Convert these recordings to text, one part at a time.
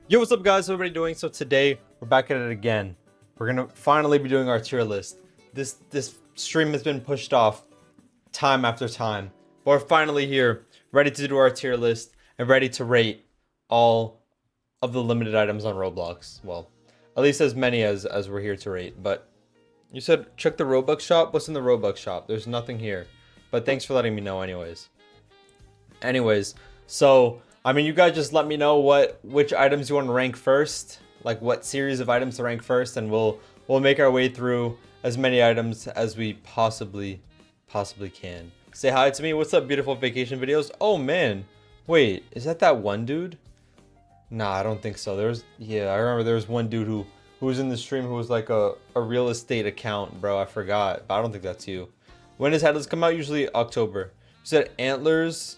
Yo, what's up guys? How's everybody doing? So today we're back at it again. We're gonna finally be doing our tier list. This stream has been pushed off time after time, but we're finally here, ready to do our tier list and ready to rate all of the limited items on Roblox. Well, at least as many as we're here to rate. But you said check the Robux shop. What's in the Robux shop? There's nothing here, but thanks for letting me know anyways. So I mean, you guys just let me know which items you want to rank first, like what series of items to rank first, and we'll make our way through as many items as we possibly can. Say hi to me. What's up, beautiful vacation videos? Oh man, wait, is that one dude? Nah, I don't think so. I remember there was one dude who was in the stream who was like a real estate account, bro. I forgot, but I don't think that's you. When does Headless come out? Usually October. You said Antlers,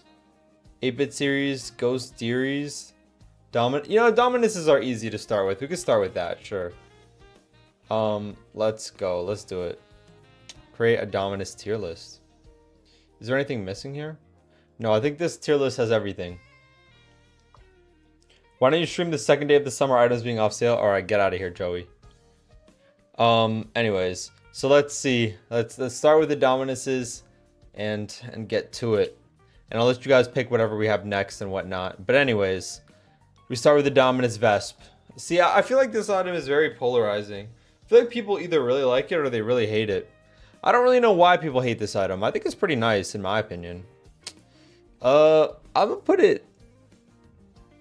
8-bit series, Ghost series, Dominuses are easy to start with. We could start with that, sure. Let's go. Let's do it. Create a Dominus tier list. Is there anything missing here? No, I think this tier list has everything. Why don't you stream the second day of the summer items being off sale? All right, get out of here, Joey. Anyways, so let's see. Let's start with the Dominuses and get to it. And I'll let you guys pick whatever we have next and whatnot. But anyways, we start with the Dominus Vesp. See, I feel like this item is very polarizing. I feel like people either really like it or they really hate it. I don't really know why people hate this item. I think it's pretty nice in my opinion. I'm gonna put it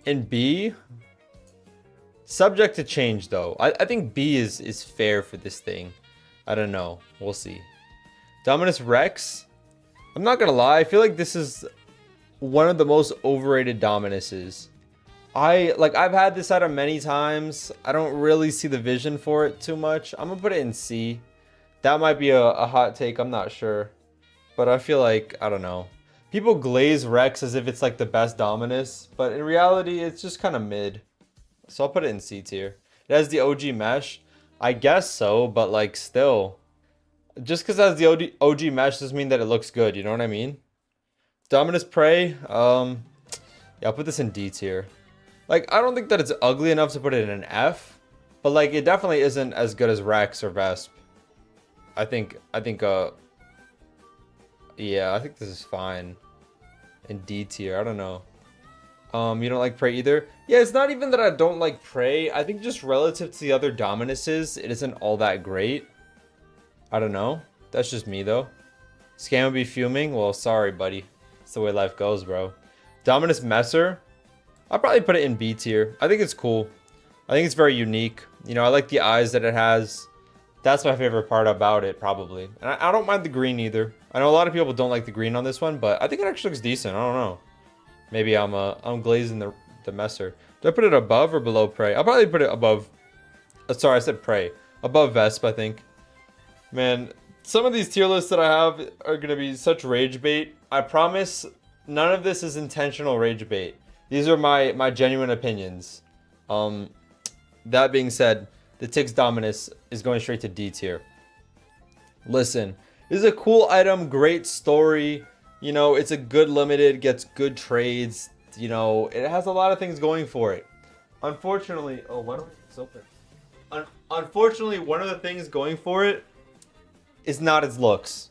in B. Subject to change though. I think B is fair for this thing. I don't know. We'll see. Dominus Rex. I'm not gonna lie. I feel like this is one of the most overrated Dominuses. I've had this item many times. I don't really see the vision for it too much. I'm gonna put it in C. That might be a hot take, I'm not sure. But I feel like, I don't know. People glaze Rex as if it's like the best Dominus, but in reality, it's just kind of mid. So I'll put it in C tier. It has the OG mesh. I guess so, but like still. Just because it has the OG mesh doesn't mean that it looks good, you know what I mean? Dominus Prey, yeah, I'll put this in D tier. Like, I don't think that it's ugly enough to put it in an F, but like, it definitely isn't as good as Rex or Vesp. I think yeah, I think this is fine. In D tier, I don't know. You don't like Prey either? Yeah, it's not even that I don't like Prey. I think just relative to the other Dominuses, it isn't all that great. I don't know. That's just me though. Scam would be fuming? Well, sorry, buddy. It's the way life goes, bro. Dominus Messer. I'll probably put it in B tier. I think it's cool. I think it's very unique. You know, I like the eyes that it has. That's my favorite part about it, probably. And I don't mind the green either. I know a lot of people don't like the green on this one, but I think it actually looks decent. I don't know. Maybe I'm glazing the Messer. Do I put it above or below Prey? I'll probably put it above. Sorry, I said Prey. Above Vesp, I think. Man, some of these tier lists that I have are going to be such rage bait. I promise none of this is intentional rage bait. These are my genuine opinions. That being said, the Tix Dominus is going straight to D tier. Listen, this is a cool item, great story. You know, it's a good limited, gets good trades. You know, it has a lot of things going for it. Unfortunately, oh, why don't it's open? Unfortunately, one of the things going for it is not its looks.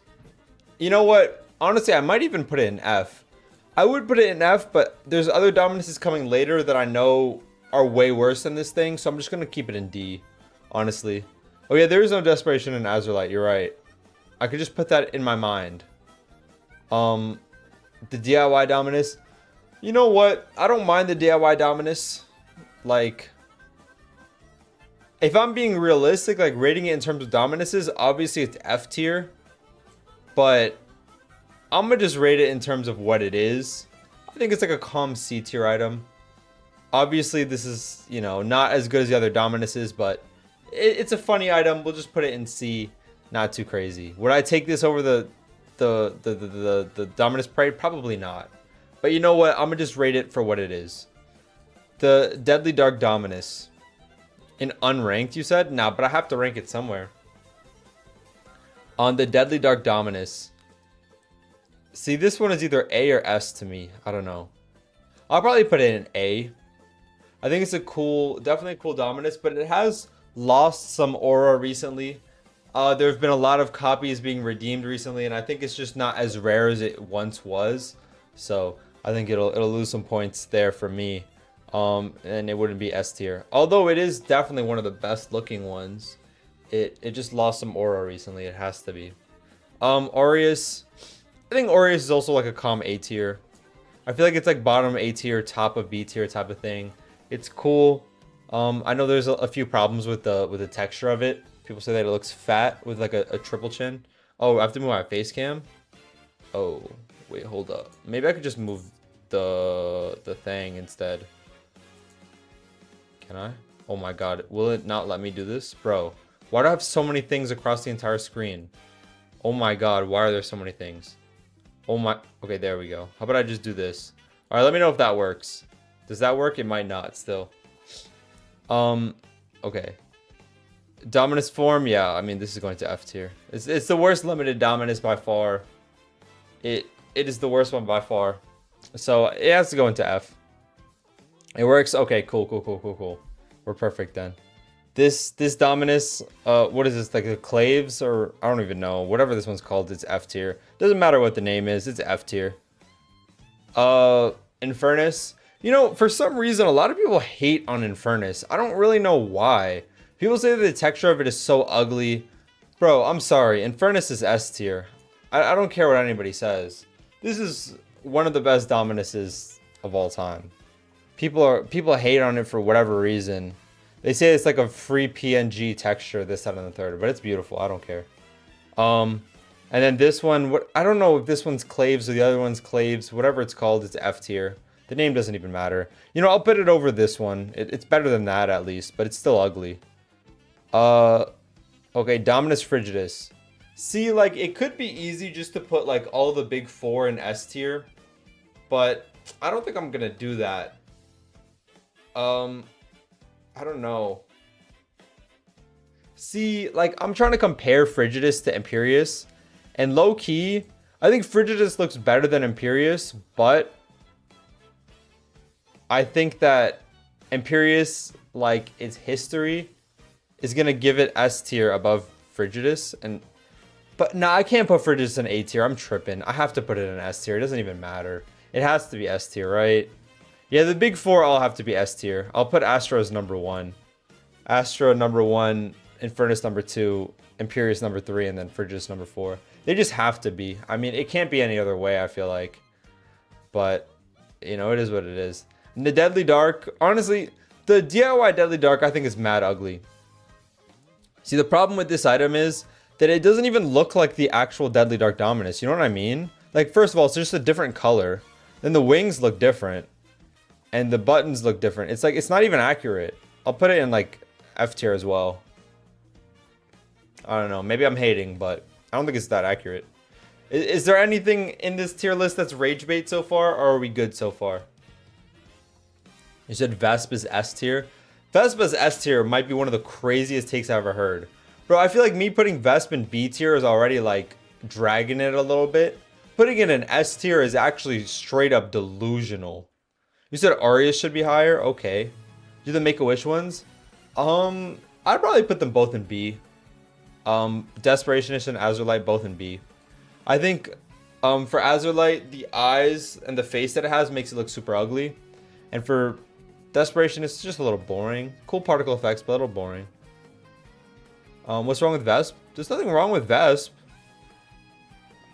You know what? Honestly, I might even put it in F. I would put it in F, but there's other Dominuses coming later that I know are way worse than this thing, so I'm just gonna keep it in D, honestly. Oh yeah, there is no desperation in Azurite, you're right. I could just put that in my mind. The DIY Dominus. You know what? I don't mind the DIY Dominus. Like, if I'm being realistic, like rating it in terms of Dominuses, obviously it's F tier. But I'm gonna just rate it in terms of what it is. I think it's like a calm C tier item. Obviously this is, you know, not as good as the other Dominuses, but it's a funny item. We'll just put it in C. Not too crazy. Would I take this over the Dominus Prey? Probably not. But you know what? I'm gonna just rate it for what it is. The Deadly Dark Dominus. In unranked, you said? Nah, but I have to rank it somewhere. On the Deadly Dark Dominus. See, this one is either A or S to me. I don't know. I'll probably put it in A. I think it's a cool, definitely a cool Dominus, but it has lost some aura recently. There have been a lot of copies being redeemed recently, and I think it's just not as rare as it once was. So I think it'll lose some points there for me. And it wouldn't be S tier. Although it is definitely one of the best looking ones. It just lost some aura recently. It has to be. Aureus. I think Aureus is also like a calm A tier. I feel like it's like bottom A tier, top of B tier type of thing. It's cool. I know there's a few problems with the texture of it. People say that it looks fat with like a triple chin. Oh, I have to move my face cam. Oh, wait, hold up. Maybe I could just move the thing instead. Can I? Oh my god, will it not let me do this? Bro, why do I have so many things across the entire screen? Oh my god, why are there so many things? Oh my, okay, there we go. How about I just do this? All right, let me know if that works. Does that work? It might not still. Okay. Dominus form, yeah, I mean, this is going to F tier. It's the worst limited Dominus by far. It is the worst one by far. So it has to go into F. It works. Okay, cool. We're perfect then. This Dominus, what is this, like a Claves, or I don't even know. Whatever this one's called, it's F tier. Doesn't matter what the name is, it's F tier. Infernus. You know, for some reason, a lot of people hate on Infernus. I don't really know why. People say that the texture of it is so ugly. Bro, I'm sorry. Infernus is S tier. I don't care what anybody says. This is one of the best Dominuses of all time. People hate on it for whatever reason. They say it's like a free PNG texture, this, that, and the third, but it's beautiful. I don't care. And then this one, I don't know if this one's Claves or the other one's Claves. Whatever it's called, it's F tier. The name doesn't even matter. You know, I'll put it over this one. It's better than that at least, but it's still ugly. Okay, Dominus Frigidus. See, like, it could be easy just to put, like, all the big four in S tier, but I don't think I'm gonna do that. I don't know. See, like, I'm trying to compare Frigidus to Imperius, and low-key, I think Frigidus looks better than Imperius, but I think that Imperius, like, its history is gonna give it S tier above Frigidus, but no, I can't put Frigidus in A tier. I'm tripping. I have to put it in S tier. It doesn't even matter. It has to be S tier, right? Yeah, the big four all have to be S tier. I'll put Astra as number 1. Astra number 1, Infernus number 2, Imperius number 3, and then Frigidus number 4. They just have to be. I mean, it can't be any other way, I feel like. But, you know, it is what it is. And the Deadly Dark, honestly, the DIY Deadly Dark I think is mad ugly. See, the problem with this item is that it doesn't even look like the actual Deadly Dark Dominus. You know what I mean? Like, first of all, it's just a different color. Then the wings look different. And the buttons look different. It's like, it's not even accurate. I'll put it in, like, F tier as well. I don't know. Maybe I'm hating, but I don't think it's that accurate. Is there anything in this tier list that's rage bait so far, or are we good so far? You said Vespa's S tier. Vespa's S tier might be one of the craziest takes I've ever heard. Bro, I feel like me putting Vespa in B tier is already, like, dragging it a little bit. Putting it in S tier is actually straight up delusional. You said Aureus should be higher? Okay. Do the Make-A-Wish ones? I'd probably put them both in B. Desperationist and Azurite both in B. I think for Azurite, the eyes and the face that it has makes it look super ugly. And for Desperationist, it's just a little boring. Cool particle effects, but a little boring. What's wrong with Vesp? There's nothing wrong with Vesp.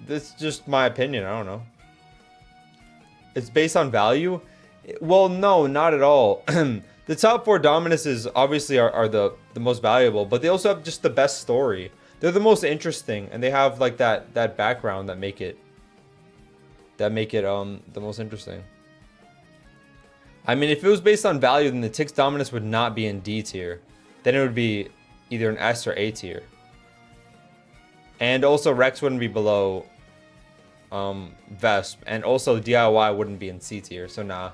That's just my opinion. I don't know. It's based on value? Well, no, not at all. The top 4 Dominuses obviously are the most valuable, but they also have just the best story. They're the most interesting, and they have like that background that make it the most interesting. I mean, if it was based on value, then the Tix Dominus would not be in D tier. Then it would be either an S or A tier. And also Rex wouldn't be below Vesp, and also DIY wouldn't be in C tier, so nah.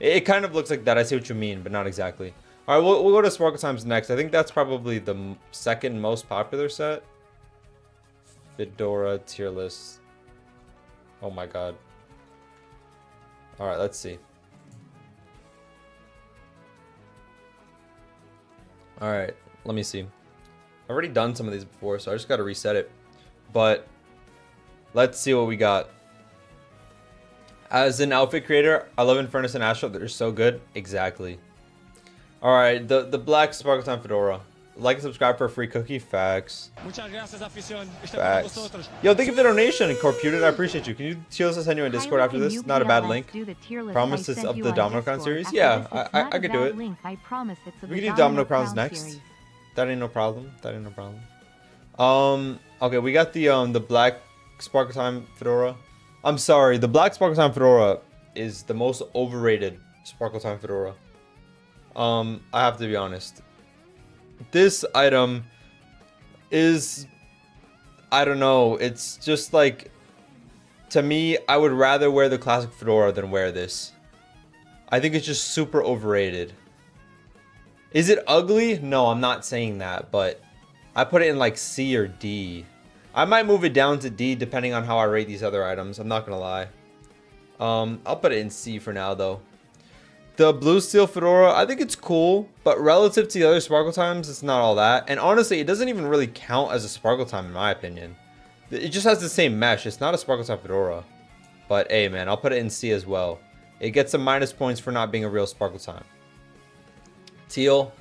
It kind of looks like that. I see what you mean, but not exactly. All right, we'll go to Sparkle Times next. I think that's probably the second most popular set. Fedora tier list. Oh my god. All right, let's see. All right, let me see. I've already done some of these before, so I just got to reset it. But let's see what we got. As an outfit creator, I love Infernus and Astro. They're so good. Exactly. All right, the black Sparkle Time Fedora. Like and subscribe for a free cookie. Facts. Facts. Yo, thank you for the donation, Corputed. I appreciate you. Can you chill us send you in Discord after this? Not a bad link. Promise it's of the Domino Crown series? Yeah, I could do it. We can do Domino Crowns next. That ain't no problem. That ain't no problem. Okay, we got the black Sparkle Time Fedora. I'm sorry, the black Sparkle Time Fedora is the most overrated Sparkle Time Fedora. I have to be honest. This item is, I don't know, it's just like, to me, I would rather wear the classic fedora than wear this. I think it's just super overrated. Is it ugly? No, I'm not saying that, but I put it in like C or D. I might move it down to D depending on how I rate these other items. I'm not gonna lie. I'll put it in C for now though. The blue steel fedora, I think it's cool, but relative to the other Sparkle Times, it's not all that. And honestly, it doesn't even really count as a Sparkle Time in my opinion. It just has the same mesh. It's not a Sparkle Time fedora. But hey man, I'll put it in C as well. It gets some minus points for not being a real Sparkle Time. Teal,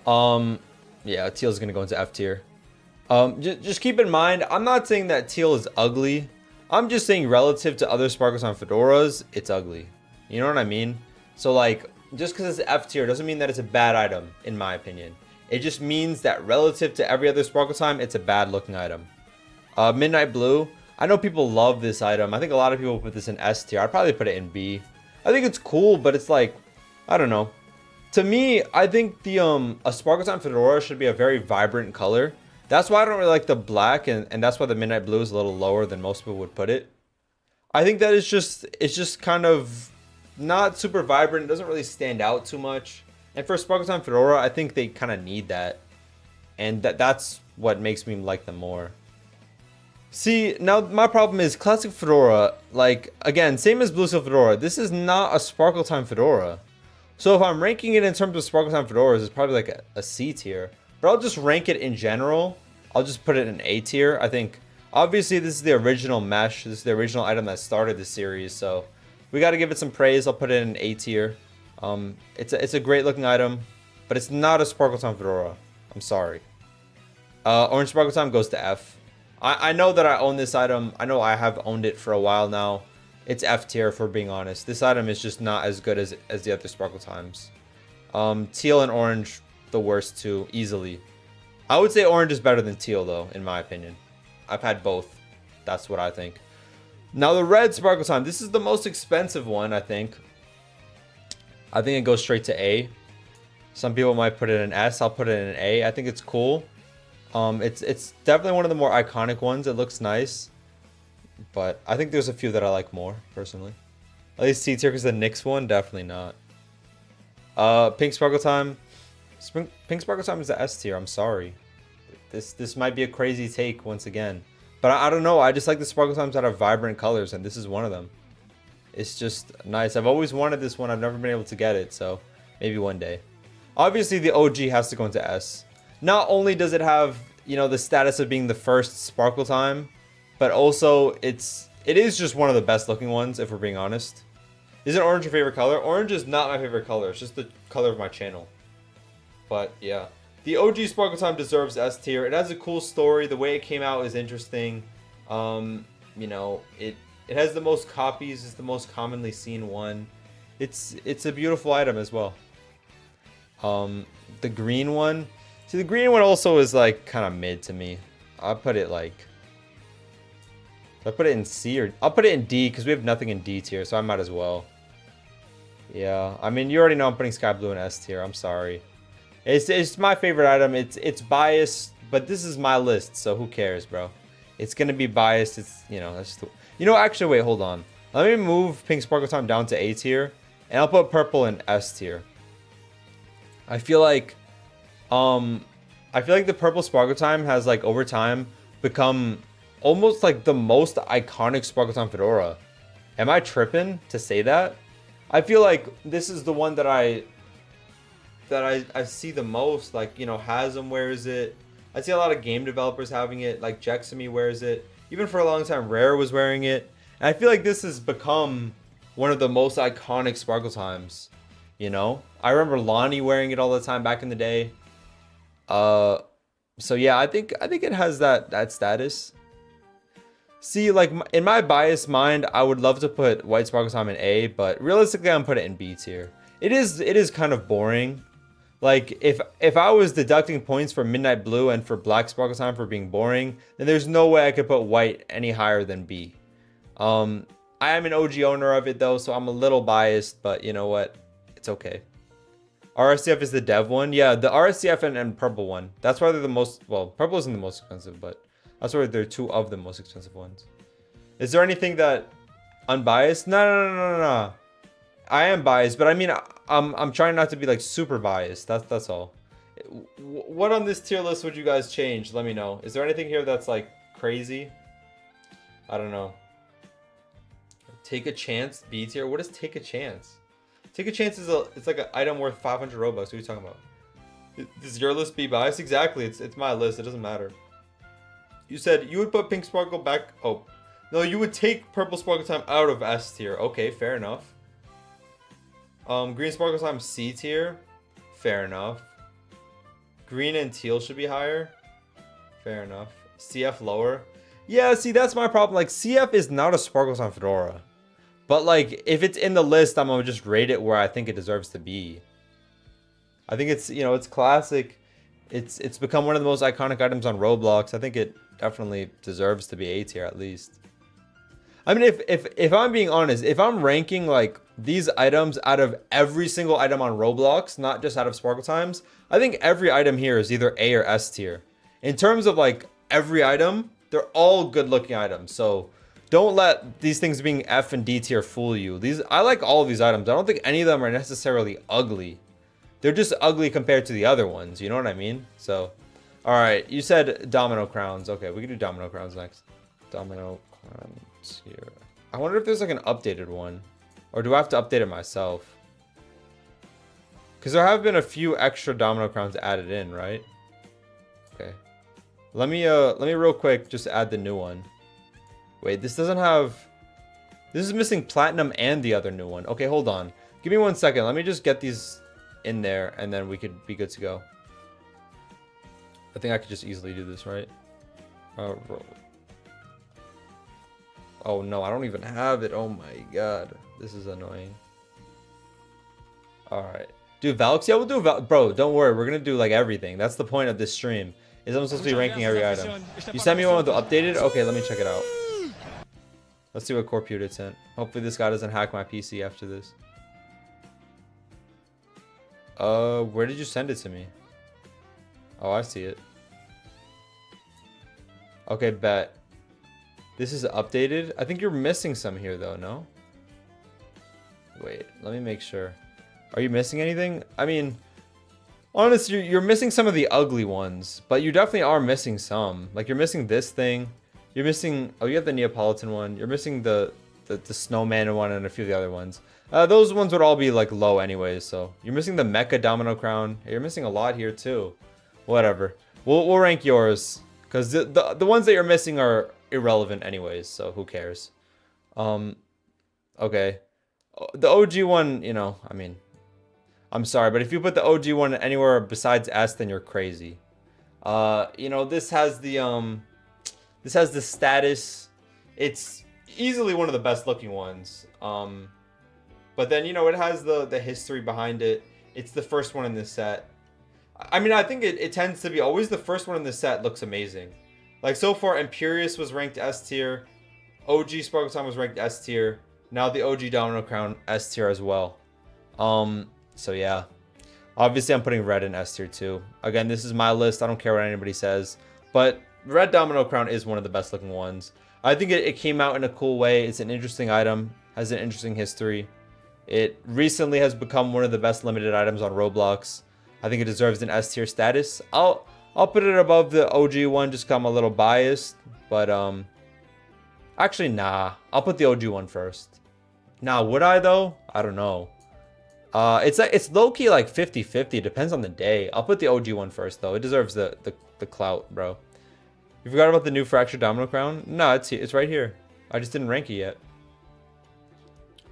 yeah, teal's gonna go into F tier. Just keep in mind, I'm not saying that teal is ugly. I'm just saying relative to other Sparkle Time fedoras, it's ugly. You know what I mean? So like, just because it's F tier doesn't mean that it's a bad item, in my opinion. It just means that relative to every other Sparkle Time, it's a bad looking item. Midnight Blue, I know people love this item. I think a lot of people put this in S tier. I'd probably put it in B. I think it's cool, but it's like, I don't know. To me, I think the a Sparkle Time fedora should be a very vibrant color. That's why I don't really like the black, and that's why the Midnight Blue is a little lower than most people would put it. I think that it's just kind of not super vibrant. It doesn't really stand out too much. And for Sparkle Time fedora, I think they kind of need that. And that's what makes me like them more. See, now my problem is classic fedora, like, again, same as blue steel fedora, this is not a Sparkle Time fedora. So if I'm ranking it in terms of Sparkle Time fedoras, it's probably like a C tier. But I'll just rank it in general. I'll just put it in A tier. I think, obviously, this is the original mesh. This is the original item that started the series. So we got to give it some praise. I'll put it in A tier. It's a great looking item, but it's not a Sparkle Time fedora. I'm sorry. Orange Sparkle Time goes to F. I know that I own this item. I know I have owned it for a while now. It's F tier, for being honest. This item is just not as good as the other Sparkle Times. Teal and orange, the worst two, easily. I would say orange is better than teal, though, in my opinion. I've had both. That's what I think. Now, the red Sparkle Time. This is the most expensive one, I think. I think it goes straight to A. Some people might put it in S. I'll put it in A. I think it's cool. It's definitely one of the more iconic ones. It looks nice. But I think there's a few that I like more, personally. At least C tier, because the Nyx one, definitely not. Pink Sparkle Time. Pink Sparkle Time is the S tier. I'm sorry. This might be a crazy take once again. But I don't know. I just like the Sparkle Times that have vibrant colors, and this is one of them. It's just nice. I've always wanted this one. I've never been able to get it, so maybe one day. Obviously, the OG has to go into S. Not only does it have, you know, the status of being the first Sparkle Time, but also it is just one of the best looking ones, if we're being honest. Isn't orange your favorite color? Orange is not my favorite color. It's just the color of my channel. But yeah, the OG Sparkle Time deserves S tier. It has a cool story. The way it came out is interesting. You know, it has the most copies. It's the most commonly seen one. It's a beautiful item as well. The green one. See, the green one also is like kind of mid to me. I'll put it like, I put it in C, or I'll put it in D because we have nothing in D tier, so I might as well. Yeah, I mean, you already know I'm putting Sky Blue in S tier. I'm sorry. It's my favorite item. It's biased, but this is my list, so who cares, bro? It's gonna be biased. It's, you know, that's just, you know, actually, wait, hold on. Let me move Pink Sparkle Time down to A tier, and I'll put purple in S tier. I feel like the purple Sparkle Time has, like, over time become almost like the most iconic Sparkle Time fedora. Am I tripping to say that? I feel like this is the one that that I see the most. Like, you know, Hasm wears it. I see a lot of game developers having it. Like Jexamy wears it. Even for a long time, Rare was wearing it. And I feel like this has become one of the most iconic Sparkle Times. You know, I remember Lonnie wearing it all the time back in the day. So yeah, I think it has that status. See, like in my biased mind, I would love to put White Sparkle Time in A, but realistically, I'm put it in B tier. It is kind of boring. Like if I was deducting points for Midnight Blue and for Black Sparkle Time for being boring, then there's no way I could put White any higher than B. I am an OG owner of it though, so I'm a little biased, but you know what? It's okay. RSCF is the dev one. Yeah, the RSCF and purple one. That's why they're the most, well, purple isn't the most expensive, but that's why they're two of the most expensive ones. Is there anything that unbiased? No. I am biased, but I mean, I'm trying not to be like super biased. That's all. What on this tier list would you guys change? Let me know. Is there anything here that's like crazy? I don't know. Take a chance, B tier. What is take a chance? Take a chance is it's like an item worth 500 Robux. What are you talking about? Does your list be biased? Exactly. It's my list. It doesn't matter. You said you would put Pink Sparkle back. Oh, no, you would take Purple Sparkle Time out of S tier. Okay, fair enough. Green Sparkle Time C tier. Fair enough. Green and teal should be higher. Fair enough. CF lower. Yeah, see, that's my problem. Like, CF is not a Sparkle Time Fedora. But like, if it's in the list, I'm gonna just rate it where I think it deserves to be. I think it's, you know, it's classic. It's become one of the most iconic items on Roblox. I think it definitely deserves to be A tier at least. I mean, if I'm being honest, if I'm ranking like these items out of every single item on Roblox, not just out of Sparkle Times, I think every item here is either A or S tier. In terms of like every item, they're all good looking items. So don't let these things being F and D tier fool you. I like all of these items. I don't think any of them are necessarily ugly. They're just ugly compared to the other ones. You know what I mean? So, all right. You said Domino Crowns. Okay, we can do Domino Crowns next. Domino Crowns here. I wonder if there's like an updated one. Or do I have to update it myself? Because there have been a few extra Domino Crowns added in, right? Okay. Let me real quick just add the new one. Wait, this doesn't have... This is missing Platinum and the other new one. Okay, hold on. Give me 1 second. Let me just get these in there, and then we could be good to go. I think I could just easily do this, right? Oh, no, I don't even have it. Oh, my God. This is annoying. All right. Do Valks? Yeah, we'll do Valks. Bro, don't worry. We're going to do, like, everything. That's the point of this stream. Is I'm supposed to be ranking every item. You sent me one with the updated? Okay, let me check it out. Let's see what Corputed sent. Hopefully this guy doesn't hack my PC after this. Where did you send it to me? Oh, I see it. Okay, bet. This is updated. I think you're missing some here though, no? Wait, let me make sure. Are you missing anything? I mean, honestly, you're missing some of the ugly ones, but you definitely are missing some. Like you're missing this thing. You're missing, oh, you have the Neapolitan one. You're missing the snowman one and a few of the other ones. Those ones would all be like low anyways. So you're missing the Mecha Domino Crown. Hey, you're missing a lot here too. Whatever. We'll rank yours because the ones that you're missing are irrelevant anyways. So who cares? Okay. The OG one, you know, I mean, I'm sorry, but if you put the OG one anywhere besides S, then you're crazy. You know, this has the status. It's easily one of the best looking ones. But then, you know, it has the history behind it. It's the first one in this set. I mean, I think it tends to be always the first one in this set looks amazing. Like so far, Imperious was ranked S tier. OG Sparkle Time was ranked S tier. Now the OG Domino Crown S tier as well. So yeah. Obviously, I'm putting Red in S tier too. Again, this is my list. I don't care what anybody says. But Red Domino Crown is one of the best looking ones. I think it came out in a cool way. It's an interesting item. Has an interesting history. It recently has become one of the best limited items on Roblox. I think it deserves an S tier status. I'll put it above the OG one just because I'm a little biased. But actually nah. I'll put the OG one first. Now would I though? I don't know. It's low-key like 50-50. Depends on the day. I'll put the OG one first, though. It deserves the clout, bro. You forgot about the new Fractured Domino Crown? No, it's right here. I just didn't rank it yet.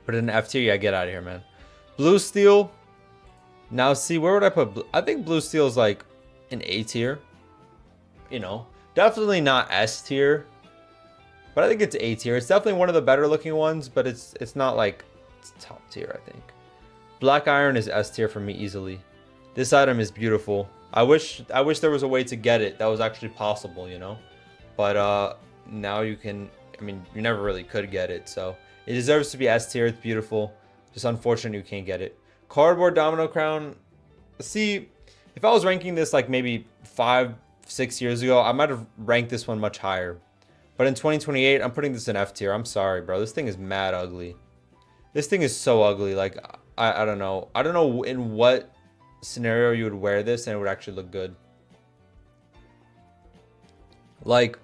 Put it in F tier. Yeah, get out of here, man. Blue Steel. Now, see, where would I put... I think Blue Steel is like an A tier. You know, definitely not S tier. But I think it's A tier. It's definitely one of the better looking ones, but it's not like it's top tier, I think. Black Iron is S tier for me easily. This item is beautiful. I wish there was a way to get it that was actually possible, you know? But now you can... I mean, you never really could get it, so... It deserves to be S tier. It's beautiful. Just unfortunate you can't get it. Cardboard Domino Crown. See, if I was ranking this like maybe 5-6 years ago, I might have ranked this one much higher. But in 2028, I'm putting this in F tier. I'm sorry, bro. This thing is mad ugly. This thing is so ugly. Like, I don't know. I don't know in what scenario you would wear this and it would actually look good. Like,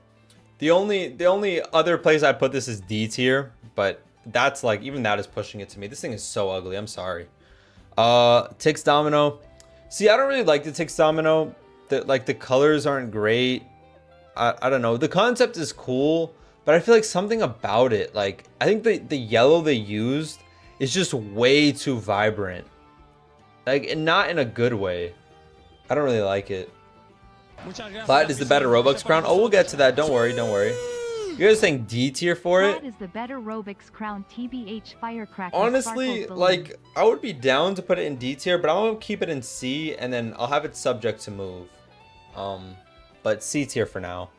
the only other place I put this is D tier, but that's like, even that is pushing it to me. This thing is so ugly. I'm sorry. Tix Domino. See, I don't really like the Tix Domino. The colors aren't great. I don't know. The concept is cool, but I feel like something about it, like, I think the yellow they used is just way too vibrant. Like, and not in a good way. I don't really like it. Plat is the better Robux crown. Oh, we'll get to that. Don't worry, don't worry. You guys saying D tier for it? Plat is the better Robux crown, TBH firecracker. Honestly, like, I would be down to put it in D tier, but I'm gonna keep it in C, and then I'll have it subject to move. But C tier for now.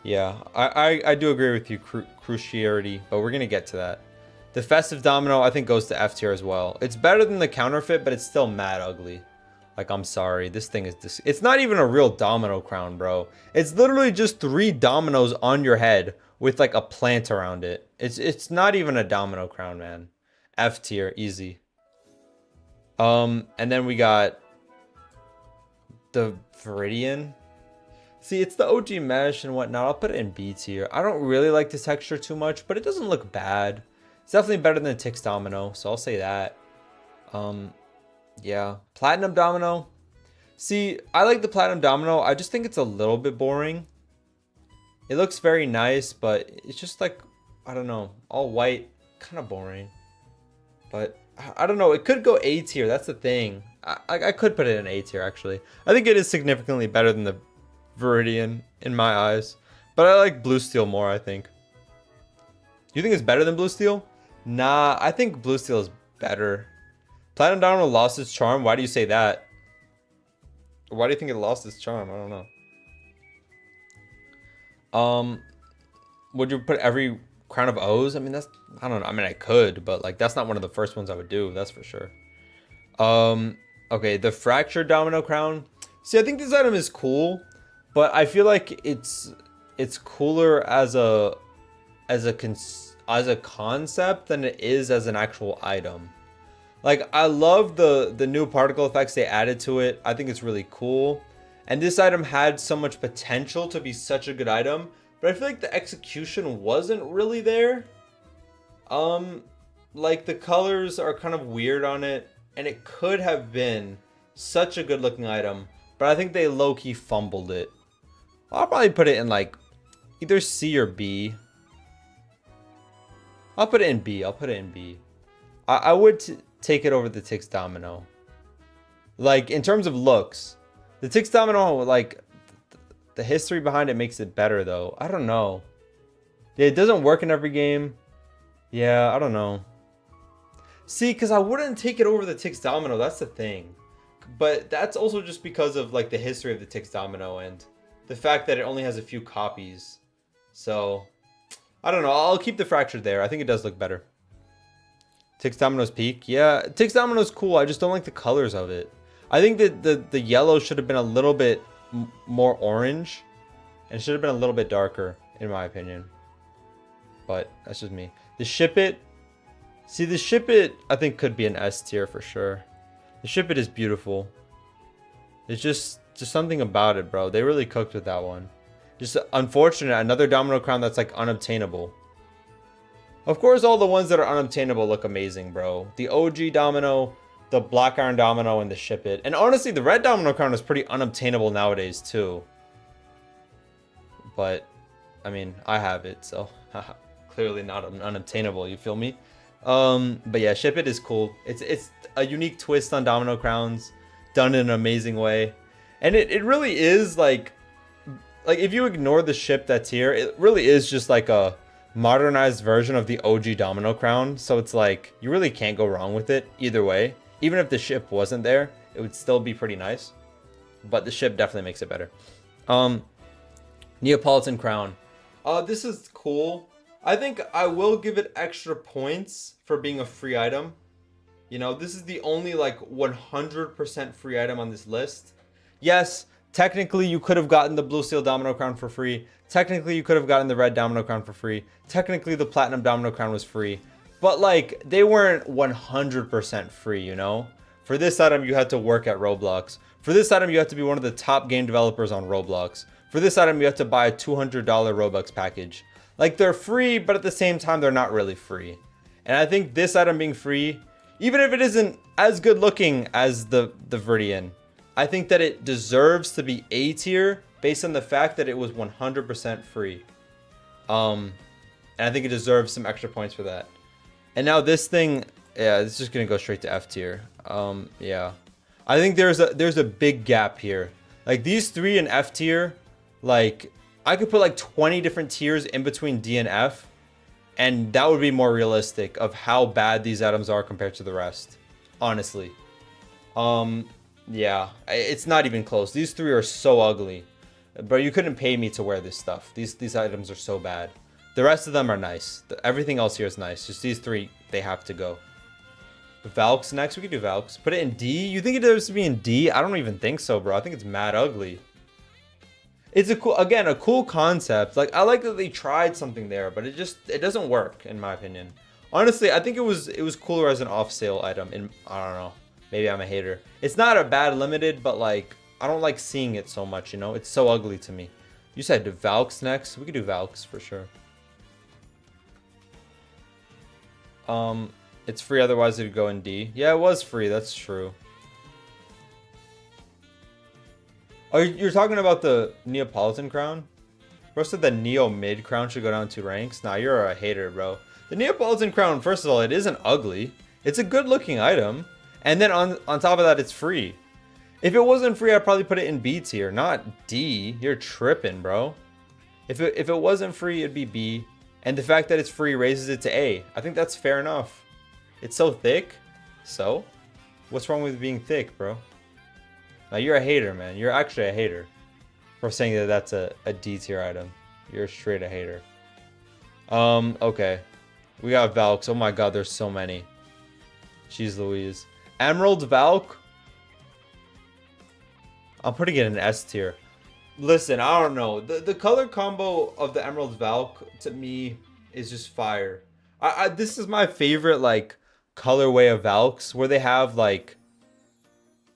Yeah, I do agree with you, Cruciarity, but we're gonna get to that. The Festive Domino, I think, goes to F tier as well. It's better than the counterfeit, but it's still mad ugly. Like, I'm sorry, this thing is it's not even a real domino crown, bro. It's literally just 3 dominoes on your head with like a plant around it. It's not even a domino crown, man. F tier, easy. And then we got the Viridian. See, it's the OG mesh and whatnot. I'll put it in B tier. I don't really like the texture too much, but it doesn't look bad. It's definitely better than Tix Domino, so I'll say that. Yeah, Platinum Domino. See, I like the Platinum Domino. I just think it's a little bit boring. It looks very nice, but it's just like, I don't know, all white, kind of boring. But I don't know, it could go A tier. That's the thing. I could put it in A tier, actually. I think it is significantly better than the Viridian in my eyes, but I like Blue Steel more, I think. You think it's better than Blue Steel? Nah, I think Blue Steel is better. Platinum Domino lost its charm. Why do you say that? Why do you think it lost its charm? I don't know. Would you put every crown of O's? I mean, that's, I don't know. I mean, I could, but like, that's not one of the first ones I would do. That's for sure. Okay, the Fractured Domino Crown. See, I think this item is cool, but I feel like it's cooler as a concept than it is as an actual item. Like, I love the new particle effects they added to it. I think it's really cool. And this item had so much potential to be such a good item, but I feel like the execution wasn't really there. Like, the colors are kind of weird on it, and it could have been such a good looking item, but I think they low-key fumbled it. I'll probably put it in like either C or B. I'll put it in B. I'll put it in B. I would take it over the Tix Domino. Like, in terms of looks, the Tix Domino, like, the history behind it makes it better, though. I don't know. Yeah, it doesn't work in every game. Yeah, I don't know. See, because I wouldn't take it over the Tix Domino. That's the thing. But that's also just because of, like, the history of the Tix Domino and the fact that it only has a few copies. So, I don't know. I'll keep the Fractured there. I think it does look better. Tix Domino's peak. Yeah, Tix Domino's cool. I just don't like the colors of it. I think that the yellow should have been a little bit more orange. And should have been a little bit darker, in my opinion. But that's just me. The Ship It. See, the Ship It, I think, could be an S tier for sure. The Ship It is beautiful. It's just something about it, bro. They really cooked with that one. Just unfortunate. Another Domino Crown that's, like, unobtainable. Of course, all the ones that are unobtainable look amazing, bro. The OG Domino, the Black Iron Domino and the Ship It. And honestly, the Red Domino Crown is pretty unobtainable nowadays too. But, I mean, I have it, so clearly not unobtainable, you feel me? But yeah, Ship It is cool. It's a unique twist on Domino Crowns, done in an amazing way. And it really is like if you ignore the ship that's here, it really is just like a modernized version of the OG Domino Crown. So it's like, you really can't go wrong with it either way. Even if the ship wasn't there, it would still be pretty nice. But the ship definitely makes it better. Neapolitan Crown. This is cool. I think I will give it extra points for being a free item. You know, this is the only like 100% free item on this list. Yes, technically you could have gotten the Blue Steel Domino Crown for free. Technically you could have gotten the Red Domino Crown for free. Technically the Platinum Domino Crown was free. But like, they weren't 100% free, you know? For this item, you had to work at Roblox. For this item, you have to be one of the top game developers on Roblox. For this item, you have to buy a $200 Robux package. Like, they're free, but at the same time, they're not really free. And I think this item being free, even if it isn't as good looking as the Viridian, I think that it deserves to be A tier based on the fact that it was 100% free. And I think it deserves some extra points for that. And now this thing, yeah, it's just gonna go straight to F tier. Yeah, I think there's a big gap here. Like these three in F tier, like I could put like 20 different tiers in between D and F, and that would be more realistic of how bad these items are compared to the rest. Honestly, yeah, it's not even close. These three are so ugly, bro. You couldn't pay me to wear this stuff. These items are so bad. The rest of them are nice. Everything else here is nice. Just these three, they have to go. Valks next. We could do Valks. Put it in D. You think it deserves to be in D? I don't even think so, bro. I think it's mad ugly. It's a cool concept. Like, I like that they tried something there, but it doesn't work in my opinion. Honestly, I think it was cooler as an off sale item. I don't know. Maybe I'm a hater. It's not a bad limited, but like I don't like seeing it so much. You know, it's so ugly to me. You said Valks next. We could do Valks for sure. It's free, otherwise it would go in D. Yeah, it was free, that's true. Oh, you're talking about the Neapolitan crown? Bro said the Neo mid crown should go down 2 ranks. Nah, you're a hater, bro. The Neapolitan crown, first of all, it isn't ugly. It's a good looking item. And then on top of that, it's free. If it wasn't free, I'd probably put it in B tier, not D. You're tripping, bro. If it wasn't free, it'd be B. And the fact that it's free raises it to A. I think that's fair enough. It's so thick. So? What's wrong with being thick, bro? Now, you're a hater, man. You're actually a hater. For saying that that's a D tier item. You're straight a hater. Okay. We got Valks. Oh my god, there's so many. Jeez Louise. Emerald Valk? I'm putting it in S tier. Listen, I don't know. The color combo of the Emerald Valk to me is just fire. This is my favorite like colorway of Valks, where they have like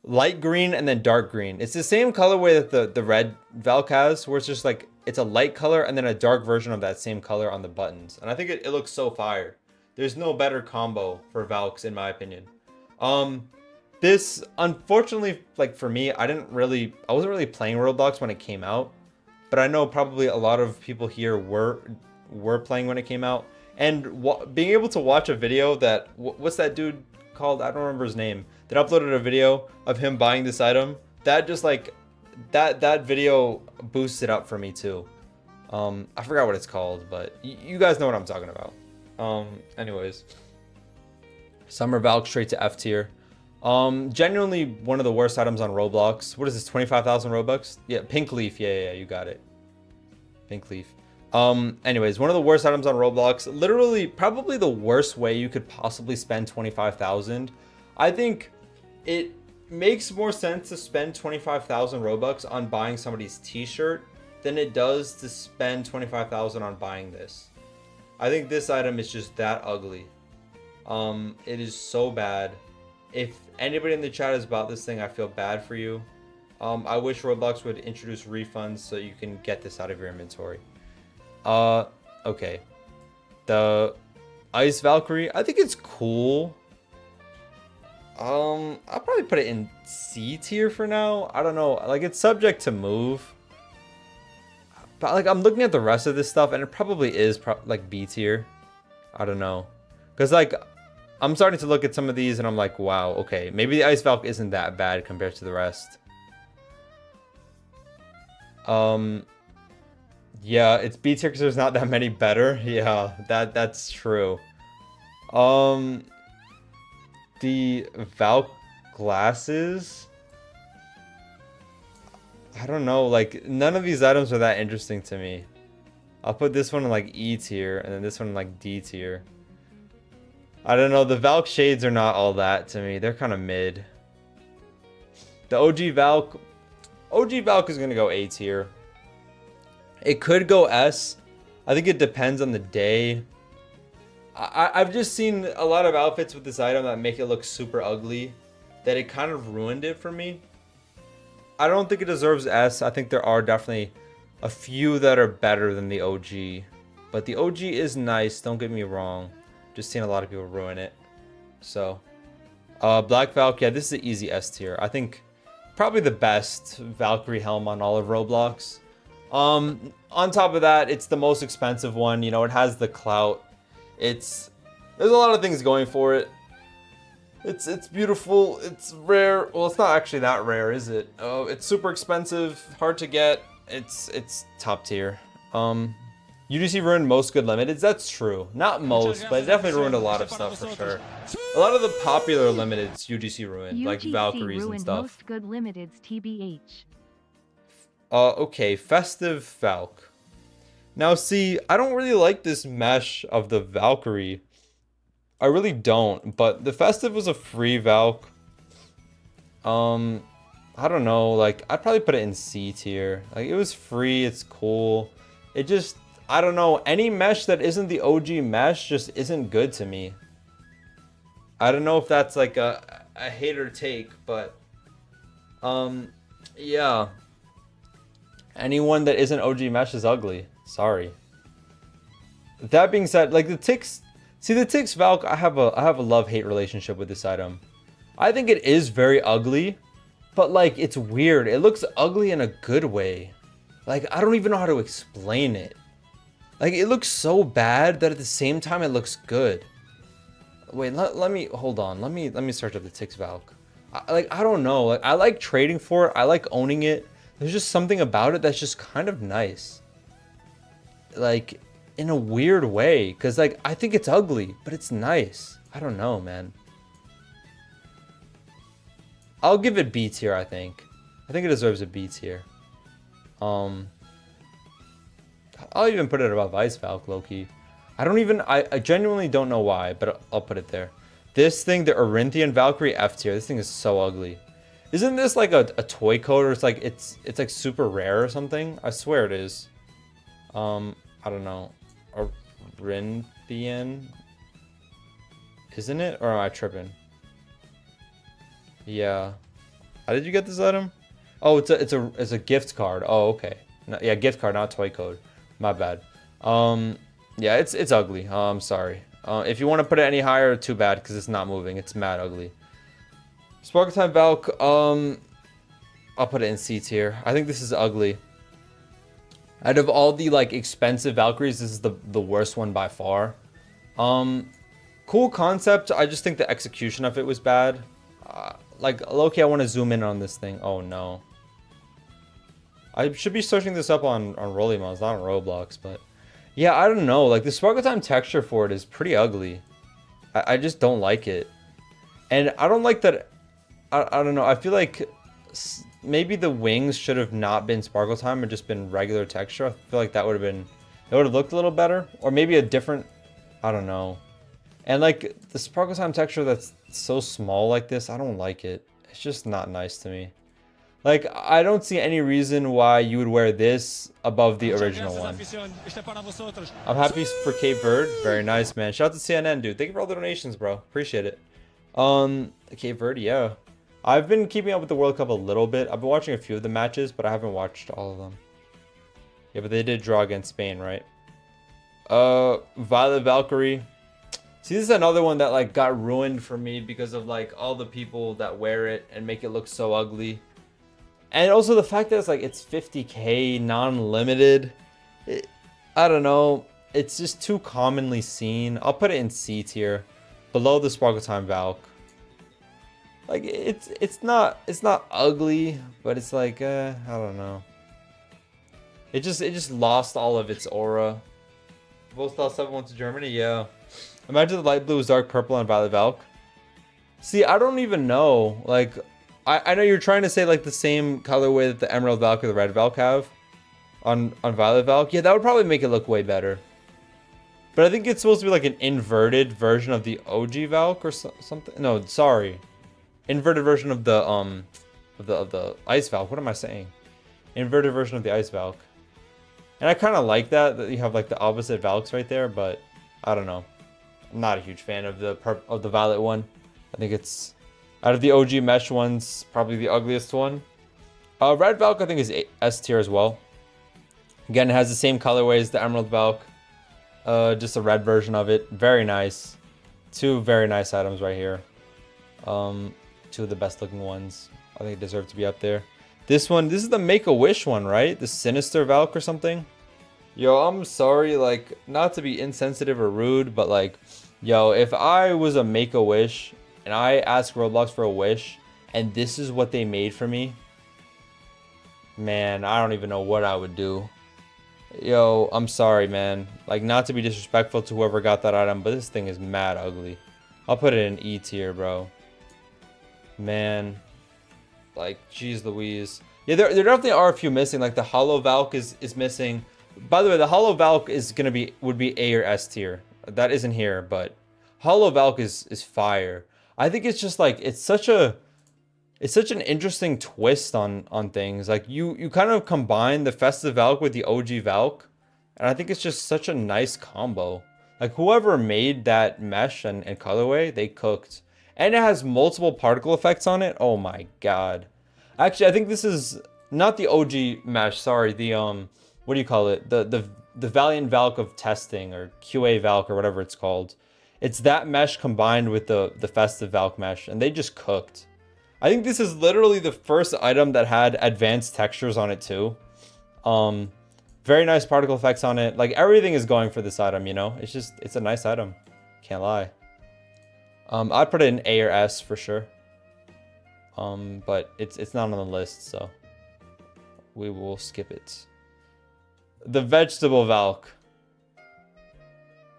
light green and then dark green. It's the same colorway that the red Valk has, where it's just like it's a light color and then a dark version of that same color on the buttons. And I think it looks so fire. There's no better combo for Valks in my opinion. This, unfortunately, like for me, I wasn't really playing Roblox when it came out, but I know probably a lot of people here were playing when it came out, and being able to watch a video that, what's that dude called? I don't remember his name, that uploaded a video of him buying this item, that just like, that video boosted up for me too. I forgot what it's called, but you guys know what I'm talking about. Anyways, Summer Valk straight to F tier. Genuinely one of the worst items on Roblox. What is this, 25,000 Robux? Yeah, Pink Leaf. Yeah, you got it. Pink Leaf. Anyways, one of the worst items on Roblox. Literally, probably the worst way you could possibly spend 25,000. I think it makes more sense to spend 25,000 Robux on buying somebody's t-shirt than it does to spend 25,000 on buying this. I think this item is just that ugly. It is so bad. If anybody in the chat has bought this thing, I feel bad for you. I wish Roblox would introduce refunds so you can get this out of your inventory. Okay. The Ice Valkyrie, I think it's cool. I'll probably put it in C tier for now. I don't know. Like, it's subject to move. But, like, I'm looking at the rest of this stuff, and it probably is, like, B tier. I don't know. Because, like, I'm starting to look at some of these, and I'm like, wow, okay. Maybe the Ice Valk isn't that bad compared to the rest. Yeah, it's B tier because there's not that many better. Yeah, that's true. The Valk glasses, I don't know, like none of these items are that interesting to me. I'll put this one in like E tier and then this one in like D tier. I don't know, the Valk shades are not all that to me. They're kind of mid. The OG Valk is gonna go A tier. It could go S. I think it depends on the day. I've just seen a lot of outfits with this item that make it look super ugly, that it kind of ruined it for me. I don't think it deserves S. I think there are definitely a few that are better than the OG. But the OG is nice, don't get me wrong. Just seen a lot of people ruin it. So, Black Valk, yeah, this is an easy S tier. I think probably the best Valkyrie helm on all of Roblox. On top of that, it's the most expensive one. You know, it has the clout. There's a lot of things going for it. It's beautiful. It's rare. Well, it's not actually that rare, is it? Oh, it's super expensive, hard to get. It's top tier. UGC ruined most good limiteds. That's true. Not most, but it definitely ruined a lot of stuff for sure. A lot of the popular limiteds UGC ruined, like Valkyries and stuff. Most good limiteds, TBH. Okay, Festive Valk. Now, see, I don't really like this mesh of the Valkyrie. I really don't, but the Festive was a free Valk. I don't know, like, I'd probably put it in C tier. Like, it was free, it's cool. It just, I don't know, any mesh that isn't the OG mesh just isn't good to me. I don't know if that's like a hater take, but, yeah. Anyone that isn't OG mesh is ugly. Sorry. That being said, like the Tix, see the Tix Valk, I have a love-hate relationship with this item. I think it is very ugly, but like it's weird. It looks ugly in a good way. Like I don't even know how to explain it. Like it looks so bad that at the same time it looks good. Wait, let me hold on. Let me search up the Tix Valk. I don't know. Like I like trading for it. I like owning it. There's just something about it that's just kind of nice. Like, in a weird way. Because, like, I think it's ugly, but it's nice. I don't know, man. I'll give it B tier, I think. I think it deserves a B tier. I'll even put it above Ice Valk, low-key. I genuinely don't know why, but I'll put it there. This thing, the Orinthian Valkyrie F tier. This thing is so ugly. Isn't this like a toy code, or it's like super rare or something? I swear it is. I don't know. Orinthian, isn't it? Or am I tripping? Yeah. How did you get this item? Oh, it's a gift card. Oh, okay. No, yeah, gift card, not toy code. My bad. Yeah, it's ugly. I'm sorry. If you want to put it any higher, too bad, because it's not moving. It's mad ugly. Sparkle Time Valk, I'll put it in C tier. I think this is ugly. Out of all the like expensive Valkyries, this is the worst one by far. Cool concept. I just think the execution of it was bad. Like low-key, I want to zoom in on this thing. Oh no. I should be searching this up on Rollimons, not on Roblox, but yeah, I don't know. Like the Sparkle Time texture for it is pretty ugly. I just don't like it, and I don't like that. I don't know. I feel like maybe the wings should have not been Sparkle Time and just been regular texture. I feel like that would have looked a little better, or maybe a different. I don't know. And like the Sparkle Time texture that's so small like this, I don't like it. It's just not nice to me. Like I don't see any reason why you would wear this above the original one. I'm happy for Cape Verde. Very nice, man. Shout out to CNN, dude. Thank you for all the donations, bro. Appreciate it. Cape Verde, yeah. I've been keeping up with the World Cup a little bit. I've been watching a few of the matches, but I haven't watched all of them. Yeah, but they did draw against Spain, right? Violet Valkyrie. See, this is another one that like got ruined for me because of like all the people that wear it and make it look so ugly. And also the fact that it's like it's 50k non-limited. I don't know. It's just too commonly seen. I'll put it in C tier, below the Sparkle Time Valk. Like it's not ugly, but it's like I don't know. It just lost all of its aura. Both thought 7 went to Germany, yeah. Imagine the light blue was dark purple on Violet Valk. See, I don't even know. Like, I know you're trying to say like the same colorway that the Emerald Valk or the Red Valk have on Violet Valk. Yeah, that would probably make it look way better. But I think it's supposed to be like an inverted version of the OG Valk or something. No, sorry, inverted version of the Ice Valk. What am I saying? Inverted version of the Ice Valk. And I kind of like that you have like the opposite Valks right there, but I don't know. I'm not a huge fan of the Violet one. I think it's out of the OG mesh ones, probably the ugliest one. Red Valk I think is S tier as well. Again, it has the same colorway as the Emerald Valk. Just a red version of it. Very nice. 2 very nice items right here. 2 of the best looking ones. I think it deserve to be up there. This one, this is the Make-A-Wish one, right? The Sinister Valk or something. Yo, I'm sorry, like, not to be insensitive or rude, but like, yo, if I was a Make-A-Wish and I asked Roblox for a wish and this is what they made for me, man, I don't even know what I would do. Yo, I'm sorry, man. Like, not to be disrespectful to whoever got that item, but this thing is mad ugly. I'll put it in E tier, bro. Man. Like, geez Louise. Yeah, there definitely are a few missing. Like, the Hollow Valk is missing. By the way, the Hollow Valk is would be A or S tier. That isn't here, but Hollow Valk is fire. I think it's just like, it's such an interesting twist on things. Like, you kind of combine the Festive Valk with the OG Valk, and I think it's just such a nice combo. Like, whoever made that mesh and colorway, they cooked. And it has multiple particle effects on it. Oh my god. Actually, I think this is not the OG mesh, sorry, the what do you call it? The Valiant Valk of testing, or QA Valk, or whatever it's called. It's that mesh combined with the Festive Valk mesh, and they just cooked. I think this is literally the first item that had advanced textures on it too. Very nice particle effects on it. Like, everything is going for this item, you know? It's a nice item. Can't lie. I'd put it in A or S for sure. But it's not on the list, so we will skip it. The Vegetable Valk.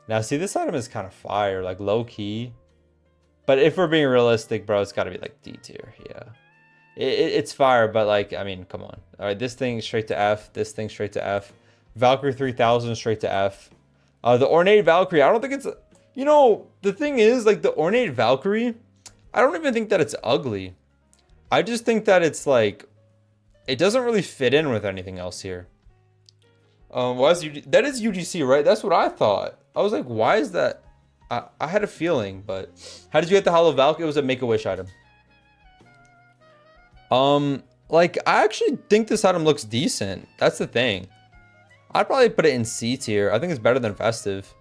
Now, see, this item is kind of fire, like low key. But if we're being realistic, bro, it's got to be like D tier. Yeah, it's fire, but like, I mean, come on. All right, this thing straight to F. This thing straight to F. Valkyrie 3000 straight to F. The Ornate Valkyrie, I don't think it's. You know, the thing is, like, the Ornate Valkyrie, I don't even think that it's ugly. I just think that it's, like, it doesn't really fit in with anything else here. That is UGC, right? That's what I thought. I was like, why is that? I had a feeling, but how did you get the Hollow Valk? It was a Make-A-Wish item. Like, I actually think this item looks decent. That's the thing. I'd probably put it in C tier. I think it's better than Festive.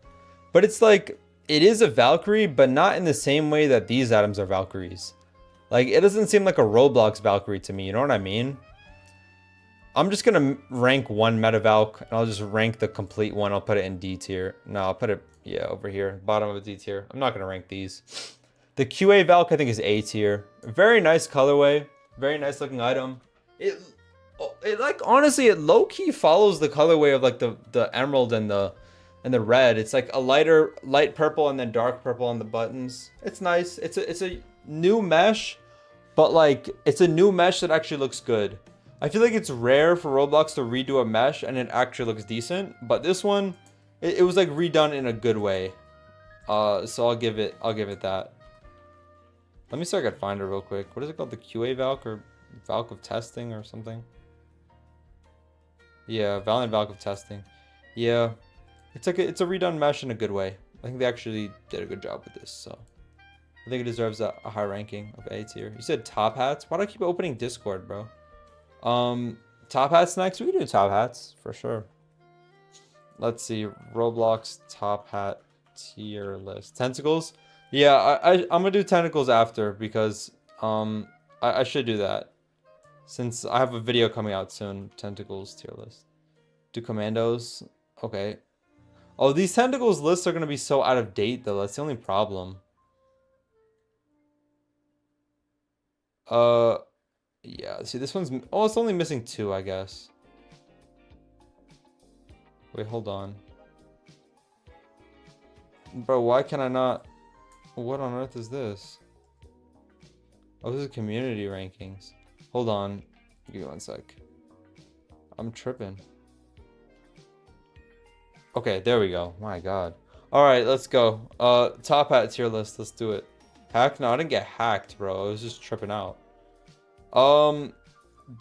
But it's like, it is a Valkyrie, but not in the same way that these items are Valkyries. Like, it doesn't seem like a Roblox Valkyrie to me, you know what I mean? I'm just gonna rank one Meta Valk, and I'll just rank the complete one. I'll put it in D tier. No, I'll put it, yeah, over here, bottom of a D tier. I'm not gonna rank these. The QA Valk, I think, is A tier. Very nice colorway, very nice looking item. It like, honestly, it low-key follows the colorway of like the emerald and the red. It's like a light purple and then dark purple on the buttons. It's nice. It's a new mesh, but like, it's a new mesh that actually looks good. I feel like it's rare for Roblox to redo a mesh and it actually looks decent, but this one, it was like redone in a good way. So I'll give it that. Let me see if I can find it real quick. What is it called? The QA Valk or Valk of Testing or something? Yeah, Valiant Valk of Testing. Yeah, it's a redone mesh in a good way. I think they actually did a good job with this, so I think it deserves a high ranking of A tier. You said top hats? Why do I keep opening Discord, bro? Top hats next. We can do top hats for sure. Let's see, Roblox top hat Tier list. Tentacles? Yeah, I'm gonna do tentacles after because I should do that. Since I have a video coming out soon. Tentacles tier list. Do commandos. Okay. Oh, these tentacles lists are gonna be so out of date though. That's the only problem. Yeah, see this one's, oh, it's only missing 2, I guess. Wait, hold on. Bro, why can I not? What on earth is this? Oh, this is community rankings. Hold on. Give me one sec. I'm tripping. Okay, there we go. My God. Alright, let's go. Top hat tier list. Let's do it. Hack? No, I didn't get hacked, bro. I was just tripping out.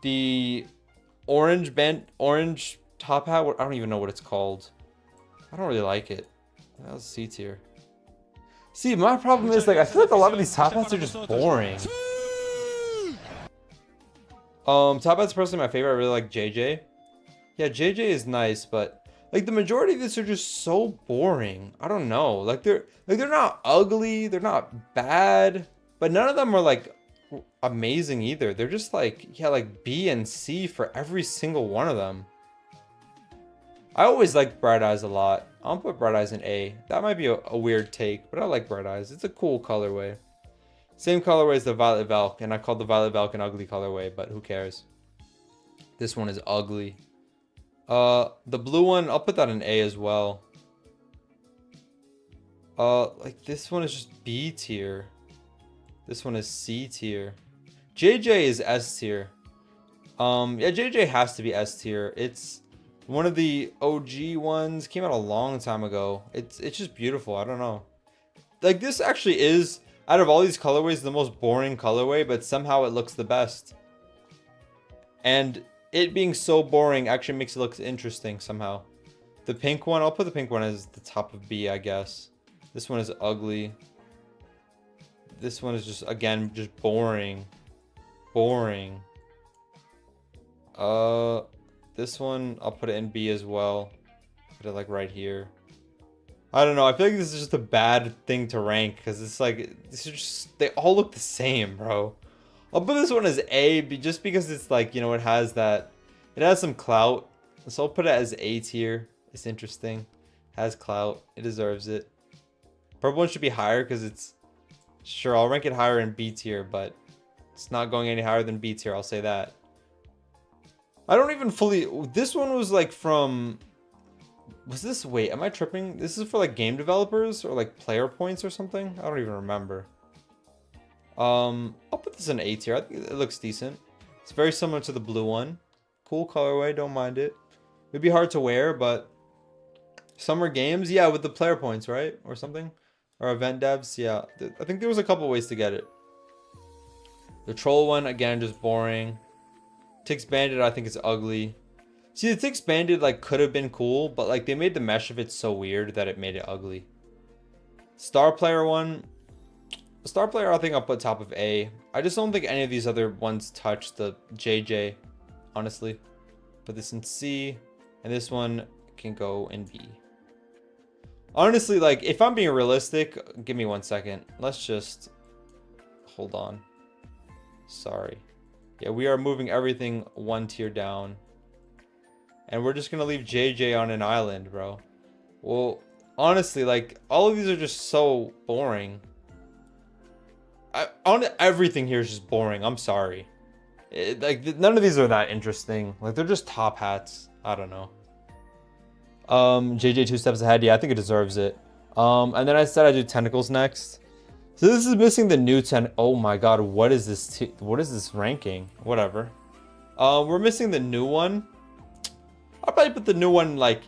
The orange top hat. I don't even know what it's called. I don't really like it. That was C tier. See, my problem is, like, I feel like a lot of these top hats are just boring. Top hat's personally my favorite. I really like JJ. Yeah, JJ is nice, but like the majority of these are just so boring. I don't know. Like they're not ugly, they're not bad, but none of them are like amazing either. They're just like, yeah, like B and C for every single one of them. I always liked Bright Eyes a lot. I'll put Bright Eyes in A. That might be a weird take, but I like Bright Eyes. It's a cool colorway. Same colorway as the Violet Valk, and I called the Violet Valk an ugly colorway, but who cares? This one is ugly. The blue one, I'll put that in A as well. Like this one is just B tier. This one is C tier. JJ is S tier. Yeah, JJ has to be S tier. It's one of the OG ones. Came out a long time ago. It's just beautiful. I don't know. Like this actually is, out of all these colorways, the most boring colorway, but somehow it looks the best. And it being so boring actually makes it look interesting somehow. The pink one, I'll put the pink one as the top of B, I guess. This one is ugly. This one is just, again, just boring. Boring. This one, I'll put it in B as well. Put it like right here. I don't know. I feel like this is just a bad thing to rank because it's like, these are just, they all look the same, bro. I'll put this one as A just because it's like, you know, it has some clout. So I'll put it as A tier. It's interesting. Has clout. It deserves it. Purple one should be higher because it's, sure, I'll rank it higher in B tier, but it's not going any higher than B tier. I'll say that. I don't even fully, this one was like from, was this, wait, am I tripping? This is for like game developers or like player points or something? I don't even remember. I'll put this in A tier. I think it looks decent. It's very similar to the blue one. Cool colorway, don't mind it. It'd be hard to wear, but summer games, yeah, with the player points, right? Or something. Or event devs, yeah. I think there was a couple ways to get it. The troll one, again, just boring. Tix Bandit, I think it's ugly. See, the Tix Bandit, like, could have been cool, but, like, they made the mesh of it so weird that it made it ugly. Star Player one. Star Player, I think I'll put top of A. I just don't think any of these other ones touch the JJ, honestly. Put this in C, and this one can go in B. Honestly, like, if I'm being realistic, give me 1 second. Let's just hold on. Sorry. Yeah, we are moving everything 1 tier down. And we're just gonna leave JJ on an island, bro. Well, honestly, like, all of these are just so boring. Everything here is just boring. I'm sorry. Like, none of these are that interesting. Like, they're just top hats. I don't know. JJ 2 steps ahead. Yeah, I think it deserves it. And then I said I'd do tentacles next. So this is missing the new oh my god, what is this? What is this ranking? Whatever. We're missing the new one. I'll probably put the new one like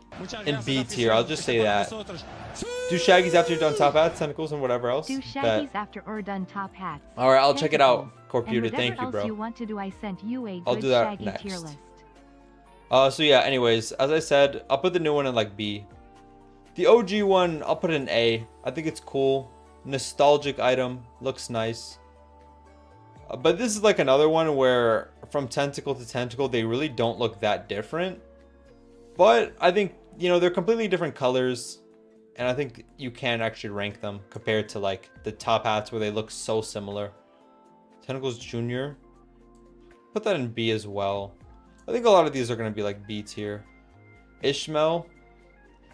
in B tier. I'll just say that. Do shaggies after you're done top hats, tentacles, and whatever else. Do shaggies after or done top hats. All right, I'll check it out. Computer, thank you, bro. You want to do, I sent you a I'll good do that shaggy next. tier list. So yeah, anyways, as I said, I'll put the new one in like B. The OG one, I'll put it in A. I think it's cool. Nostalgic item. Looks nice. But this is like another one where from tentacle to tentacle, they really don't look that different. But I think, you know, they're completely different colors. And I think you can actually rank them compared to like the top hats where they look so similar. Tentacles Junior. Put that in B as well. I think a lot of these are going to be like B tier. Ishmael.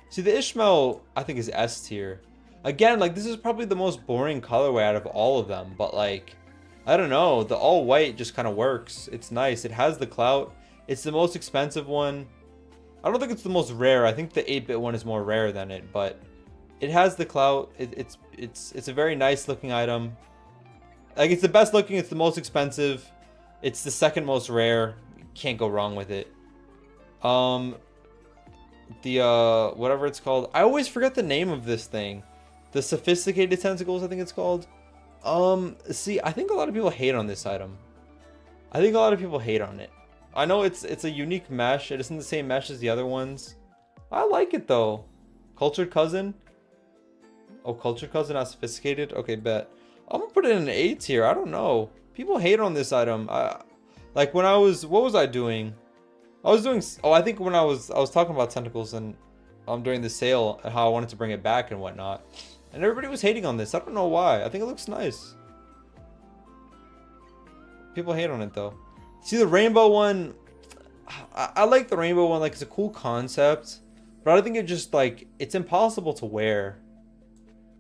See, the Ishmael I think is S tier. Again, like this is probably the most boring colorway out of all of them. But like, I don't know. The all white just kind of works. It's nice. It has the clout. It's the most expensive one. I don't think it's the most rare. I think the 8-bit one is more rare than it. But it has the clout. It's a very nice looking item. Like it's the best looking. It's the most expensive. It's the second most rare. You can't go wrong with it. The whatever it's called. I always forget the name of this thing. The sophisticated tentacles, I think it's called. See, I think a lot of people hate on this item. I think a lot of people hate on it. I know it's a unique mesh. It isn't the same mesh as the other ones. I like it though. Cultured cousin. Oh, cultured cousin, not sophisticated. Okay, bet. I'm gonna put it in an A tier. I don't know. People hate on this item. Like when I was, what was I doing? I was doing. Oh, I think when I was talking about tentacles and during the sale and how I wanted to bring it back and whatnot, and everybody was hating on this. I don't know why. I think it looks nice. People hate on it though. See the rainbow one. I like the rainbow one. Like it's a cool concept, but I think it just like it's impossible to wear.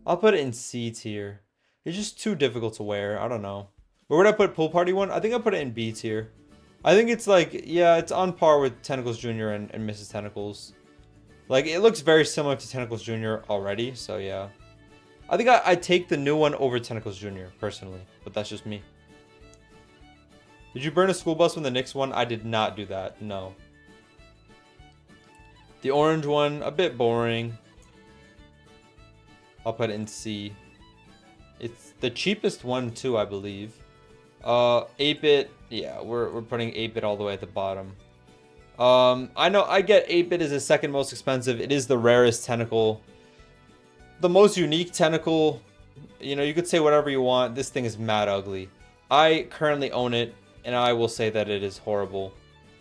I'll put it in C tier. It's just too difficult to wear. I don't know. Where would I put pool party one? I think I put it in B tier. I think it's like, yeah, it's on par with Tentacles Jr. and Mrs. Tentacles. Like, it looks very similar to Tentacles Jr. already, so yeah. I think I'd take the new one over Tentacles Jr. personally, but that's just me. Did you burn a school bus when the Knicks won? I did not do that, no. The orange one, a bit boring. I'll put it in C. It's the cheapest one too, I believe. 8-bit, yeah, we're putting 8-bit all the way at the bottom. I know, I get 8-bit is the second most expensive. It is the rarest tentacle. The most unique tentacle. You know, you could say whatever you want. This thing is mad ugly. I currently own it, and I will say that it is horrible.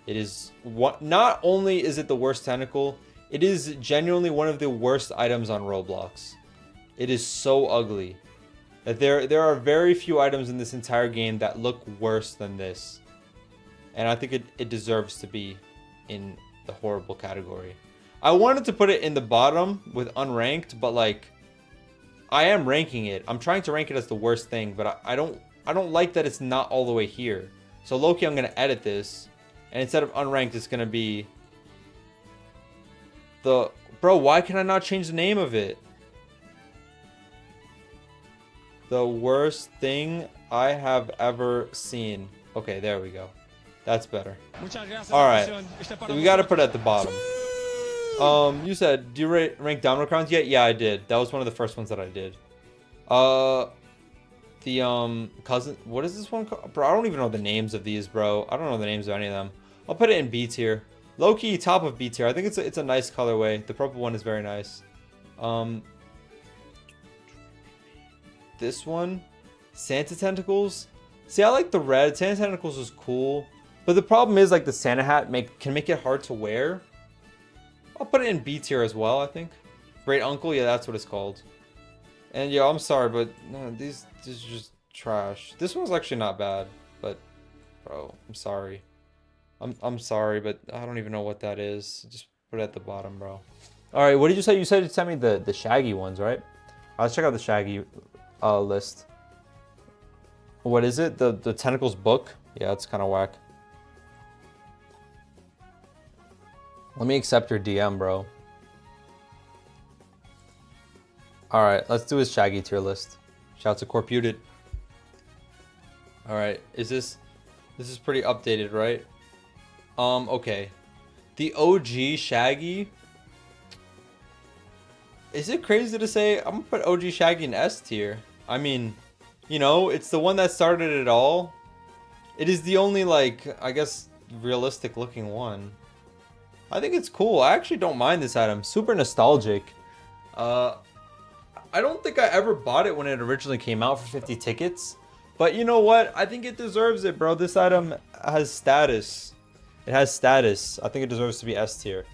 It is what, not only is it the worst tentacle, it is genuinely one of the worst items on Roblox. It is so ugly. That there are very few items in this entire game that look worse than this. And I think it deserves to be in the horrible category. I wanted to put it in the bottom with unranked, but like I am ranking it. I'm trying to rank it as the worst thing, but I don't like that it's not all the way here. So low-key, I'm gonna edit this, and instead of unranked, it's gonna be the bro. Why can I not change the name of it? The worst thing I have ever seen. Okay, there we go. That's better. Alright. So we gotta put it at the bottom. You said, do you rank Domino Crowns yet? Yeah, I did. That was one of the first ones that I did. The cousin, what is this one called? Bro, I don't even know the names of these, bro. I don't know the names of any of them. I'll put it in B tier. Low-key, top of B tier. I think it's a nice colorway. The purple one is very nice. This one, Santa Tentacles. See, I like the red. Santa Tentacles is cool, but the problem is like the Santa hat can make it hard to wear. I'll put it in B tier as well, I think. Great Uncle, yeah, that's what it's called. And yeah, I'm sorry, but no, these are just trash. This one's actually not bad, but bro, I'm sorry. I'm sorry, but I don't even know what that is. Just put it at the bottom, bro. All right, what did you say? You said you sent me the Shaggy ones, right? Let's check out the Shaggy list. What is it? The Tentacles book? Yeah, it's kind of whack. Let me accept your DM, bro. All right, let's do his Shaggy tier list. Shout out to Corputed. All right, this is pretty updated, right? Okay. The OG Shaggy. Is it crazy to say I'm gonna put OG Shaggy in S tier? I mean, you know, it's the one that started it all. It is the only, like, I guess, realistic looking one. I think it's cool. I actually don't mind this item. Super nostalgic. I don't think I ever bought it when it originally came out for 50 tickets. But you know what? I think it deserves it, bro. This item has status. It has status. I think it deserves to be S tier.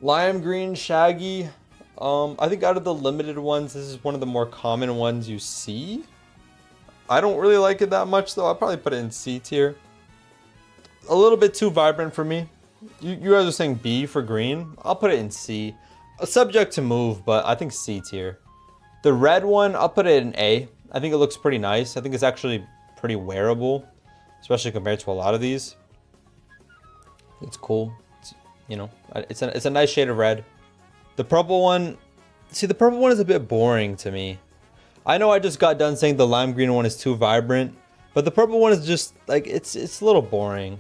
Lime green Shaggy. I think out of the limited ones, this is one of the more common ones you see. I don't really like it that much though. I'll probably put it in C tier. A little bit too vibrant for me. You guys are saying B for green. I'll put it in C. Subject to move, but I think C tier. The red one, I'll put it in A. I think it looks pretty nice. I think it's actually pretty wearable, especially compared to a lot of these. It's cool. It's, you know, it's a nice shade of red. The purple one, see, the purple one is a bit boring to me. I know I just got done saying the lime green one is too vibrant, but the purple one is just like it's a little boring.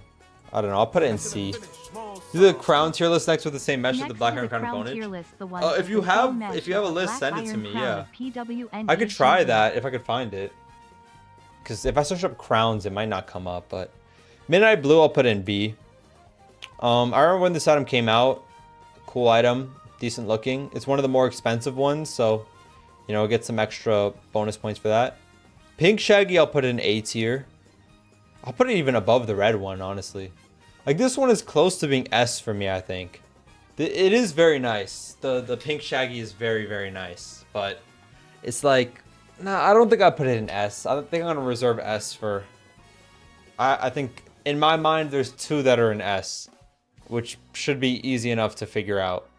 I don't know. I'll put it in C. Do the crown tier list next with the same mesh as the black iron crown component. If you have a list, send it to me. Yeah, I could try that if I could find it. Because if I search up crowns, it might not come up. But midnight blue, I'll put in B. I remember when this item came out. Cool item, decent looking. It's one of the more expensive ones, so you know, get some extra bonus points for that. Pink shaggy, I'll put in A tier. I'll put it even above the red one, honestly. Like, this one is close to being S for me, I think. It is very nice. The pink shaggy is very, very nice. But it's like, nah, I don't think I'd put it in S. I think I'm going to reserve S for... I think, in my mind, there's two that are in S, which should be easy enough to figure out.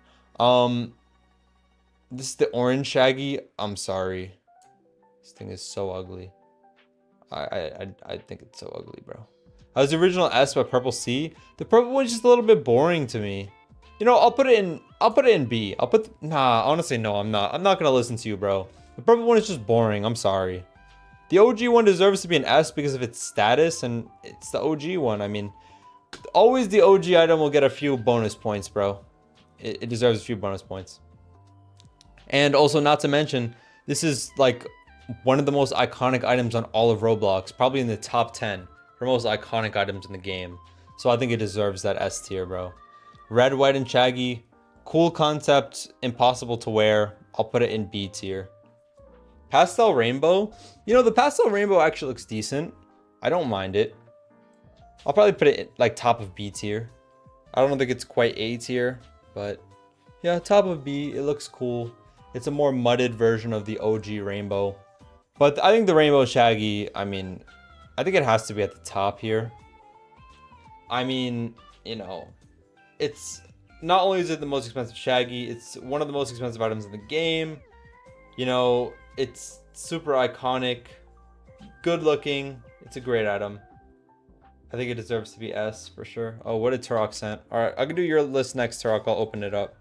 This is the orange shaggy. I'm sorry. This thing is so ugly. I think it's so ugly, bro. I was the original S, but purple C. The purple one's just a little bit boring to me. You know, I'll put it in B. Nah, honestly, no, I'm not. I'm not gonna listen to you, bro. The purple one is just boring. I'm sorry. The OG one deserves to be an S because of its status, and it's the OG one. I mean, always the OG item will get a few bonus points, bro. It deserves a few bonus points. And also, not to mention, this is like one of the most iconic items on all of Roblox, probably in the top 10 for most iconic items in the game. So I think it deserves that S tier, bro. Red, white, and shaggy, cool concept, impossible to wear. I'll put it in B tier. Pastel rainbow, you know, the pastel rainbow actually looks decent. I don't mind it. I'll probably put it like top of B tier. I don't think it's quite A tier, but yeah, top of B. It looks cool. It's a more mudded version of the OG rainbow. But I think the rainbow shaggy, I mean, I think it has to be at the top here. I mean, you know, it's not only is it the most expensive shaggy, it's one of the most expensive items in the game. You know, it's super iconic, good looking. It's a great item. I think it deserves to be S for sure. Oh, what did Turok sent? All right, I can do your list next, Turok. I'll open it up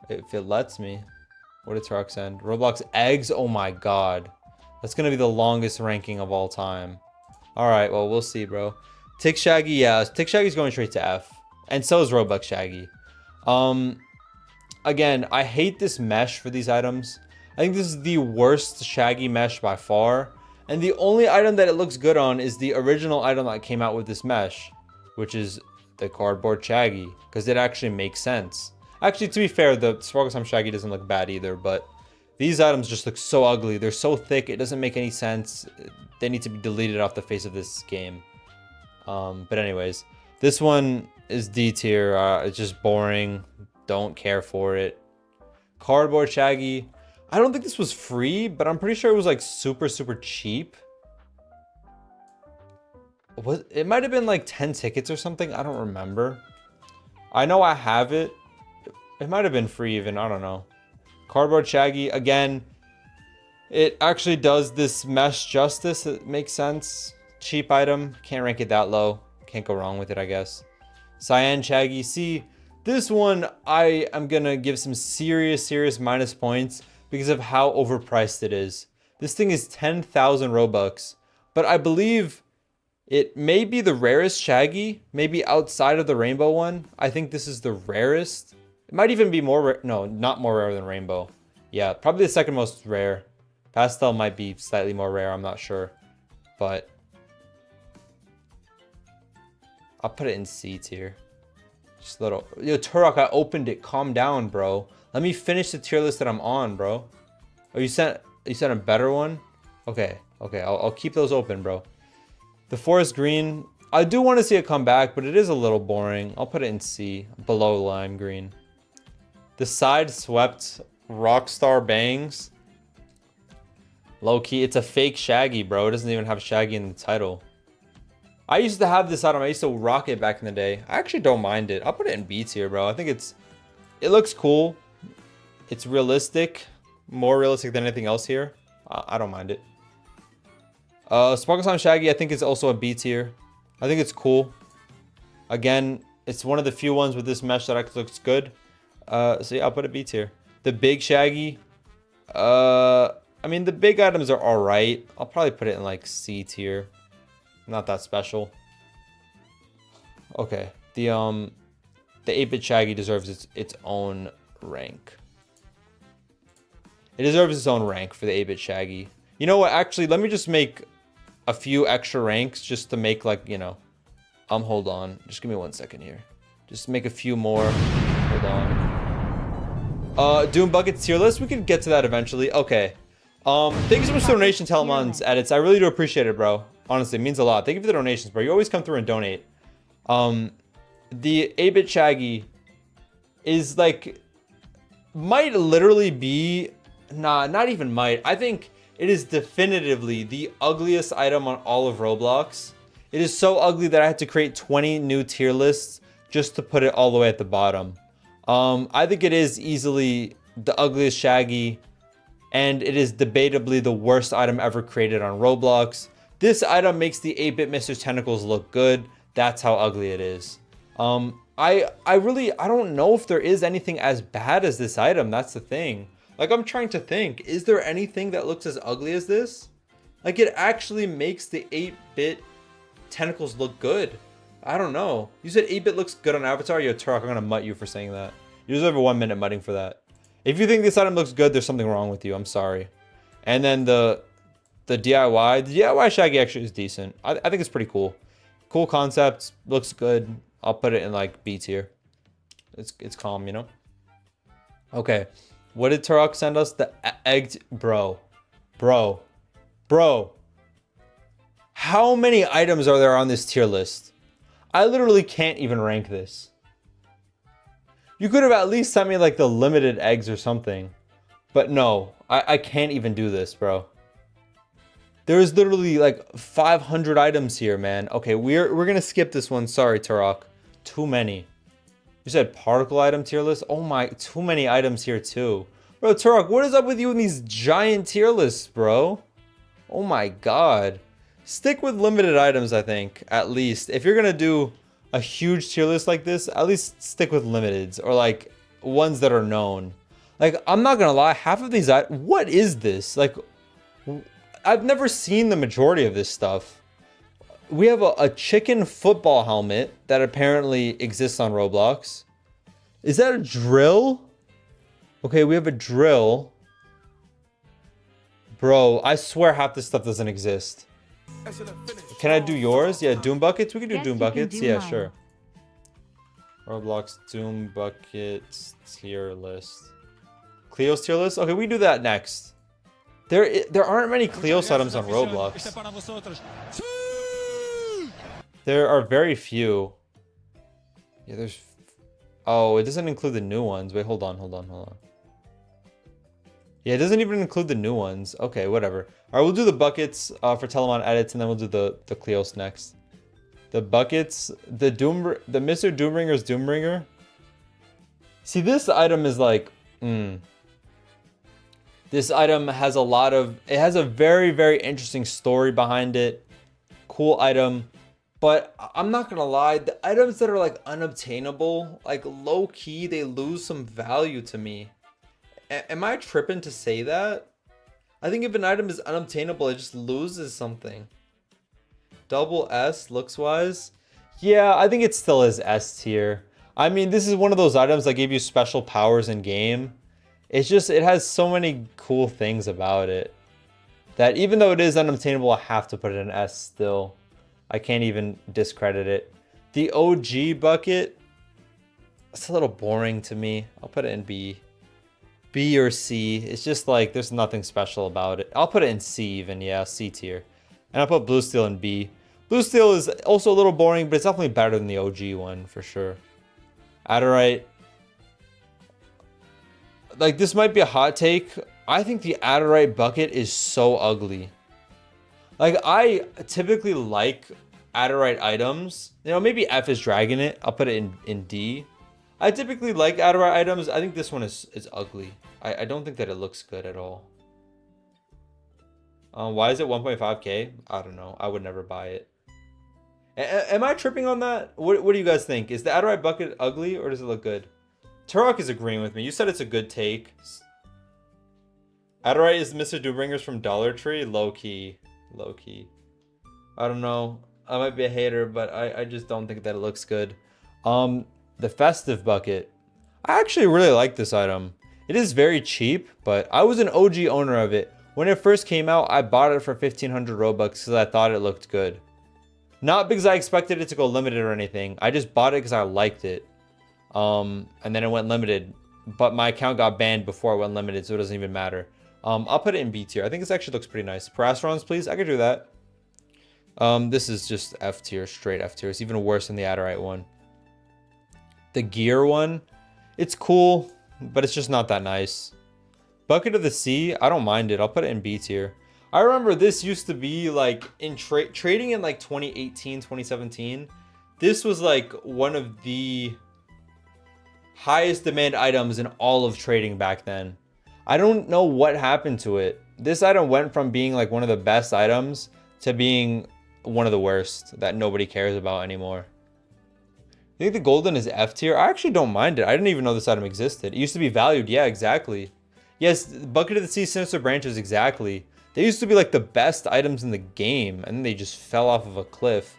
if it lets me. What did Turok send? Roblox eggs. Oh my god, that's gonna be the longest ranking of all time. All right, well, we'll see, bro. Tick shaggy, yeah, tick shaggy's going straight to F, and so is Robux shaggy. Again, I hate this mesh for these items. I think this is the worst shaggy mesh by far, and the only item that it looks good on is the original item that came out with this mesh, which is the cardboard shaggy, because it actually makes sense. Actually, to be fair, the Sparkle Time shaggy doesn't look bad either, but these items just look so ugly. They're so thick, it doesn't make any sense. They need to be deleted off the face of this game. But anyways, this one is D tier. It's just boring. Don't care for it. Cardboard shaggy. I don't think this was free, but I'm pretty sure it was like super cheap. It might have been like 10 tickets or something. I don't remember. I know I have it. It might have been free even. I don't know. Cardboard shaggy. Again, it actually does this mesh justice. It makes sense. Cheap item. Can't rank it that low. Can't go wrong with it, I guess. Cyan shaggy. See, this one I am going to give some serious minus points because of how overpriced it is. This thing is 10,000 Robux. But I believe it may be the rarest shaggy. Maybe outside of the rainbow one. I think this is the rarest. It might even be more rare. No, not more rare than rainbow. Yeah, probably the second most rare. Pastel might be slightly more rare. I'm not sure. But I'll put it in C tier. Just a little. Yo, Turok, I opened it. Calm down, bro. Let me finish the tier list that I'm on, bro. Oh, you sent a better one? Okay. I'll keep those open, bro. The forest green. I do want to see it come back, but it is a little boring. I'll put it in C, below lime green. The side swept Rockstar bangs. Low key, it's a fake Shaggy, bro. It doesn't even have Shaggy in the title. I used to have this item. I used to rock it back in the day. I actually don't mind it. I'll put it in B tier, bro. I think it looks cool. It's realistic. More realistic than anything else here. I don't mind it. Sparkle Slime Shaggy, I think is also a B tier. I think it's cool. Again, it's one of the few ones with this mesh that actually looks good. So yeah, I'll put a B tier. The big Shaggy. I mean, the big items are alright. I'll probably put it in like C tier. Not that special. Okay. The 8-bit Shaggy deserves its own rank. It deserves its own rank for the 8-bit Shaggy. You know what? Actually, let me just make a few extra ranks just to make like, you know. Hold on. Just give me 1 second here. Just make a few more. Hold on. Doom Buckets tier list. We can get to that eventually. Okay. Thank you so much for the donation, Telemon's edits. I really do appreciate it, bro. Honestly, it means a lot. Thank you for the donations, bro. You always come through and donate. The 8-bit Shaggy is like, might literally be, nah, not even might. I think it is definitively the ugliest item on all of Roblox. It is so ugly that I had to create 20 new tier lists just to put it all the way at the bottom. I think it is easily the ugliest Shaggy, and it is debatably the worst item ever created on Roblox. This item makes the 8-bit Mr. Tentacles look good. That's how ugly it is. I don't know if there is anything as bad as this item. That's the thing. Like, I'm trying to think, is there anything that looks as ugly as this? Like, it actually makes the 8-bit Tentacles look good. I don't know. You said 8-bit looks good on Avatar? Yo, Turok, I'm gonna mutt you for saying that. You deserve a 1 minute mutting for that. If you think this item looks good, there's something wrong with you. I'm sorry. And then the DIY Shaggy actually is decent. I think it's pretty cool. Cool concept, looks good. I'll put it in like B tier. It's calm, you know? Okay. What did Turok send us? The egged bro. How many items are there on this tier list? I literally can't even rank this. You could have at least sent me like the limited eggs or something. But no, I can't even do this, bro. There's literally like 500 items here, man. Okay, we're gonna skip this one. Sorry, Turok. Too many. You said particle item tier list? Oh my, too many items here too. Bro, Turok, what is up with you in these giant tier lists, bro? Oh my god. Stick with limited items, I think, at least. If you're gonna do a huge tier list like this, at least stick with limiteds or like ones that are known. Like, I'm not gonna lie, half of these what is this? Like, I've never seen the majority of this stuff. We have a chicken football helmet that apparently exists on Roblox. Is that a drill? Okay, we have a drill. Bro, I swear half this stuff doesn't exist. Can I do yours? Yeah, Doom Buckets? We can do Yes, Doom you can Buckets. do Yeah, mine. sure. Roblox Doom Buckets tier list. Cleo's tier list? Okay, we do that next. There aren't many Cleos items on Roblox. There are very few. Yeah, there's... Oh, it doesn't include the new ones. Wait, hold on. Yeah, it doesn't even include the new ones. Okay, whatever. All right, we'll do the buckets for Telemon edits, and then we'll do the Cleos next. The buckets, the Mr. Doomringer's Doomringer. See, this item is like, This item has a lot of, it has a very, very interesting story behind it. Cool item. But I'm not gonna lie, the items that are like unobtainable, like low key, they lose some value to me. Am I tripping to say that? I think if an item is unobtainable, it just loses something. Double S looks wise. Yeah, I think it still is S tier. I mean, this is one of those items that give you special powers in game. It's just, it has so many cool things about it that even though it is unobtainable, I have to put it in S still. I can't even discredit it. The OG bucket, it's a little boring to me. I'll put it in B. B or C. It's just like, there's nothing special about it. I'll put it in C even, yeah, C tier. And I'll put Blue Steel in B. Blue Steel is also a little boring, but it's definitely better than the OG one, for sure. Adderite. like, this might be a hot take. I think the Adderite bucket is so ugly. Like, I typically like Adderite items. You know, maybe F is dragging it. I'll put it in D. I typically like Adderite items. I think this one is ugly. I don't think that it looks good at all. Why is it 1.5K? I don't know. I would never buy it. Am I tripping on that? What do you guys think? Is the Adderite bucket ugly or does it look good? Turok is agreeing with me. You said it's a good take. Adderite is Mr. Doombringers from Dollar Tree. Low key. Low key. I don't know. I might be a hater, but I just don't think that it looks good. The festive bucket. I actually really like this item. It is very cheap, but I was an OG owner of it. When it first came out, I bought it for 1,500 Robux because I thought it looked good. Not because I expected it to go limited or anything. I just bought it because I liked it. And then it went limited. But my account got banned before it went limited, so it doesn't even matter. I'll put it in B tier. I think this actually looks pretty nice. Parastrons, please. I could do that. This is just F tier, straight F tier. It's even worse than the Adderite one. The gear one, it's cool, but it's just not that nice. Bucket of the Sea, I don't mind it. I'll put it in B tier. I remember this used to be like in trading in like 2018, 2017. This was like one of the highest demand items in all of trading back then. I don't know what happened to it. This item went from being like one of the best items to being one of the worst that nobody cares about anymore. I think the golden is F tier. I actually don't mind it. I didn't even know this item existed. It used to be valued. Yeah, exactly. Yes, Bucket of the Sea, Sinister Branches, exactly. They used to be like the best items in the game, and then they just fell off of a cliff.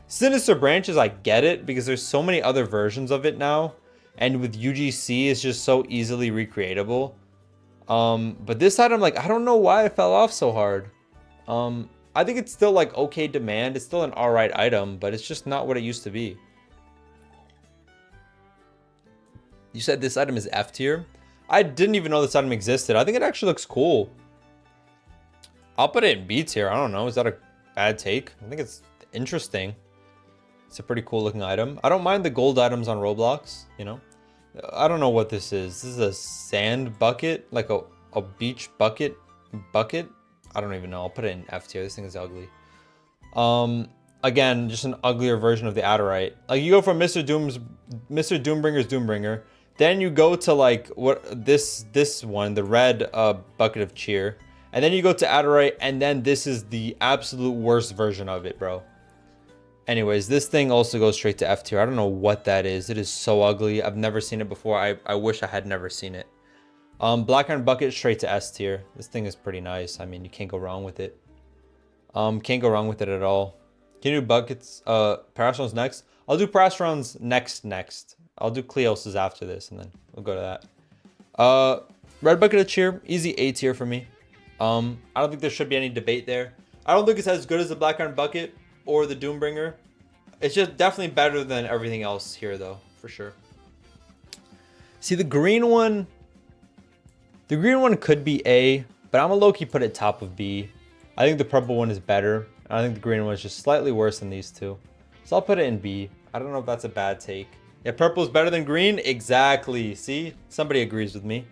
Sinister Branches, I get it, because there's so many other versions of it now. And with UGC, it's just so easily recreatable. But this item, like, I don't know why it fell off so hard. I think it's still like okay demand. It's still an alright item, but it's just not what it used to be. You said this item is F tier? I didn't even know this item existed. I think it actually looks cool. I'll put it in B tier. I don't know. Is that a bad take? I think it's interesting. It's a pretty cool looking item. I don't mind the gold items on Roblox, you know. I don't know what this is. This is a sand bucket, like a beach bucket. I don't even know. I'll put it in F tier. This thing is ugly. Again, just an uglier version of the Adderite. Like, you go from Mr. Doombringer's Doombringer, then you go to like what this one, the red bucket of cheer, and then you go to Adderite, and then this is the absolute worst version of it, bro. Anyways, this thing also goes straight to F tier. I don't know what that is. It is so ugly. I've never seen it before. I wish I had never seen it. Black Iron Bucket straight to S tier. This thing is pretty nice. I mean, you can't go wrong with it. Can't go wrong with it at all. Can you do buckets? Parastrons next. I'll do Parastrons next. I'll do Cleos's after this, and then we'll go to that. Red Bucket of Cheer, easy A tier for me. I don't think there should be any debate there. I don't think it's as good as the Black Iron Bucket or the Doombringer. It's just definitely better than everything else here, though, for sure. See, the green one could be A, but I'm a low-key put it top of B. I think the purple one is better. I think the green one is just slightly worse than these two. So I'll put it in B. I don't know if that's a bad take. Yeah, purple is better than green? Exactly. See? Somebody agrees with me.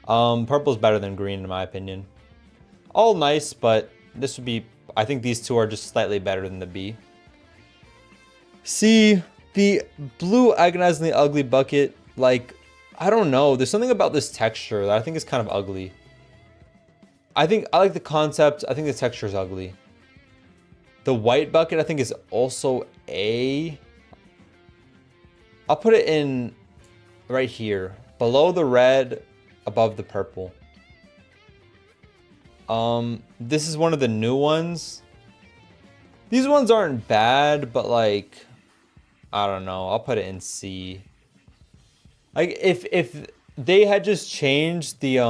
Purple is better than green in my opinion. All nice, but this would be... I think these two are just slightly better than the B. See, the blue agonizingly ugly bucket, like, I don't know. There's something about this texture that I think is kind of ugly. I like the concept. I think the texture is ugly. The white bucket, I think, is also A. I'll put it in right here. Below the red, above the purple. This is one of the new ones. These ones aren't bad, but like, I don't know. I'll put it in C. Like, if they had just changed the,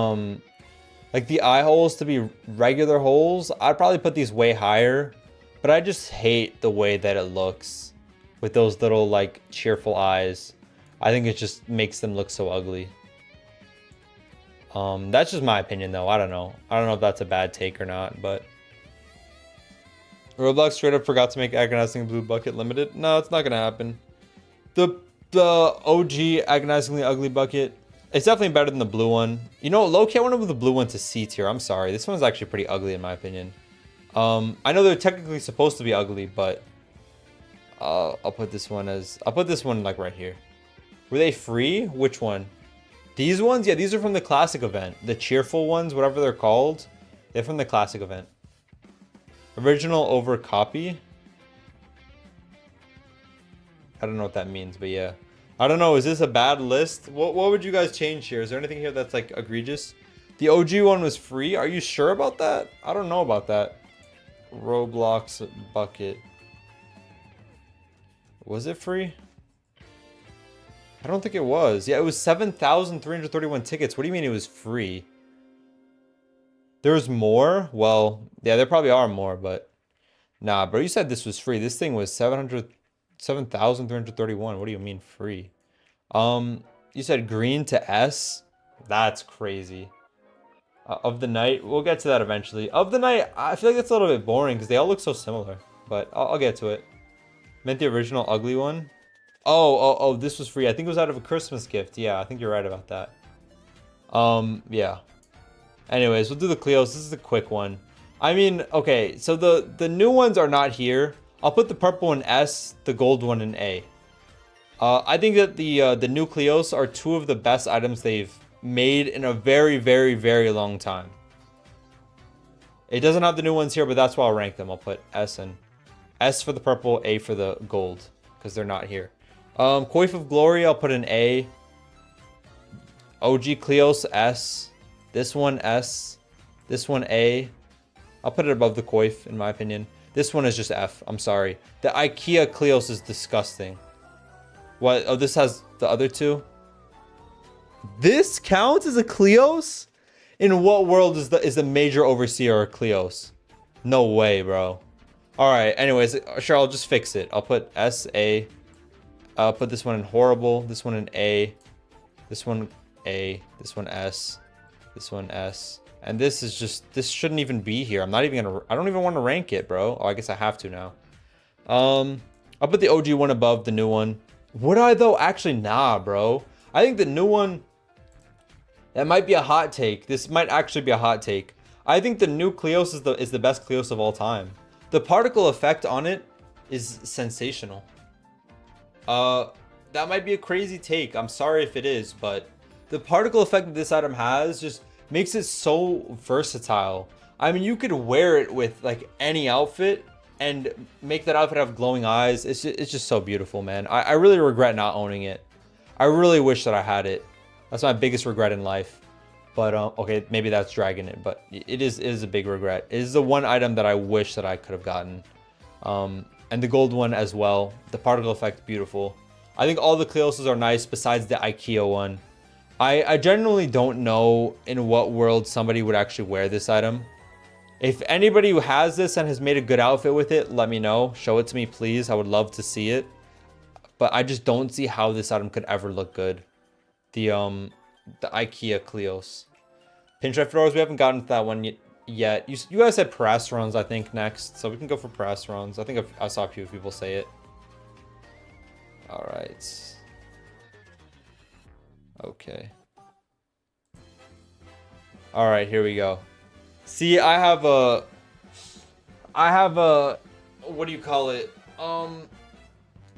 like the eye holes to be regular holes, I'd probably put these way higher. But I just hate the way that it looks with those little like cheerful eyes. I think it just makes them look so ugly. That's just my opinion though. I don't know. I don't know if that's a bad take or not, but Roblox straight up forgot to make agonizing blue bucket limited. No, it's not gonna happen. The OG agonizingly ugly bucket, It's definitely better than the blue one. You know, low-key, I went with the blue one to C tier. I'm sorry. This one's actually pretty ugly in my opinion. I know they're technically supposed to be ugly, but I'll put this one like right here. Were they free? Which one? These ones? Yeah, these are from the classic event. The cheerful ones, whatever they're called. They're from the classic event. Original over copy. I don't know what that means, but yeah. I don't know. Is this a bad list? What would you guys change here? Is there anything here that's like egregious? The OG one was free. Are you sure about that? I don't know about that. Roblox bucket. Was it free? I don't think it was. Yeah, it was 7,331 tickets. What do you mean it was free? There's more? Well, yeah, there probably are more, but nah, bro, you said this was free. This thing was 7,331. What do you mean free? You said green to S? That's crazy. Of the night, we'll get to that eventually. Of the night, I feel like it's a little bit boring because they all look so similar, but I'll get to it. Meant the original ugly one. Oh, this was free. I think it was out of a Christmas gift. Yeah, I think you're right about that. Yeah. Anyways, we'll do the Cleos. This is a quick one. I mean, okay, so the new ones are not here. I'll put the purple in S, the gold one in A. I think that the new Cleos are two of the best items they've made in a very, very, very long time. It doesn't have the new ones here, but that's why I'll rank them. I'll put S and S for the purple, A for the gold, because they're not here. Coif of Glory, I'll put an A. OG Cleos, S. This one, S. This one, A. I'll put it above the Coif, in my opinion. This one is just F. I'm sorry. The IKEA Cleos is disgusting. What? Oh, this has the other two? This counts as a Cleos? In what world is the major overseer a Cleos? No way, bro. Alright, anyways, sure, I'll just fix it. I'll put S, A. I'll put this one in horrible. This one in A. This one A. This one S. This one S. And this is just, this shouldn't even be here. I'm not even gonna, I don't even want to rank it, bro. Oh, I guess I have to now. I'll put the OG one above the new one. Would I though? Actually, nah, bro. I think the new one, that might be a hot take. This might actually be a hot take. I think the new Cleos is the best Cleos of all time. The particle effect on it is sensational. That might be a crazy take. I'm sorry if it is, but the particle effect that this item has just makes it so versatile. I mean, you could wear it with like any outfit and make that outfit have glowing eyes. It's just so beautiful, man. I really regret not owning it. I really wish that I had it. That's my biggest regret in life. But okay, maybe that's dragging it, but it is a big regret. It is the one item that I wish that I could have gotten. And the gold one as well. The particle effect, beautiful. I think all the Cleoses are nice besides the IKEA one. I genuinely don't know in what world somebody would actually wear this item. If anybody who has this and has made a good outfit with it, let me know. Show it to me, please. I would love to see it. But I just don't see how this item could ever look good. The IKEA Cleos. Pinstripe fedoras, we haven't gotten to that one yet. You guys said Paracerons, I think, next. So we can go for Paracerons. I think I saw a few people say it. Alright. Okay. Alright, here we go. See, I have a, what do you call it?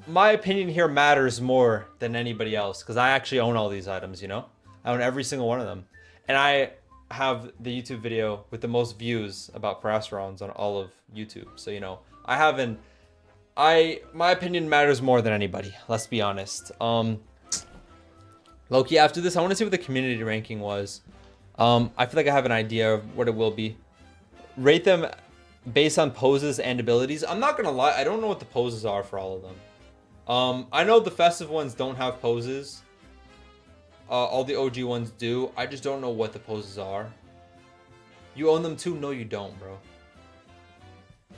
My opinion here matters more than anybody else because I actually own all these items, you know? I own every single one of them. And I have the YouTube video with the most views about Paracerons on all of YouTube. So, you know, my opinion matters more than anybody. Let's be honest. Loki, after this, I want to see what the community ranking was. I feel like I have an idea of what it will be. Rate them based on poses and abilities. I'm not gonna lie, I don't know what the poses are for all of them. I know the festive ones don't have poses. All the OG ones do. I just don't know what the poses are. You own them too? No, you don't, bro.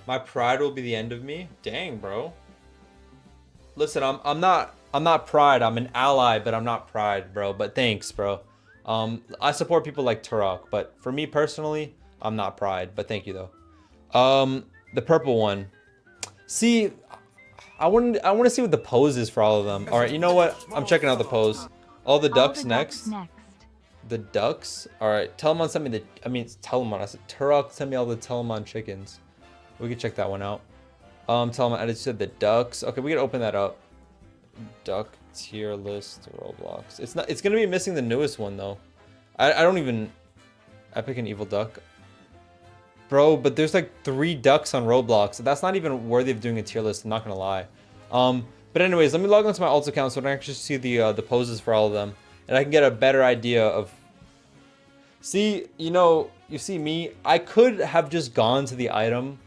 My pride will be the end of me. Dang, bro. Listen, I'm not pride. I'm an ally, but I'm not pride, bro. But thanks, bro. I support people like Turok, but for me personally, I'm not pride. But thank you though. The purple one. See, I want to see what the pose is for all of them. All right, you know what? I'm checking out the pose. All the ducks next. The ducks. All right. Telemon sent me the. I mean, it's Telemon. I said Turok sent me all the Telemon chickens. We can check that one out. Telemon added to the ducks. Okay, we can open that up. Duck tier list Roblox. It's not. It's gonna be missing the newest one though. I don't even. Epic and Evil Duck. Bro, but there's like 3 ducks on Roblox. That's not even worthy of doing a tier list. I'm not gonna lie. But anyways, let me log onto my alt account so I can actually see the poses for all of them, and I can get a better idea of. See, you see me. I could have just gone to the item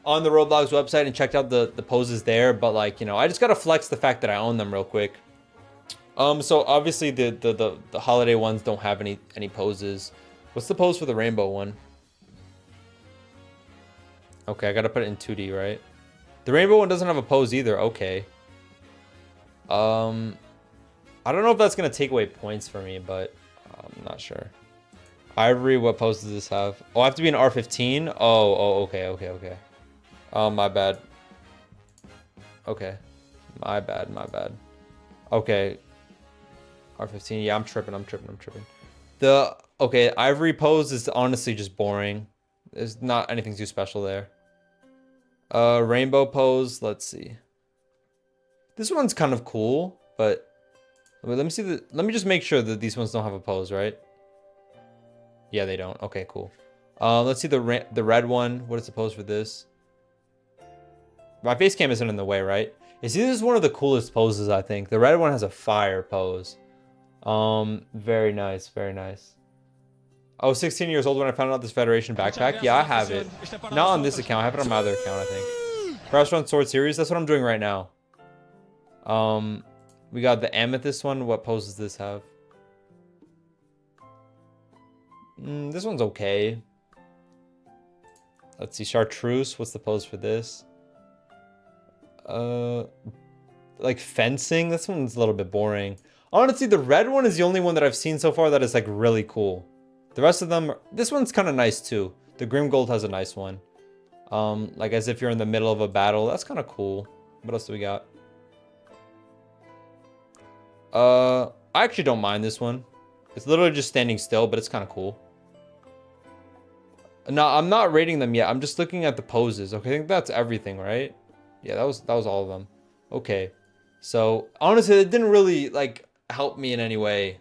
on the Roblox website and checked out the poses there, but like, I just gotta flex the fact that I own them real quick. So obviously the holiday ones don't have any poses. What's the pose for the rainbow one? Okay, I gotta put it in 2D, right? The rainbow one doesn't have a pose either. Okay. I don't know if that's gonna take away points for me, but I'm not sure. Ivory, what pose does this have? Oh, I have to be an R15? Oh, okay. Oh, my bad. Okay. My bad. Okay. R15. Yeah, I'm tripping. Okay, Ivory pose is honestly just boring. There's not anything too special there. Rainbow pose, let's see. This one's kind of cool, but let me see let me just make sure that these ones don't have a pose, right? Yeah, they don't. Okay, cool. Let's see the red one. What is the pose for this? My face cam isn't in the way, right? You see, this is one of the coolest poses, I think. The red one has a fire pose. Very nice. I was 16 years old when I found out this Federation backpack. Yeah, I have it. Not on this account. I have it on my other account, I think. Restaurant Sword Series. That's what I'm doing right now. We got the Amethyst one. What pose does this have? This one's okay. Let's see. Chartreuse. What's the pose for this? Like fencing. This one's a little bit boring. Honestly, the red one is the only one that I've seen so far that is like really cool. The rest of them, this one's kind of nice too. The Grim Gold has a nice one. Like as if you're in the middle of a battle. That's kind of cool. What else do we got? I actually don't mind this one. It's literally just standing still, but it's kind of cool. No, I'm not rating them yet. I'm just looking at the poses. Okay, I think that's everything, right? Yeah, that was all of them. Okay. So, honestly, it didn't really like help me in any way.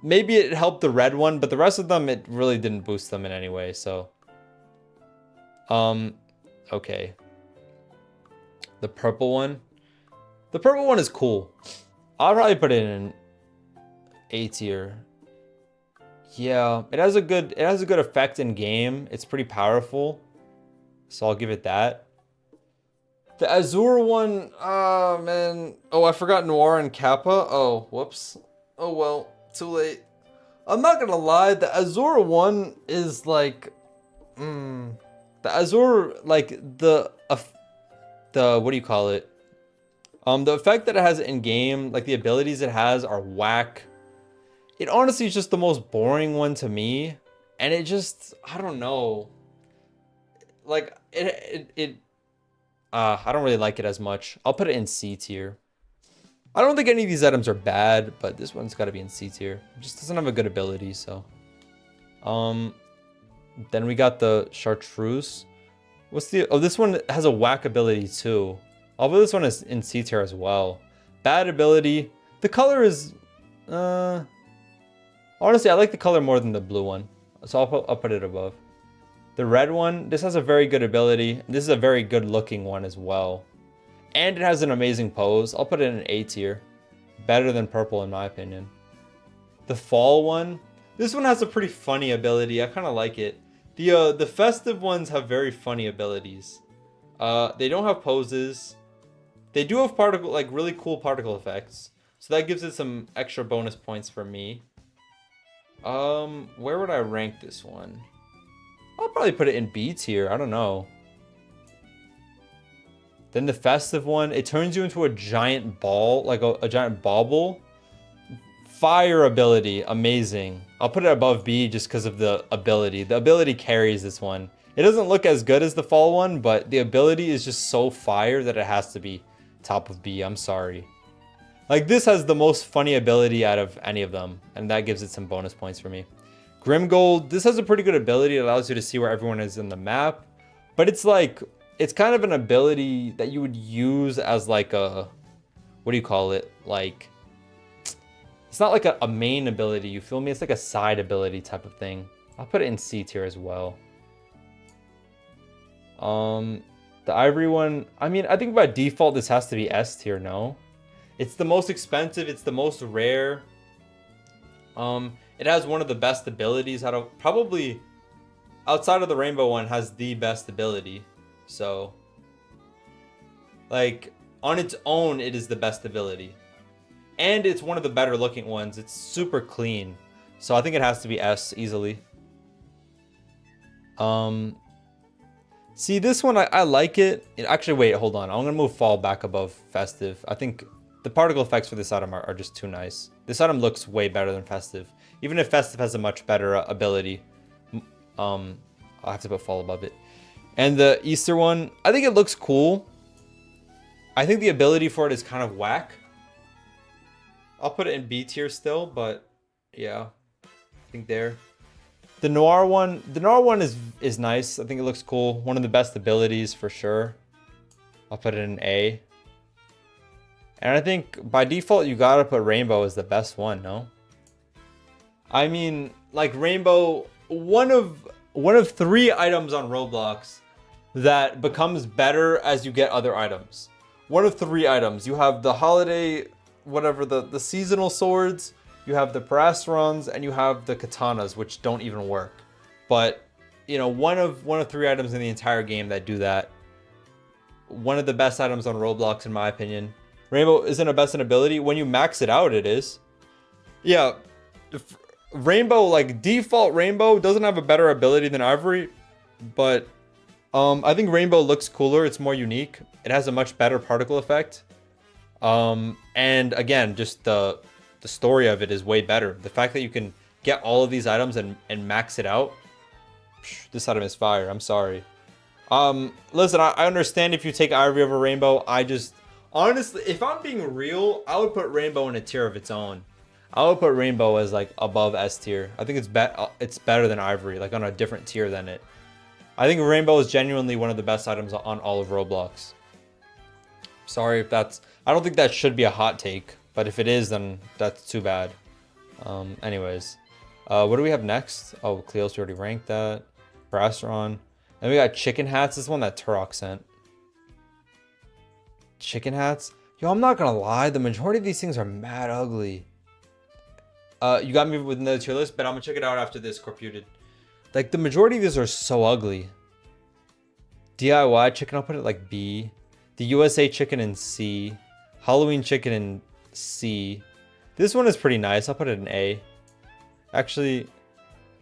Maybe it helped the red one, but the rest of them, it really didn't boost them in any way, so. Okay. The purple one. The purple one is cool. I'll probably put it in A tier. Yeah, it has a good effect in game. It's pretty powerful. So I'll give it that. The Azure one, oh man. Oh, I forgot Noir and Kappa. Oh, whoops. Oh well. Too late. I'm not gonna lie, the Azure one is like, the Azure, like the what do you call it? The effect that it has in game, like the abilities it has are whack. It honestly is just the most boring one to me, and it just, I don't know. Like I don't really like it as much. I'll put it in C tier. I don't think any of these items are bad, but this one's got to be in C tier. It just doesn't have a good ability, so. Then we got the Chartreuse. Oh, this one has a whack ability too. I'll put this one is in C tier as well. Bad ability. The color is, honestly, I like the color more than the blue one, so I'll put it above. The red one, this has a very good ability. This is a very good looking one as well. And it has an amazing pose. I'll put it in A tier. Better than purple in my opinion. The fall one. This one has a pretty funny ability. I kind of like it. The festive ones have very funny abilities. They don't have poses. They do have really cool particle effects. So that gives it some extra bonus points for me. Where would I rank this one? I'll probably put it in B tier. I don't know. Then the festive one, it turns you into a giant ball, like a giant bauble. Fire ability, amazing. I'll put it above B just because of the ability. The ability carries this one. It doesn't look as good as the fall one, but the ability is just so fire that it has to be top of B. I'm sorry. Like, this has the most funny ability out of any of them, and that gives it some bonus points for me. Grim Gold, this has a pretty good ability. It allows you to see where everyone is in the map, but it's like, it's kind of an ability that you would use as like a, what do you call it? Like, it's not like a main ability, you feel me? It's like a side ability type of thing. I'll put it in C tier as well. The Ivory one, I mean, I think by default this has to be S tier, no? It's the most expensive, it's the most rare. It has one of the best abilities out of, probably outside of the rainbow one, has the best ability. So, like, on its own, it is the best ability. And it's one of the better looking ones. It's super clean. So I think it has to be S easily. See, this one, I like it. Actually, wait, hold on. I'm going to move Fall back above Festive. I think the particle effects for this item are just too nice. This item looks way better than Festive. Even if Festive has a much better ability. I'll have to put Fall above it. And the Easter one, I think it looks cool. I think the ability for it is kind of whack. I'll put it in B tier still, but yeah, I think there. The Noir one is nice. I think it looks cool. One of the best abilities for sure. I'll put it in A. And I think by default, you gotta put Rainbow as the best one, no? I mean, like Rainbow, one of 3 items on Roblox that becomes better as you get other items. One of 3 items. You have the holiday, whatever, the seasonal swords, you have the Parastrons, and you have the katanas, which don't even work. But, you know, one of 3 items in the entire game that do that. One of the best items on Roblox, in my opinion. Rainbow isn't a best in ability. When you max it out, it is. Yeah, Rainbow, like default Rainbow, doesn't have a better ability than Ivory, but I think Rainbow looks cooler. It's more unique. It has a much better particle effect. And again, just the story of it is way better. The fact that you can get all of these items and max it out. This item is fire. I'm sorry. Listen, I understand if you take Ivory over Rainbow. Honestly, if I'm being real, I would put Rainbow in a tier of its own. I would put Rainbow as like above S tier. I think it's better than Ivory, like on a different tier than it. I think Rainbow is genuinely one of the best items on all of Roblox. Sorry if that's... I don't think that should be a hot take, but if it is, then that's too bad. Anyways, what do we have next? Oh, Cleos, we already ranked that. Brasseron. Then we got chicken hats. This is one that Turok sent. Chicken hats? Yo, I'm not gonna lie. The majority of these things are mad ugly. You got me with another tier list, but I'm gonna check it out after this, Corputed. Like, the majority of these are so ugly. DIY chicken, I'll put it like B. The USA chicken in C. Halloween chicken in C. This one is pretty nice. I'll put it in A. Actually,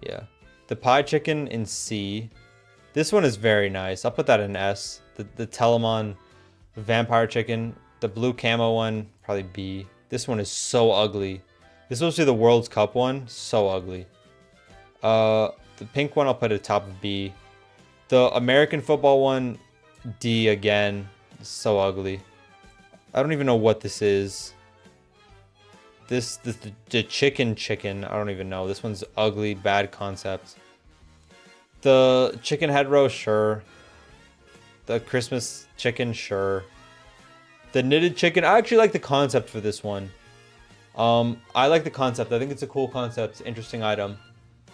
yeah. The pie chicken in C. This one is very nice. I'll put that in S. The Telemon vampire chicken. The blue camo one, probably B. This one is so ugly. This is supposed to be the World's Cup one. So ugly. The pink one, I'll put at the top of B. The American football one, D again. So ugly. I don't even know what this is. The chicken. I don't even know. This one's ugly, bad concept. The chicken head roast, sure. The Christmas chicken, sure. The knitted chicken, I actually like the concept for this one. I like the concept. I think it's a cool concept, interesting item.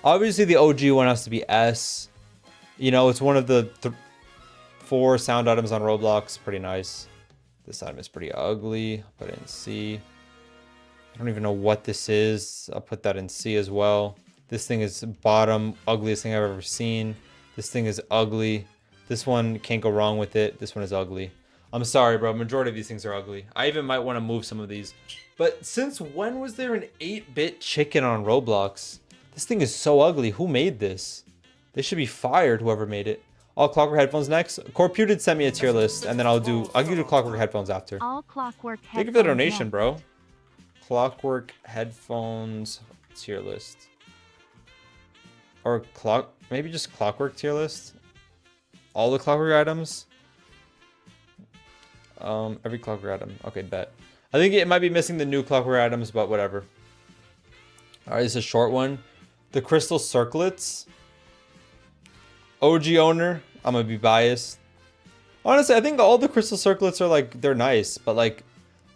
Obviously, the OG one has to be S. You know, it's one of the 4 sound items on Roblox. Pretty nice. This item is pretty ugly. I'll put it in C. I don't even know what this is. I'll put that in C as well. This thing is bottom, ugliest thing I've ever seen. This thing is ugly. This one, can't go wrong with it. This one is ugly. I'm sorry, bro. Majority of these things are ugly. I even might want to move some of these. But since when was there an 8-bit chicken on Roblox? This thing is so ugly. Who made this? They should be fired, whoever made it. All Clockwork headphones next. Corputed sent me a tier list, and then I'll give you Clockwork headphones after. All Clockwork headphones. Thank you for the donation, bro. Clockwork headphones tier list. Or maybe just Clockwork tier list. All the Clockwork items. Every Clockwork item. Okay, bet. I think it might be missing the new clockwork items, but whatever. All right, this is a short one. The crystal circlets. OG owner. I'm gonna be biased. Honestly, I think all the crystal circlets are like, they're nice, but like,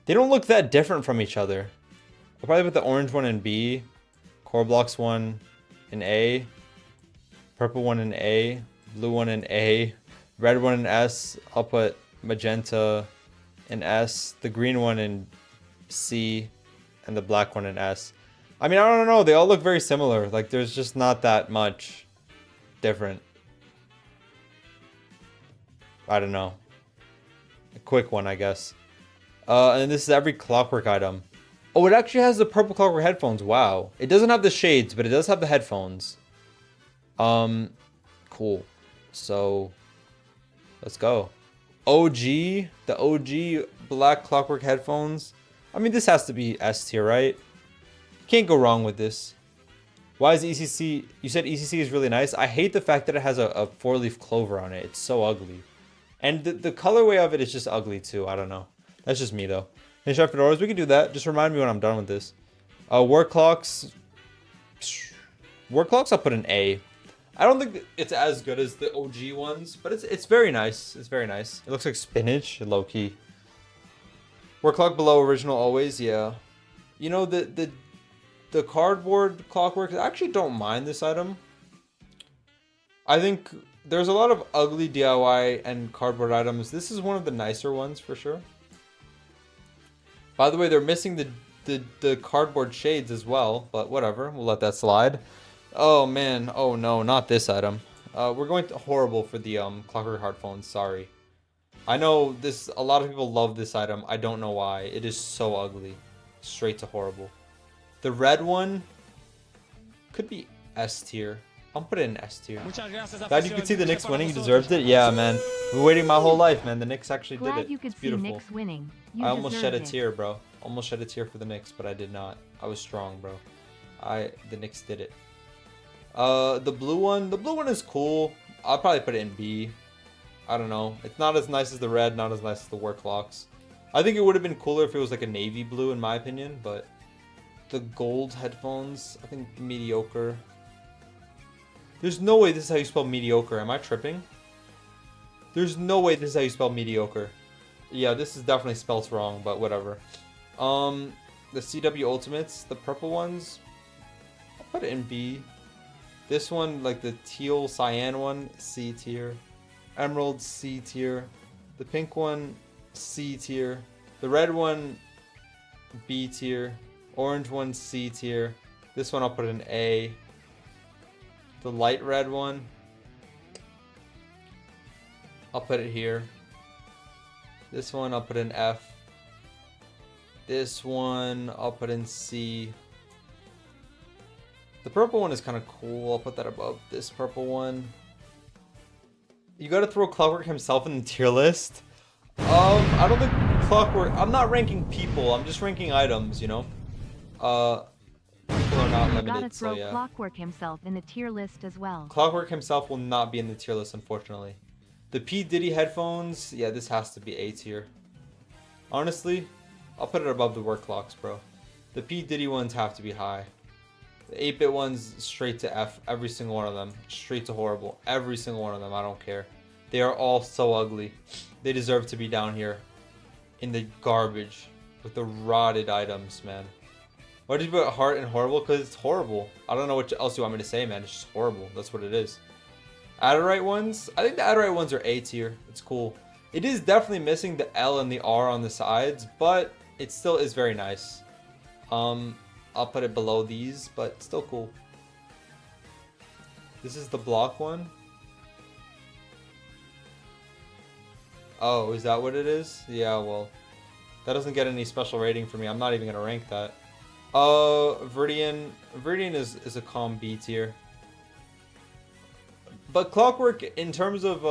they don't look that different from each other. I'll probably put the orange one in B, core blocks one in A, purple one in A, blue one in A, red one in S. I'll put magenta in S, the green one in C, and the black one in S. I mean, I don't know. They all look very similar. Like, there's just not that much different. I don't know. A quick one, I guess. And this is every clockwork item. Oh, it actually has the purple clockwork headphones. Wow. It doesn't have the shades, but it does have the headphones. Cool. So, let's go. OG. The OG black clockwork headphones. I mean, this has to be S tier, right? Can't go wrong with this. Why is ECC... You said ECC is really nice. I hate the fact that it has a four-leaf clover on it. It's so ugly. And the colorway of it is just ugly too. I don't know. That's just me though. Finish after doors. We can do that. Just remind me when I'm done with this. Work clocks. Work clocks I'll put an A. I don't think it's as good as the OG ones, but it's very nice. It's very nice. It looks like spinach, low key. Work clock below original always, yeah. You know, the cardboard clockwork, I actually don't mind this item. I think there's a lot of ugly DIY and cardboard items. This is one of the nicer ones for sure. By the way, they're missing the cardboard shades as well, but whatever. We'll let that slide. Oh man, oh no, not this item. We're going to horrible for the clockwork headphones, sorry. I know this, a lot of people love this item. I don't know why. It is so ugly. Straight to horrible. The red one could be S tier. I'll put it in S tier. Glad you could see the Knicks winning. You deserved it. Yeah, man. I've been waiting my whole life, man. The Knicks actually did it. You could it's beautiful. see Knicks winning. You I almost shed a it. tear, bro. Almost shed a tear for the Knicks, but I did not. I was strong, bro. The Knicks did it. The blue one is cool. I'll probably put it in B. I don't know. It's not as nice as the red, not as nice as the work clocks. I think it would have been cooler if it was like a navy blue, in my opinion, but the gold headphones, I think mediocre. There's no way this is how you spell mediocre. Am I tripping? There's no way this is how you spell mediocre. Yeah, this is definitely spelled wrong, but whatever. The CW Ultimates, the purple ones, I'll put it in B. This one, like the teal cyan one, C tier. Emerald, C tier. The pink one, C tier. The red one, B tier. Orange one, C tier. This one I'll put in A. The light red one, I'll put it here. This one I'll put in F. This one I'll put in C. The purple one is kind of cool. I'll put that above this purple one. You gotta throw Clockwork himself in the tier list. I don't think Clockwork... I'm not ranking people. I'm just ranking items, you know? People are not limited, gotta throw so yeah. Clockwork himself in the tier list as well. Clockwork himself will not be in the tier list, unfortunately. The P. Diddy headphones, yeah, this has to be A tier. Honestly, I'll put it above the work clocks, bro. The P. Diddy ones have to be high. The 8-bit ones, straight to F. Every single one of them. Straight to horrible. Every single one of them, I don't care. They are all so ugly. They deserve to be down here in the garbage with the rotted items, man. Why did you put heart and horrible? Because it's horrible. I don't know what else you want me to say, man. It's just horrible. That's what it is. Adderite ones. I think the Adderite ones are A tier. It's cool. It is definitely missing the L and the R on the sides, but it still is very nice. I'll put it below these, but still cool. This is the block one. Oh, is that what it is? Yeah, well, that doesn't get any special rating for me. I'm not even gonna rank that. Viridian is a calm B tier. But Clockwork, in terms of,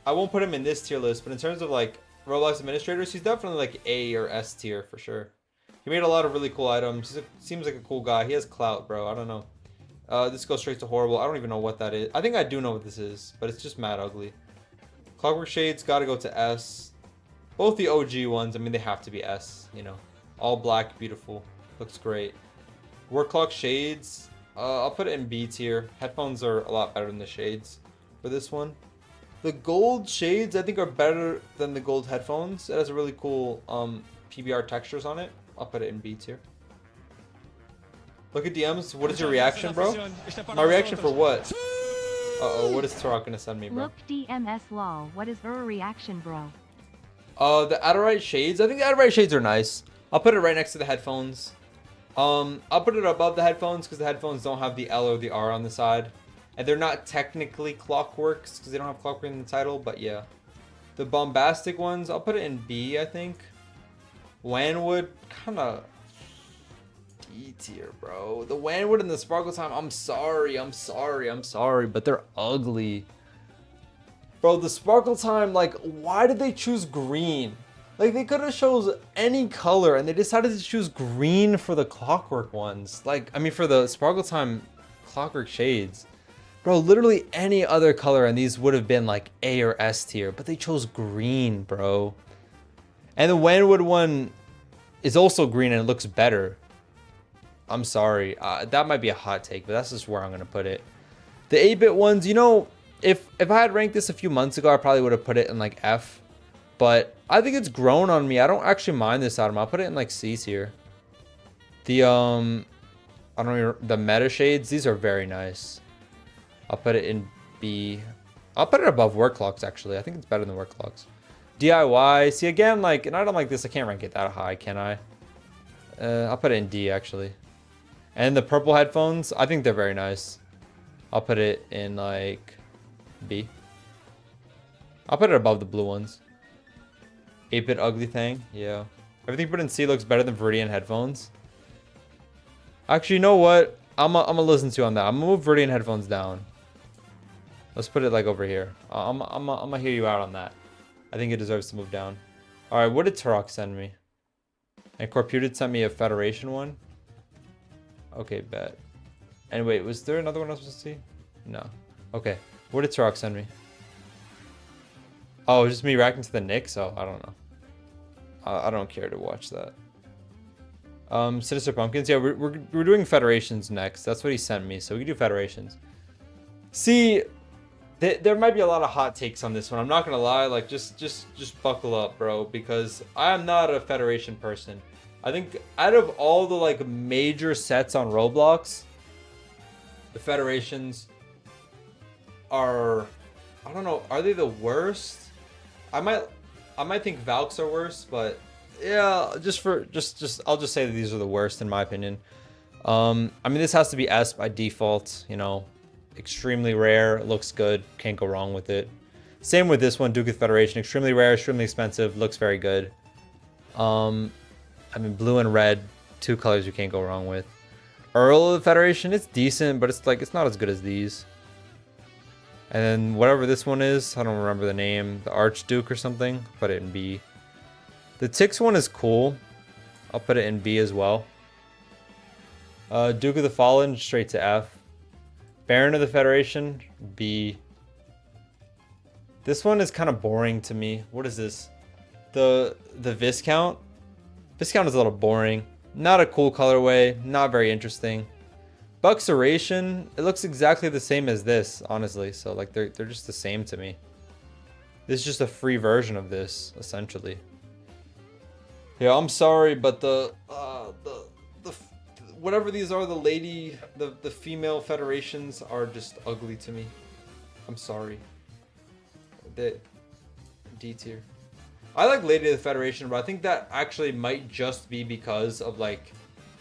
I won't put him in this tier list, but in terms of like Roblox administrators, he's definitely like A or S tier for sure. He made a lot of really cool items. He seems like a cool guy. He has clout, bro. I don't know. This goes straight to horrible. I don't even know what that is. I think I do know what this is, but it's just mad ugly. Clockwork shades gotta go to S. Both the OG ones, I mean, they have to be S, you know. All black, beautiful. Looks great. Work clock shades. I'll put it in B tier. Headphones are a lot better than the shades for this one. The gold shades, I think, are better than the gold headphones. It has a really cool PBR textures on it. I'll put it in B tier. Look at DMs. What is your reaction, bro? My reaction for what? Uh-oh, what is Turok gonna send me, bro? Look DMS lol. What is your reaction, bro? The Adorite shades. I think the Adorite shades are nice. I'll put it right next to the headphones. I'll put it above the headphones because the headphones don't have the L or the R on the side. And they're not technically Clockworks because they don't have Clockwork in the title, but yeah. The bombastic ones, I'll put it in B, I think. Wanwood, kind of D tier, bro. The Wanwood and the Sparkle Time, I'm sorry, but they're ugly. Bro, the Sparkle Time, like, why did they choose green? Like, they could have chose any color, and they decided to choose green for the Clockwork ones. Like, I mean, for the Sparkle Time Clockwork shades. Bro, literally any other color, and these would have been, like, A or S tier. But they chose green, bro. And the Wanwood one is also green, and it looks better. I'm sorry. That might be a hot take, but that's just where I'm going to put it. The 8-bit ones, you know, if I had ranked this a few months ago, I probably would have put it in, like, F. But I think it's grown on me. I don't actually mind this item. I'll put it in like C tier. The I don't know, the meta shades, these are very nice. I'll put it in B. I'll put it above work clocks actually. I think it's better than work clocks. DIY. See again, like an item like this, I can't rank it that high, can I? I'll put it in D actually. And the purple headphones, I think they're very nice. I'll put it in like B. I'll put it above the blue ones. 8-bit ugly thing, yeah. Everything put in C looks better than Viridian headphones. Actually, you know what? I'm gonna listen to you on that. I'm gonna move Viridian headphones down. Let's put it like over here. I'm gonna hear you out on that. I think it deserves to move down. All right, what did Turok send me? And Corputed sent me a Federation one. Okay, bet. And wait, was there another one I was supposed to see? No. Okay, what did Turok send me? Oh, it was just me reacting to the Knicks? Oh, I don't know. I don't care to watch that. Sinister Pumpkins. Yeah, we're doing Federations next. That's what he sent me, so we can do Federations. See, there might be a lot of hot takes on this one. I'm not gonna lie. Like, just buckle up, bro, because I am not a Federation person. I think out of all the like major sets on Roblox, the Federations are, I don't know, are they the worst? I might think Valks are worse, but yeah, I'll just say that these are the worst in my opinion. I mean, this has to be S by default, you know. Extremely rare, looks good, can't go wrong with it. Same with this one, Duke of Federation, extremely rare, extremely expensive, looks very good. I mean, blue and red, two colors you can't go wrong with. Earl of the Federation, it's decent, but it's like it's not as good as these. And then whatever this one is, I don't remember the name, the Archduke or something, put it in B. The Tix one is cool. I'll put it in B as well. Duke of the Fallen, straight to F. Baron of the Federation, B. This one is kind of boring to me. What is this? The Viscount? Viscount is a little boring. Not a cool colorway, not very interesting. Buxeration, it looks exactly the same as this, honestly. So like they're just the same to me. This is just a free version of this, essentially. Yeah, I'm sorry, but the whatever these are, the female federations are just ugly to me. I'm sorry. The D tier. I like Lady of the Federation, but I think that actually might just be because of like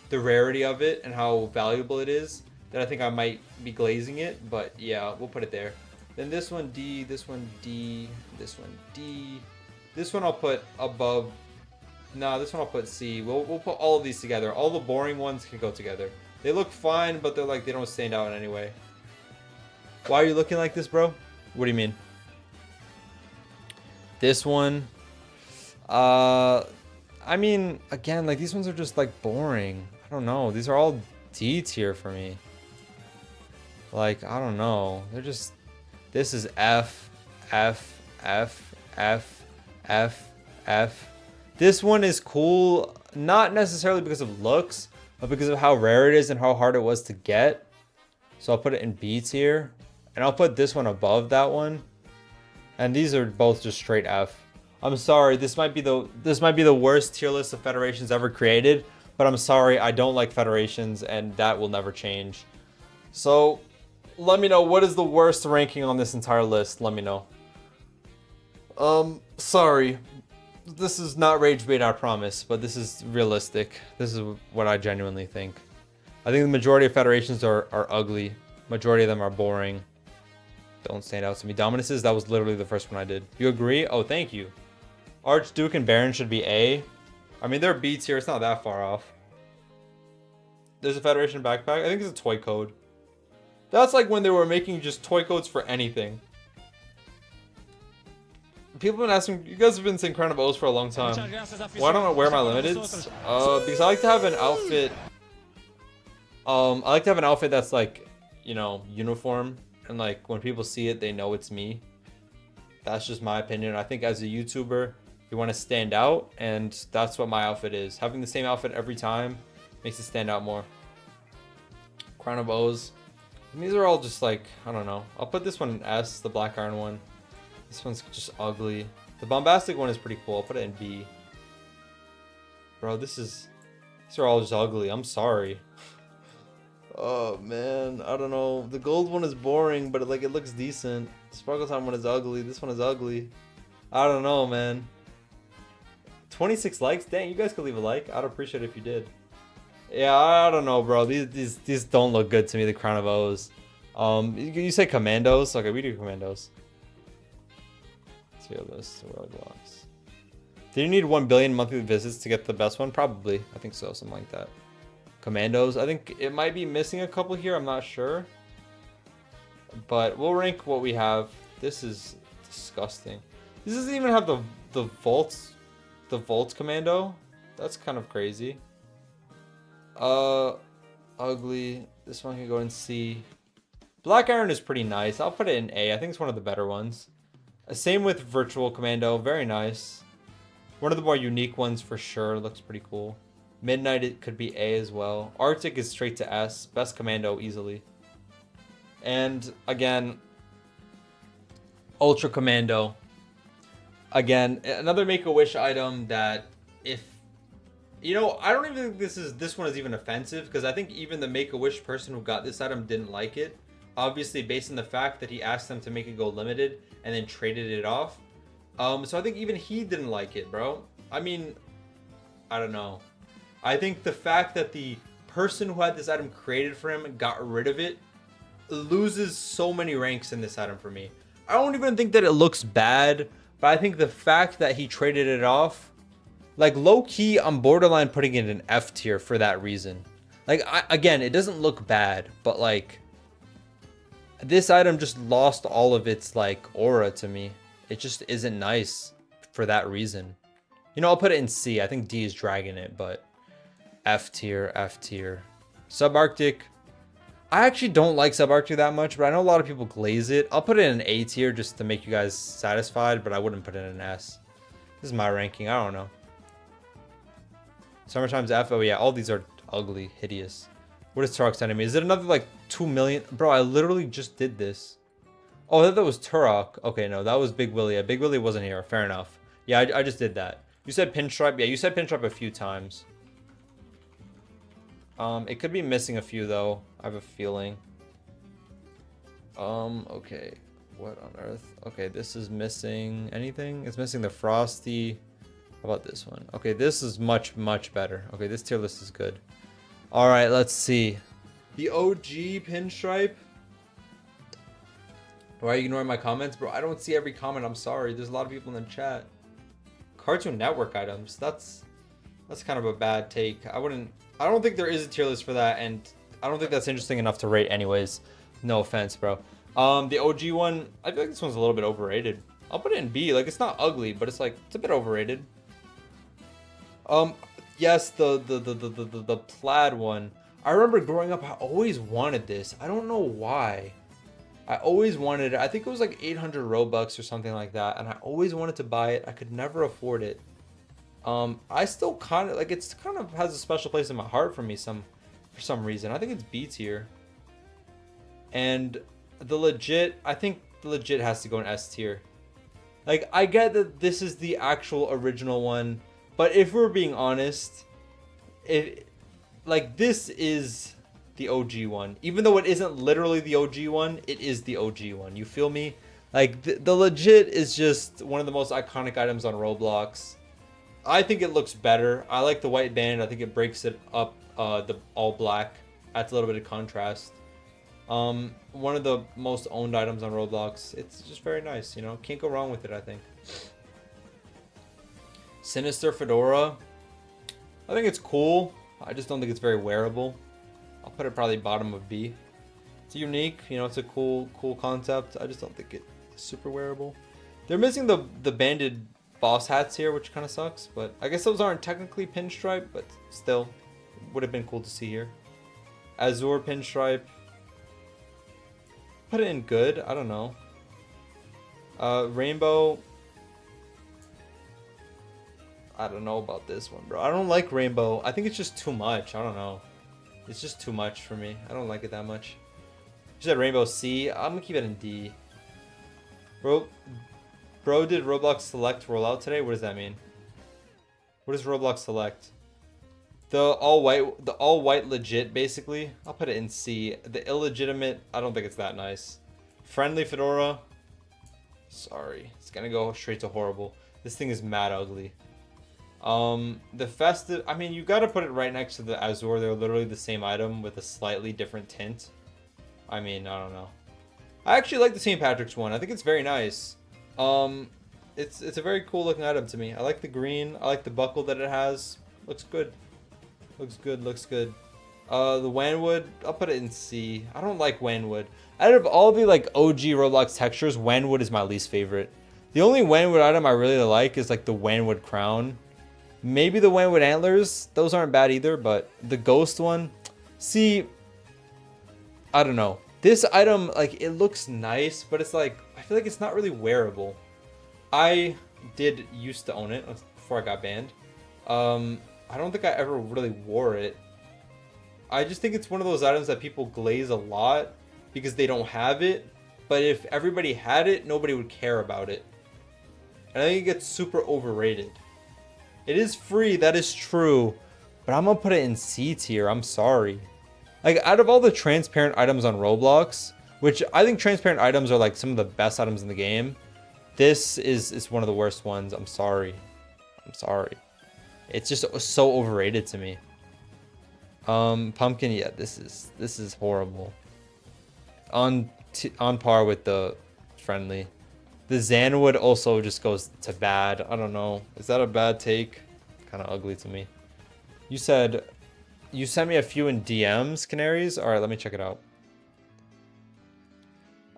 the rarity of it and how valuable it is, that I think I might be glazing it. But yeah, we'll put it there. Then this one D, this one D, this one D. This one I'll put above. No, this one I'll put C. We'll put all of these together. All the boring ones can go together. They look fine, but they're like, they don't stand out in any way. Why are you looking like this, bro? What do you mean? This one. I mean, again, like these ones are just like boring. I don't know. These are all D tier for me. Like, I don't know. They're just, this is F, F, F, F, F, F. This one is cool, not necessarily because of looks, but because of how rare it is and how hard it was to get. So I'll put it in B tier, and I'll put this one above that one. And these are both just straight F. I'm sorry, this might be the worst tier list of federations ever created, but I'm sorry, I don't like federations, and that will never change. So let me know, what is the worst ranking on this entire list? Let me know. Sorry. This is not rage bait, I promise, but this is realistic. This is what I genuinely think. I think the majority of federations are ugly. Majority of them are boring. Don't stand out to me. Dominuses, that was literally the first one I did. You agree? Oh, thank you. Archduke and Baron should be A. I mean, they're B tier. It's not that far off. There's a federation backpack. I think it's a toy code. That's like when they were making just toy codes for anything. People have been asking, you guys have been saying Crown of O's for a long time. Why don't I wear my limiteds? Because I like to have an outfit. I like to have an outfit that's like, you know, uniform. And like when people see it, they know it's me. That's just my opinion. I think as a YouTuber, you want to stand out. And that's what my outfit is. Having the same outfit every time makes it stand out more. Crown of O's. And these are all just like, I don't know. I'll put this one in S, the black iron one. This one's just ugly. The bombastic one is pretty cool. I'll put it in B. Bro, these are all just ugly. I'm sorry. Oh man, I don't know. The gold one is boring, but it looks decent. The Sparkle Time one is ugly. This one is ugly. I don't know, man. 26 likes? Dang, you guys could leave a like. I'd appreciate it if you did. Yeah, I don't know, bro. These don't look good to me, the Crown of O's. You say Commandos? Okay, we do Commandos. Let's see this. Roblox. Do you need 1 billion monthly visits to get the best one? Probably. I think so, something like that. Commandos. I think it might be missing a couple here. I'm not sure. But we'll rank what we have. This is disgusting. This doesn't even have the Volt Commando. That's kind of crazy. Ugly. This one can go in C. Black Iron is pretty nice. I'll put it in A. I think it's one of the better ones. Same with Virtual Commando. Very nice. One of the more unique ones for sure. Looks pretty cool. Midnight, it could be A as well. Arctic is straight to S. Best Commando easily. And again, Ultra Commando. Again, another Make-A-Wish item that if... You know, I don't even think this one is even offensive, because I think even the Make-A-Wish person who got this item didn't like it. Obviously, based on the fact that he asked them to make it go limited and then traded it off. So I think even he didn't like it, bro. I mean, I don't know. I think the fact that the person who had this item created for him got rid of it loses so many ranks in this item for me. I don't even think that it looks bad, but I think the fact that he traded it off, like low-key, I'm borderline putting it in F tier for that reason. Like, again, it doesn't look bad, but like, this item just lost all of its like aura to me. It just isn't nice for that reason. You know, I'll put it in C. I think D is dragging it, but F tier, F tier. Subarctic. I actually don't like Subarctic that much, but I know a lot of people glaze it. I'll put it in A tier just to make you guys satisfied, but I wouldn't put it in S. This is my ranking. I don't know. Summertime's F. Oh yeah, all these are ugly, hideous. What is Turok sending me? Is it another like 2 million? Bro, I literally just did this. Oh, I thought that was Turok. Okay, no, that was Big Willie. Big Willie wasn't here. Fair enough. Yeah, I just did that. You said Pinstripe. Yeah, you said Pinstripe a few times. It could be missing a few though. I have a feeling. Okay. What on earth? Okay, this is missing anything? It's missing the Frosty. How about this one? Okay, this is much, much better. Okay, this tier list is good. All right, let's see. The OG Pinstripe. Why are you ignoring my comments? Bro, I don't see every comment. I'm sorry. There's a lot of people in the chat. Cartoon Network items. That's kind of a bad take. I don't think there is a tier list for that, and I don't think that's interesting enough to rate anyways. No offense, bro. The OG one, I feel like this one's a little bit overrated. I'll put it in B. Like, it's not ugly, but it's like, it's a bit overrated. Yes, the plaid one. I remember growing up, I always wanted this. I don't know why. I always wanted it. I think it was like 800 Robux or something like that, and I always wanted to buy it. I could never afford it. I still kind of like, it's kind of has a special place in my heart for me for some reason. I think it's B tier. And the legit, I think the legit has to go in S tier. Like, I get that this is the actual original one, but if we're being honest, like, this is the OG one. Even though it isn't literally the OG one, it is the OG one. You feel me? Like, the legit is just one of the most iconic items on Roblox. I think it looks better. I like the white band. I think it breaks it up, the all black. Adds a little bit of contrast. One of the most owned items on Roblox. It's just very nice, you know? Can't go wrong with it, I think. Sinister Fedora. I think it's cool. I just don't think it's very wearable. I'll put it probably bottom of B. It's unique, you know, it's a cool concept. I just don't think it's super wearable. They're missing the banded boss hats here, which kind of sucks, but I guess those aren't technically pinstripe, but still would have been cool to see here. Azure pinstripe. Put it in good. I don't know. Rainbow. I don't know about this one, bro. I don't like rainbow. I think it's just too much. I don't know. It's just too much for me. I don't like it that much. You said rainbow C. I'm gonna keep it in D. Bro, did Roblox Select roll out today? What does that mean? What is Roblox Select? The all white legit, basically. I'll put it in C. The illegitimate, I don't think it's that nice. Friendly Fedora. Sorry. It's gonna go straight to horrible. This thing is mad ugly. The festive, I mean, you gotta put it right next to the Azure. They're literally the same item with a slightly different tint. I mean, I don't know. I actually like the St. Patrick's one. I think it's very nice. It's a very cool looking item to me. I like the green. I like the buckle that it has. Looks good. Looks good, looks good. The Wanwood, I'll put it in C. I don't like Wanwood. Out of all the like OG Roblox textures, Wanwood is my least favorite. The only Wanwood item I really like is like the Wanwood crown. Maybe the Wanwood antlers. Those aren't bad either, but the ghost one, see, I don't know. This item, like, it looks nice, but it's like, I feel like it's not really wearable. I did used to own it before I got banned. I don't think I ever really wore it. I just think it's one of those items that people glaze a lot because they don't have it. But if everybody had it, nobody would care about it. And I think it gets super overrated. It is free, that is true. But I'm gonna put it in C tier, I'm sorry. Like, out of all the transparent items on Roblox, which I think transparent items are like some of the best items in the game, this is one of the worst ones. I'm sorry. I'm sorry. It's just so overrated to me. Pumpkin, yeah, this is horrible. On par with the friendly. The Zanwood also just goes to bad. I don't know. Is that a bad take? Kind of ugly to me. You said you sent me a few in DMs, Canaries. All right, let me check it out.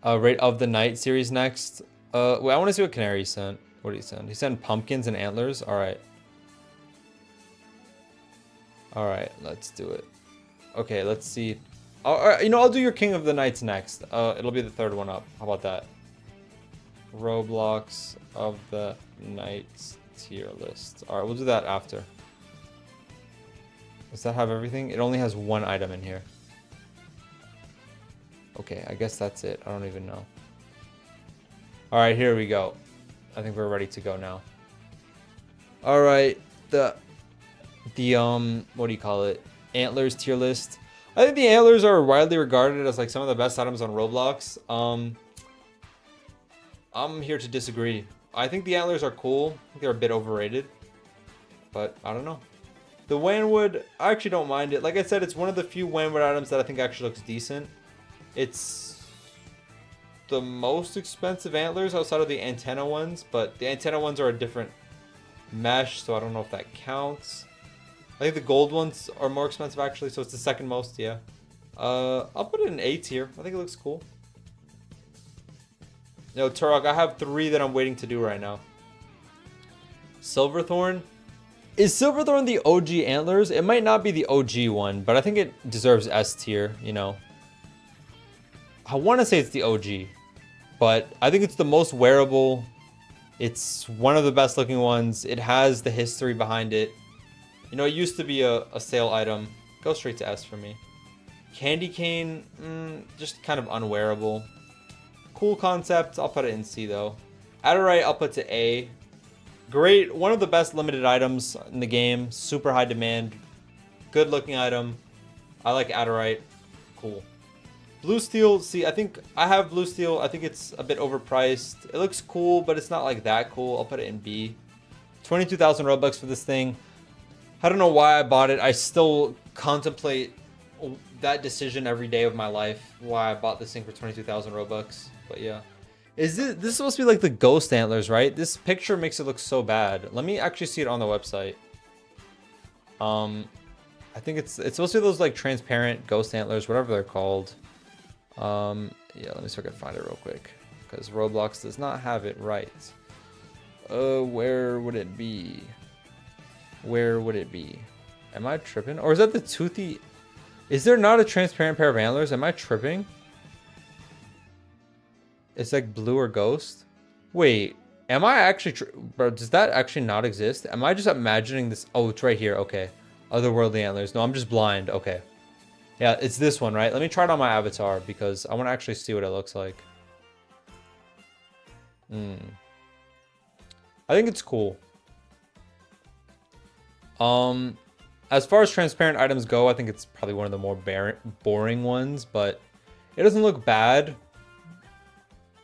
Rate of the Night series next. Wait, I want to see what Canary sent. What did he send? He sent pumpkins and antlers. All right. All right, let's do it. Okay, let's see. You know, I'll do your King of the Nights next. It'll be the third one up. How about that? Roblox of the Nights tier list. All right, we'll do that after. Does that have everything? It only has one item in here. Okay, I guess that's it. I don't even know. All right, here we go. I think we're ready to go now. All right, the what do you call it? Antlers tier list. I think the antlers are widely regarded as like some of the best items on Roblox. I'm here to disagree. I think the antlers are cool. I think they're a bit overrated, but I don't know. The Wanwood, I actually don't mind it. Like I said, it's one of the few Wanwood items that I think actually looks decent. It's the most expensive antlers outside of the antenna ones, but the antenna ones are a different mesh, so I don't know if that counts. I think the gold ones are more expensive actually, so it's the second most, yeah. I'll put it in A tier. I think it looks cool. Yo, Turok, I have 3 that I'm waiting to do right now. Silverthorn. Is Silverthorn the OG antlers? It might not be the OG one, but I think it deserves S tier, you know. I want to say it's the OG, but I think it's the most wearable It's one of the best looking ones. It has the history behind it. You know, it used to be a sale item. Go straight to S for me. Candy cane, just kind of unwearable. Cool concept. I'll put it in C though. Adderite, I'll put to A. Great, one of the best limited items in the game. Super high demand. Good looking item. I like Adderite. Cool. Blue steel, see, I think I have blue steel. I think it's a bit overpriced. It looks cool, but it's not like that cool. I'll put it in B. 22,000 Robux for this thing. I don't know why I bought it. I still contemplate that decision every day of my life. Why I bought this thing for 22,000 Robux. But yeah. Is this supposed to be like the ghost antlers, right? This picture makes it look so bad. Let me actually see it on the website. I think it's supposed to be those like transparent ghost antlers, whatever they're called. Yeah, let me see if I can find it real quick, because Roblox does not have it right. Where would it be? Where would it be? Am I tripping? Or is that the toothy? Is there not a transparent pair of antlers? Am I tripping? It's like blue or ghost. Wait, am I actually, bro, does that actually not exist? Am I just imagining this? Oh, it's right here. Okay. Otherworldly antlers. No, I'm just blind. Okay. Yeah, it's this one, right? Let me try it on my avatar because I want to actually see what it looks like. I think it's cool. As far as transparent items go, I think it's probably one of the more boring ones, but it doesn't look bad.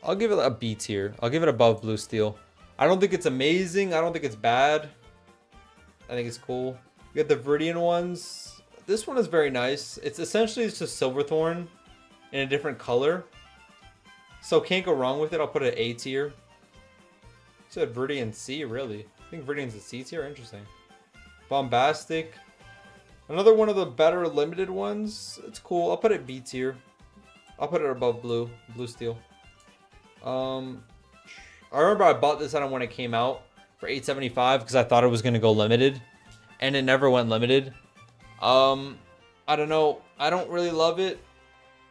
I'll give it a B tier. I'll give it above blue steel. I don't think it's amazing. I don't think it's bad. I think it's cool. You got the Viridian ones. This one is very nice. It's essentially just a Silverthorn in a different color. So can't go wrong with it. I'll put it A tier. Said Viridian C, really. I think Viridian's a C tier. Interesting. Bombastic. Another one of the better limited ones. It's cool. I'll put it B tier. I'll put it above blue steel. I remember I bought this item when it came out for $8.75 because I thought it was going to go limited, and it never went limited. I don't know. I don't really love it.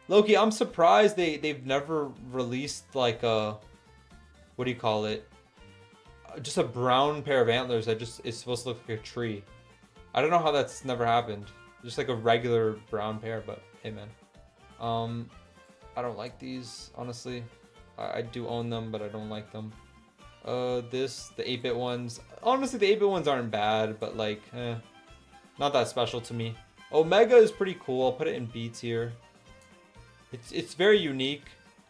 Loki, I'm surprised they've never released like a, what do you call it? Just a brown pair of antlers that just is supposed to look like a tree. I don't know how that's never happened. Just like a regular brown pair, but hey man. I don't like these, honestly. I do own them, but I don't like them. The 8-bit ones. Honestly, the 8-bit ones aren't bad, but like, not that special to me. Omega is pretty cool. I'll put it in B tier. It's very unique.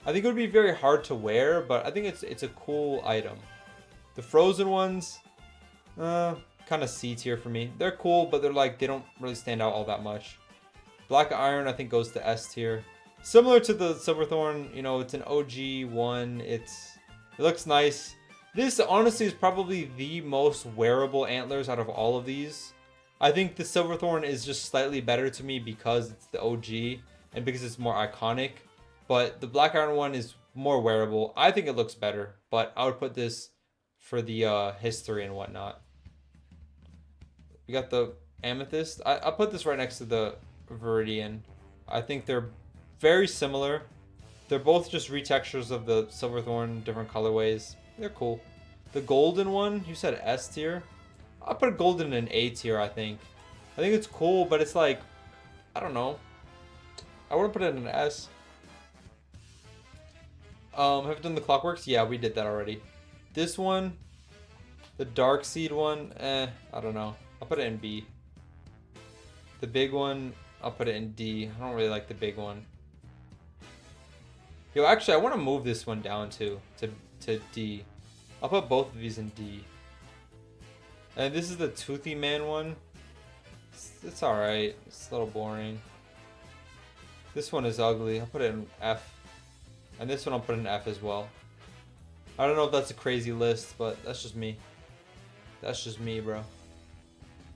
I think it would be very hard to wear, but I think it's a cool item. The frozen ones, kind of C tier for me. They're cool, but they're like, they don't really stand out all that much. Black Iron, I think, goes to S tier. Similar to the Silverthorn, you know, it's an OG one. It looks nice. This honestly is probably the most wearable antlers out of all of these. I think the Silverthorn is just slightly better to me because it's the OG and because it's more iconic. But the Black Iron one is more wearable. I think it looks better, but I would put this for the history and whatnot. We got the Amethyst. I'll put this right next to the Viridian. I think they're very similar. They're both just retextures of the Silverthorn, different colorways. They're cool. The golden one, you said S tier? I'll put golden in A tier, I think. I think it's cool, but it's like, I don't know. I wouldn't put it in an S. Have you done the Clockworks? Yeah, we did that already. This one, the Dark Seed one, I don't know. I'll put it in B. The big one, I'll put it in D. I don't really like the big one. Yo, actually, I want to move this one down too, to D. I'll put both of these in D. And this is the Toothy Man one. It's alright. It's a little boring. This one is ugly. I'll put it in F. And this one I'll put in F as well. I don't know if that's a crazy list, but that's just me. That's just me, bro.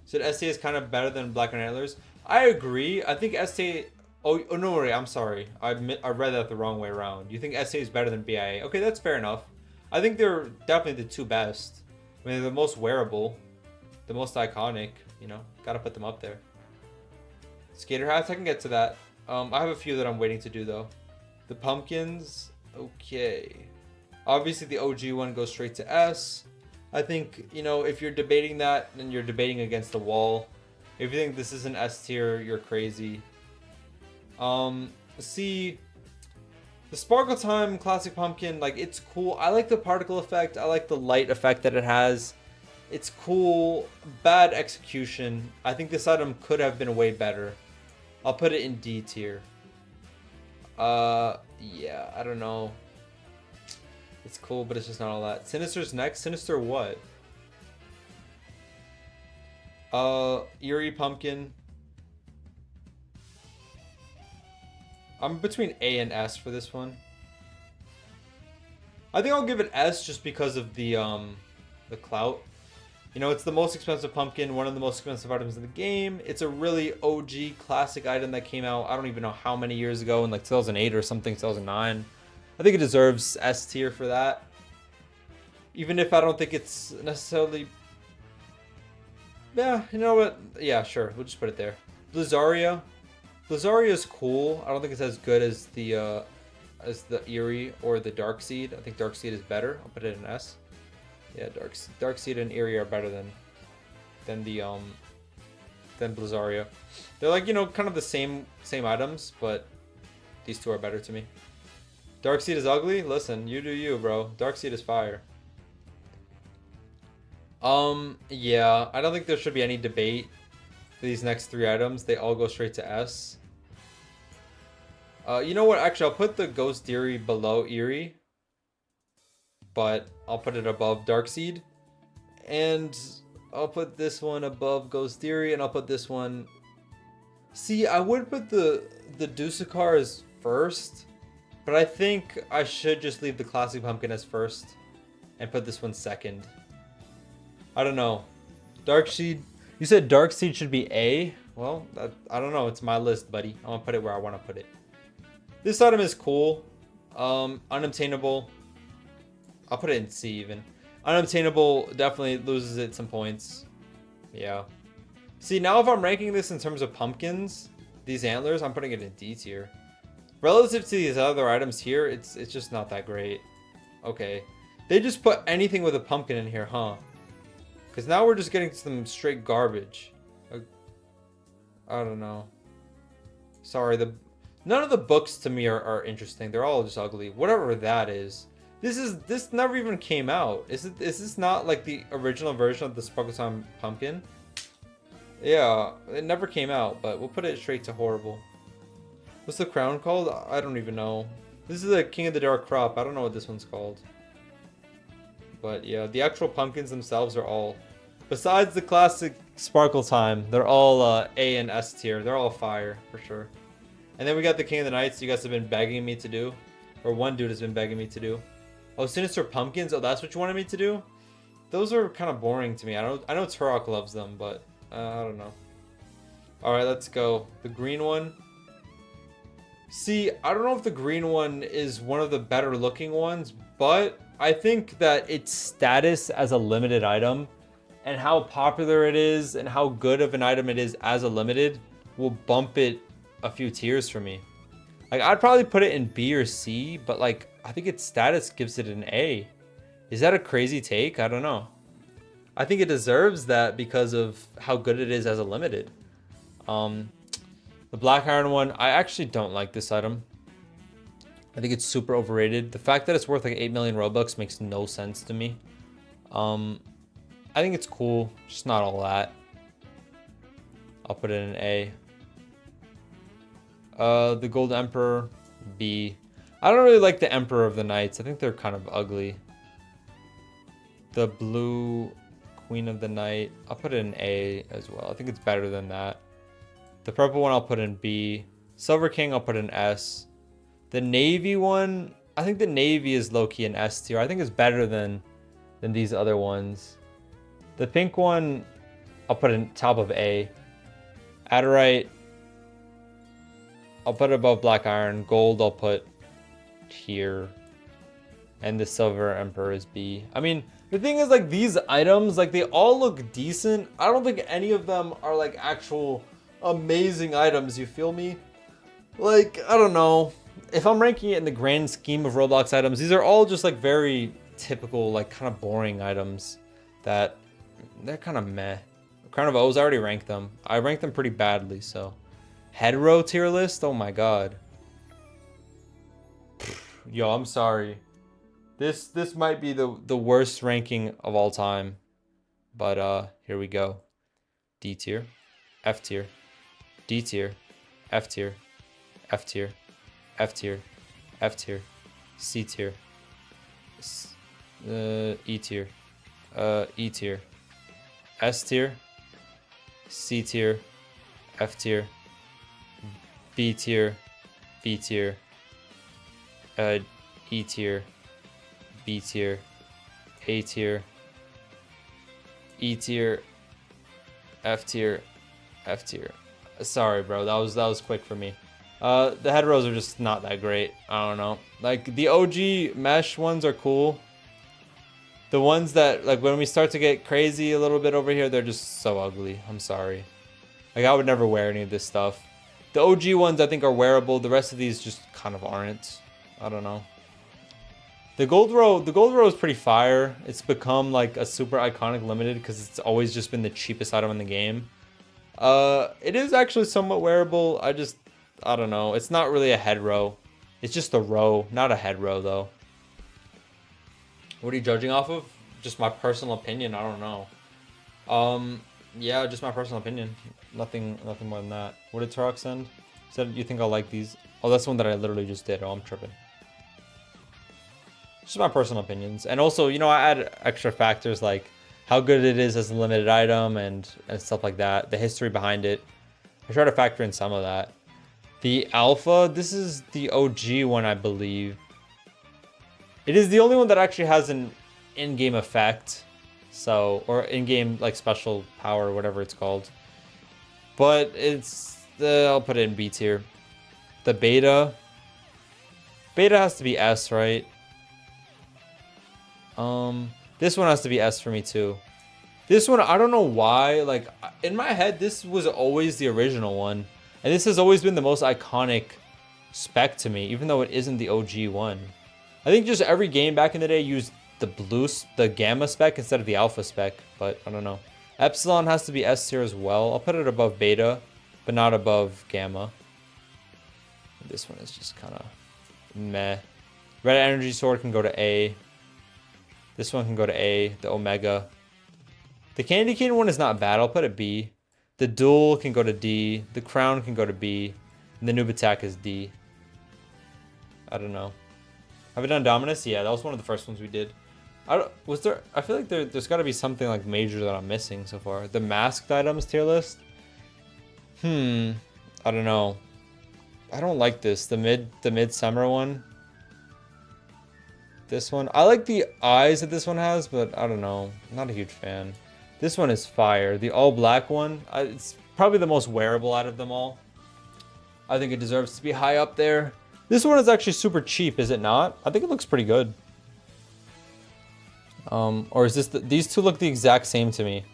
So SA is kind of better than Black and Antlers. I agree. I think SA... Oh, no worry. I'm sorry. I read that the wrong way around. You think SA is better than BIA? Okay, that's fair enough. I think they're definitely the two best. I mean, they're the most wearable. The most iconic. You know, gotta put them up there. Skater hats, I can get to that. I have a few that I'm waiting to do, though. The pumpkins... Okay. Obviously, the OG one goes straight to S. I think, you know, if you're debating that, then you're debating against the wall. If you think this is an S tier, you're crazy. C, the Sparkle Time Classic Pumpkin, like, it's cool. I like the particle effect. I like the light effect that it has. It's cool. Bad execution. I think this item could have been way better. I'll put it in D tier. Yeah, I don't know. It's cool, but it's just not all that. Sinister's next. Sinister what? Eerie Pumpkin. I'm between A and S for this one. I think I'll give it S just because of the clout. You know, it's the most expensive pumpkin, one of the most expensive items in the game. It's a really OG classic item that came out, I don't even know how many years ago, in like 2008 or something, 2009. I think it deserves S tier for that. Even if I don't think it's necessarily... Yeah, you know what? Yeah, sure. We'll just put it there. Blizzaria. Blizzaria is cool. I don't think it's as good as the Eerie or the Dark Seed. I think Dark Seed is better. I'll put it in S. Yeah, Dark Seed and Eerie are better than Blizzaria. They're like, you know, kind of the same items, but these two are better to me. Dark Seed is ugly? Listen, you do you, bro. Dark Seed is fire. Yeah, I don't think there should be any debate for these next three items. They all go straight to S. You know what? Actually, I'll put the Ghost Eerie below Eerie, but I'll put it above Dark Seed. And I'll put this one above Ghost Eerie, and I'll put this one... See, I would put the Dusakar as first, but I think I should just leave the Classic Pumpkin as first and put this one second. I don't know. Dark Seed... You said Dark Seed should be A? Well, I don't know. It's my list, buddy. I'm gonna put it where I want to put it. This item is cool. Unobtainable. I'll put it in C even. Unobtainable definitely loses it some points. Yeah. See, now if I'm ranking this in terms of pumpkins, these antlers, I'm putting it in D tier. Relative to these other items here, it's just not that great. Okay. They just put anything with a pumpkin in here, huh? Because now we're just getting some straight garbage. I don't know. Sorry, none of the books to me are interesting. They're all just ugly. Whatever that is. This never even came out. Is this not like the original version of the Sparkle Time Pumpkin? Yeah, it never came out, but we'll put it straight to horrible. What's the crown called? I don't even know. This is the King of the Dark Crop. I don't know what this one's called. But yeah, the actual pumpkins themselves are all, besides the classic Sparkle Time, they're all A and S tier. They're all fire for sure. And then we got the King of the Nights you guys have been begging me to do. Or one dude has been begging me to do. Oh, Sinister Pumpkins. Oh, that's what you wanted me to do? Those are kind of boring to me. I know Turok loves them, but I don't know. Alright, let's go. The green one. See, I don't know if the green one is one of the better looking ones, but I think that its status as a limited item and how popular it is and how good of an item it is as a limited will bump it a few tiers for me. Like, I'd probably put it in B or C, but like, I think its status gives it an A. Is that a crazy take? I don't know. I think it deserves that because of how good it is as a limited. The Black Iron one, I actually don't like this item. I think it's super overrated. The fact that it's worth like 8 million Robux makes no sense to me. I think it's cool, just not all that. I'll put it in A. The Gold Emperor, B. I don't really like the Emperor of the Knights. I think they're kind of ugly. The Blue Queen of the Night, I'll put it in A as well. I think it's better than that. The purple one I'll put in B. Silver King I'll put in S. The navy one, I think the navy is low-key an S tier. I think it's better than these other ones. The pink one, I'll put in top of A. Adderite, I'll put it above Black Iron. Gold, I'll put here. And the Silver Emperor is B. I mean, the thing is, like, these items, like, they all look decent. I don't think any of them are, like, actual amazing items, you feel me? Like, I don't know. if I'm ranking it in the grand scheme of Roblox items, these are all just like very typical, like kind of boring items that they're kind of meh. Crown of O's, I already ranked them. I ranked them pretty badly, so. Head row tier list? Oh my god. Yo, I'm sorry. This might be the worst ranking of all time. But here we go. D tier, F tier, D tier, F tier, F tier, F tier, F tier, C tier, E tier, E tier, S tier, C tier, F tier, B tier, B tier, E tier, B tier, A tier, E tier, F tier, F tier. Sorry, bro. That was quick for me. The head rows are just not that great. I don't know. Like the OG mesh ones are cool. The ones that like when we start to get crazy a little bit over here, they're just so ugly. I'm sorry. Like I would never wear any of this stuff. The OG ones I think are wearable. The rest of these just kind of aren't. I don't know. The gold row is pretty fire. It's become like a super iconic limited because it's always just been the cheapest item in the game. It is actually somewhat wearable. I don't know. It's not really a head row. It's just a row, not a head row though. What are you judging off of? Just my personal opinion. I don't know. Yeah, just my personal opinion. Nothing more than that. What did Turok send? Said you think I'll like these? Oh, that's the one that I literally just did. Oh, I'm tripping. Just my personal opinions. And also, you know, I add extra factors like how good it is as a limited item and stuff like that. The history behind it. I try to factor in some of that. The alpha, this is the OG one, I believe. It is the only one that actually has an in-game effect. So, or in-game like special power or whatever it's called. But I'll put it in B tier. The beta has to be S, right? This one has to be S for me too. This one, I don't know why, like in my head, this was always the original one. And this has always been the most iconic spec to me, even though it isn't the OG one. I think just every game back in the day used the gamma spec instead of the alpha spec, but I don't know. Epsilon has to be S tier as well. I'll put it above beta, but not above gamma. This one is just kind of meh. Red energy sword can go to A. This one can go to A, the Omega. The candy cane one is not bad. I'll put it B. The duel can go to D. The crown can go to B. And the noob attack is D. I don't know. Have we done Dominus? Yeah, that was one of the first ones we did. I feel like there's got to be something like major that I'm missing so far. The masked items tier list? I don't know. I don't like this. The midsummer one. This one. I like the eyes that this one has, but I don't know. I'm not a huge fan. This one is fire. The all black one, it's probably the most wearable out of them all. I think it deserves to be high up there. This one is actually super cheap, is it not? I think it looks pretty good. Or is this these two look the exact same to me?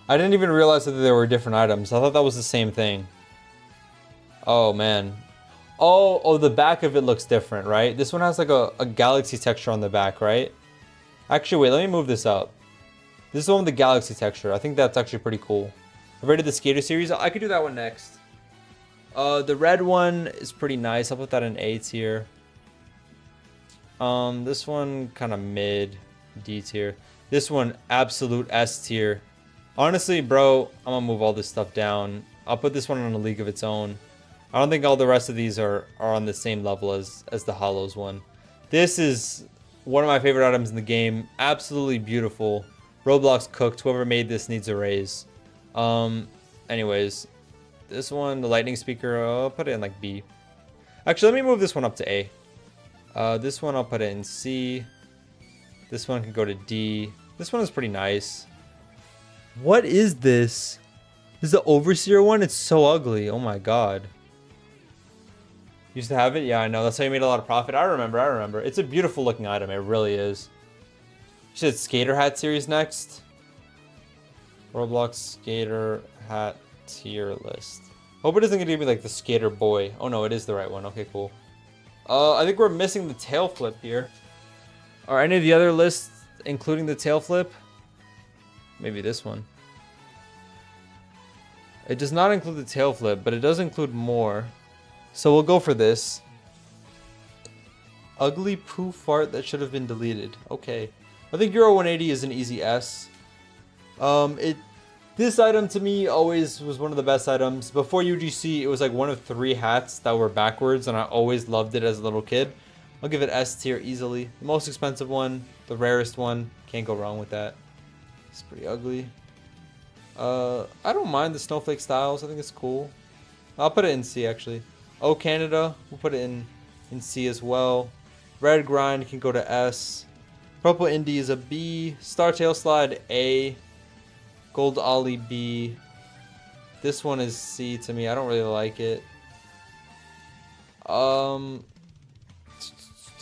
I didn't even realize that there were different items. I thought that was the same thing. Oh man. Oh, the back of it looks different, right? This one has like a galaxy texture on the back, right? Actually, wait, let me move this up. This is the one with the galaxy texture. I think that's actually pretty cool. I've rated the Skater series. I could do that one next. The red one is pretty nice. I'll put that in A tier. This one kind of mid, D tier. This one absolute S tier. Honestly, bro, I'm gonna move all this stuff down. I'll put this one on a league of its own. I don't think all the rest of these are on the same level as the Hollows one. This is one of my favorite items in the game. Absolutely beautiful. Roblox cooked. Whoever made this needs a raise. Anyways, this one, the lightning speaker, I'll put it in like B. Actually, let me move this one up to A. This one I'll put it in C. This one can go to D. This one is pretty nice. What is this? This is the Overseer one? It's so ugly. Oh my god. Used to have it? Yeah, I know. That's how you made a lot of profit. I remember. It's a beautiful looking item. It really is. You said Skater Hat series next. Roblox Skater Hat tier list. Hope it isn't going to give me like the Skater Boy. Oh no, it is the right one. Okay, cool. I think we're missing the tail flip here. Are any of the other lists including the tail flip? Maybe this one. It does not include the tail flip, but it does include more. So we'll go for this. Ugly poo fart that should have been deleted. Okay. I think Euro 180 is an easy S. This item to me always was one of the best items. Before UGC, it was like one of 3 hats that were backwards, and I always loved it as a little kid. I'll give it S tier easily. The most expensive one, the rarest one. Can't go wrong with that. It's pretty ugly. I don't mind the snowflake styles. I think it's cool. I'll put it in C actually. Oh, Canada, we'll put it in C as well. Red grind can go to S. Purple Indie is a B. Star Tail Slide A. Gold Ollie B. This one is C to me. I don't really like it. Tail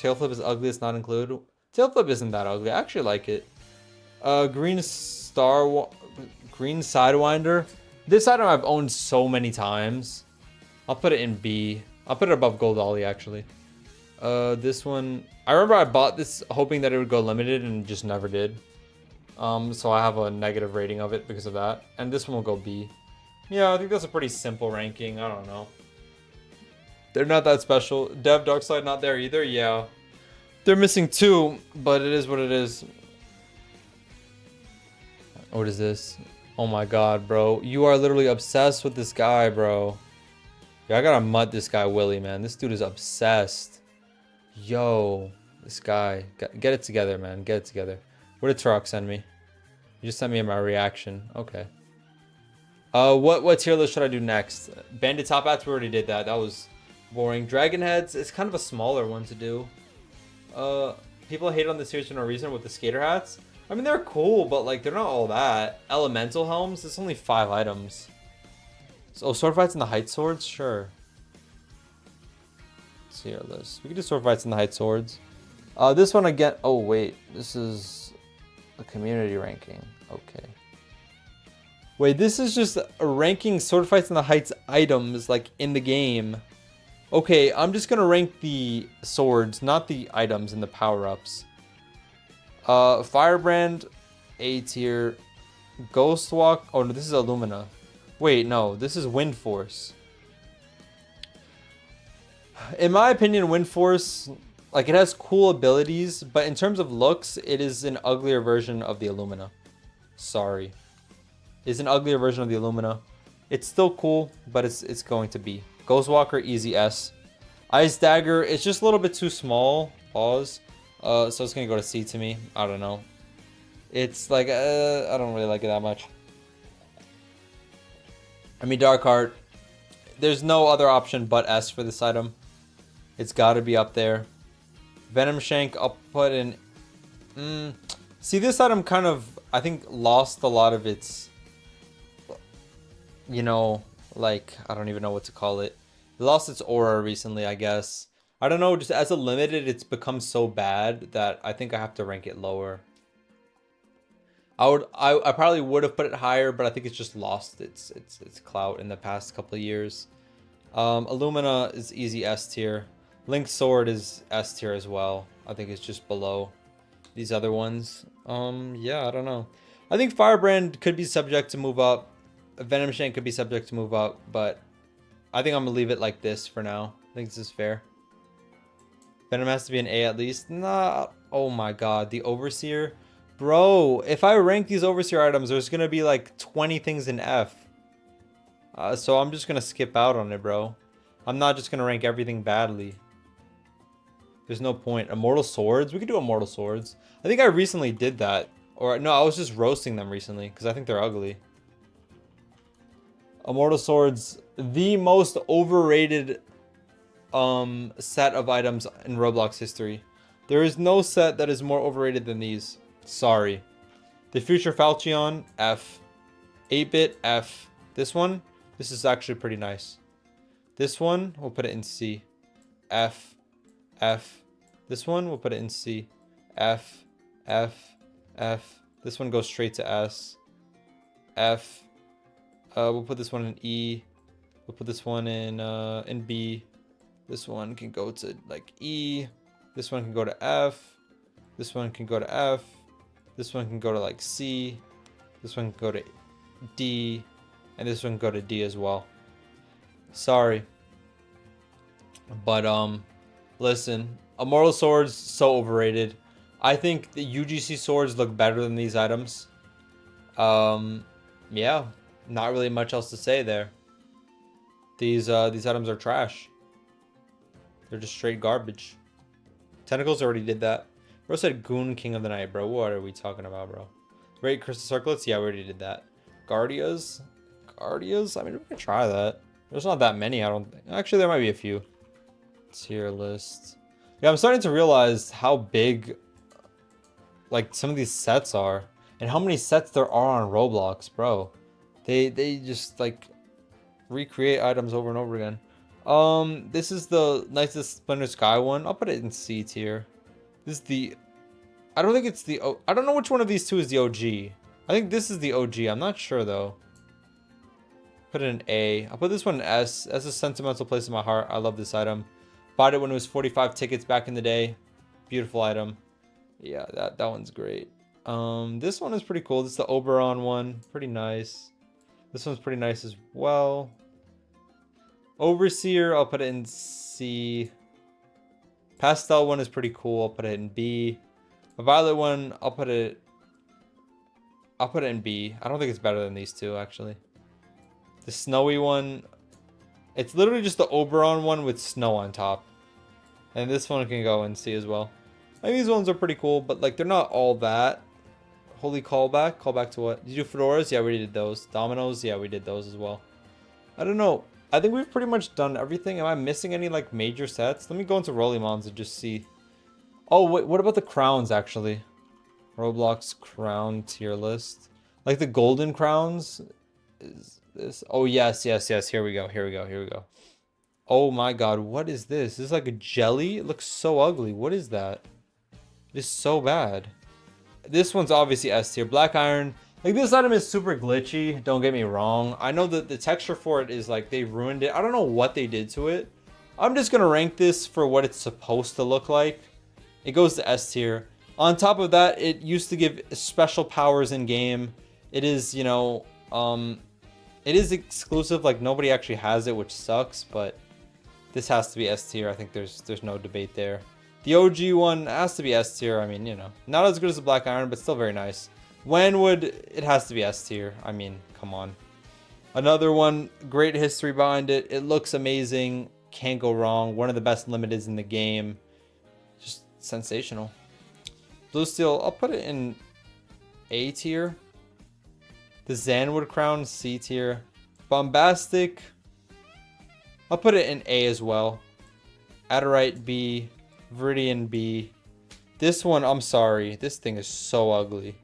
Flip is ugly. It's not included. Tail Flip isn't that ugly. I actually like it. Green Sidewinder. This item I've owned so many times. I'll put it in B. I'll put it above Gold Ollie actually. This one, I remember I bought this hoping that it would go limited and just never did. So I have a negative rating of it because of that. And this one will go B. Yeah, I think that's a pretty simple ranking. I don't know. They're not that special. Dev Darkslide not there either. Yeah. They're missing 2, but it is what it is. What is this? Oh my god, bro. You are literally obsessed with this guy, bro. Yeah, I gotta mud this guy Willie, man. This dude is obsessed. Yo, this guy. Get it together, man. Get it together. What did Turok send me? You just sent me my reaction. Okay. What tier list should I do next? Bandit Top Hats, we already did that. That was boring. Dragon Heads, it's kind of a smaller one to do. People hate on this series for no reason with the skater hats. I mean, they're cool, but like they're not all that. Elemental Helms, it's only 5 items. So, sword fights and the height swords? Sure. Let's see our list. We can do sword fights and the height swords. This one again. Oh, wait. This is a community ranking. Okay. Wait, this is just a ranking sword fights and the heights items like in the game. Okay, I'm just going to rank the swords, not the items and the power-ups. Firebrand, A tier. Ghostwalk. Oh, no, this is Illumina. Wait, no, this is Wind Force. In my opinion, Wind Force, like, it has cool abilities, but in terms of looks, it is an uglier version of the Illumina. Sorry. It's an uglier version of the Illumina. It's still cool, but it's going to be. Ghostwalker, easy S. Ice Dagger, it's just a little bit too small. Pause. So it's going to go to C to me. I don't know. It's like, I don't really like it that much. I mean, Dark Heart, there's no other option but S for this item. It's got to be up there. Venom Shank, I'll put in... See, this item kind of, I think, lost a lot of its... You know, like, I don't even know what to call it. It lost its aura recently, I guess. I don't know, just as a limited, it's become so bad that I think I have to rank it lower. I probably would have put it higher, but I think it's just lost its clout in the past couple of years. Illumina is easy S tier. Link's Sword is S tier as well. I think it's just below these other ones. Yeah, I don't know. I think Firebrand could be subject to move up. Venom Shank could be subject to move up, but I think I'm gonna leave it like this for now. I think this is fair. Venom has to be an A at least. Nah. Oh my god, the Overseer. Bro, if I rank these Overseer items, there's gonna be like 20 things in F. So I'm just gonna skip out on it, bro. I'm not just gonna rank everything badly. There's no point. Immortal Swords? We could do Immortal Swords. I think I recently did that. Or no, I was just roasting them recently because I think they're ugly. Immortal Swords, the most overrated set of items in Roblox history. There is no set that is more overrated than these. Sorry. The Future Falchion, F. 8-bit, F. This one, this is actually pretty nice. This one, we'll put it in C. F. F. This one, we'll put it in C. F. F. F. This one goes straight to S. F. We'll put this one in E. We'll put this one in B. This one can go to like E. This one can go to F. This one can go to F. This one can go to like C. This one can go to D. And this one can go to D as well. Sorry. But listen, Immortal Swords, so overrated. I think the UGC swords look better than these items. Yeah, not really much else to say there. These items are trash. They're just straight garbage. Tentacles already did that. Bro said Goon King of the Night, bro. What are we talking about, bro? Great Crystal Circlets? Yeah, we already did that. Guardias? Guardias? I mean, we can try that. There's not that many, I don't think. Actually, there might be a few. Tier list. Yeah, I'm starting to realize how big, like, some of these sets are. And how many sets there are on Roblox, bro. They just, like, recreate items over and over again. This is the Knights of Splinter Sky one. I'll put it in C tier. This is the... I don't think it's the... I don't know which one of these two is the OG. I think this is the OG. I'm not sure, though. Put it in A. I'll put this one in S. S is a sentimental place in my heart. I love this item. Bought it when it was 45 tickets back in the day. Beautiful item. Yeah, that one's great. This one is pretty cool. This is the Oberon one. Pretty nice. This one's pretty nice as well. Overseer, I'll put it in C. Pastel one is pretty cool. I'll put it in B. A violet one, I'll put it in B. I don't think it's better than these two, actually. The snowy one, it's literally just the Oberon one with snow on top. And this one can go in C as well. I mean, these ones are pretty cool, but like they're not all that. Holy callback. Callback to what? Did you do fedoras? Yeah, we already did those. Dominoes? Yeah, we did those as well. I don't know. I think we've pretty much done everything. Am I missing any like major sets? Let me go into Rollimons and just see. Oh, wait, what about the crowns actually? Roblox crown tier list. Like the golden crowns? Is this? Oh, yes. Here we go. Oh my god, what is this? This is like a jelly? It looks so ugly. What is that? It is so bad. This one's obviously S tier. Black iron. Like, this item is super glitchy, don't get me wrong. I know that the texture for it is like, they ruined it. I don't know what they did to it. I'm just gonna rank this for what it's supposed to look like. It goes to S tier. On top of that, it used to give special powers in game. It is, you know, it is exclusive, like nobody actually has it, which sucks, but this has to be S tier. I think there's no debate there. The OG one has to be S tier. I mean, you know, not as good as the Black Iron, but still very nice. Wenwood, it has to be S tier. I mean, come on. Another one, great history behind it. It looks amazing. Can't go wrong. One of the best limiteds in the game. Just sensational. Blue Steel, I'll put it in A tier. The Zanwood Crown, C tier. Bombastic, I'll put it in A as well. Adderite, B. Viridian, B. This one, I'm sorry. This thing is so ugly.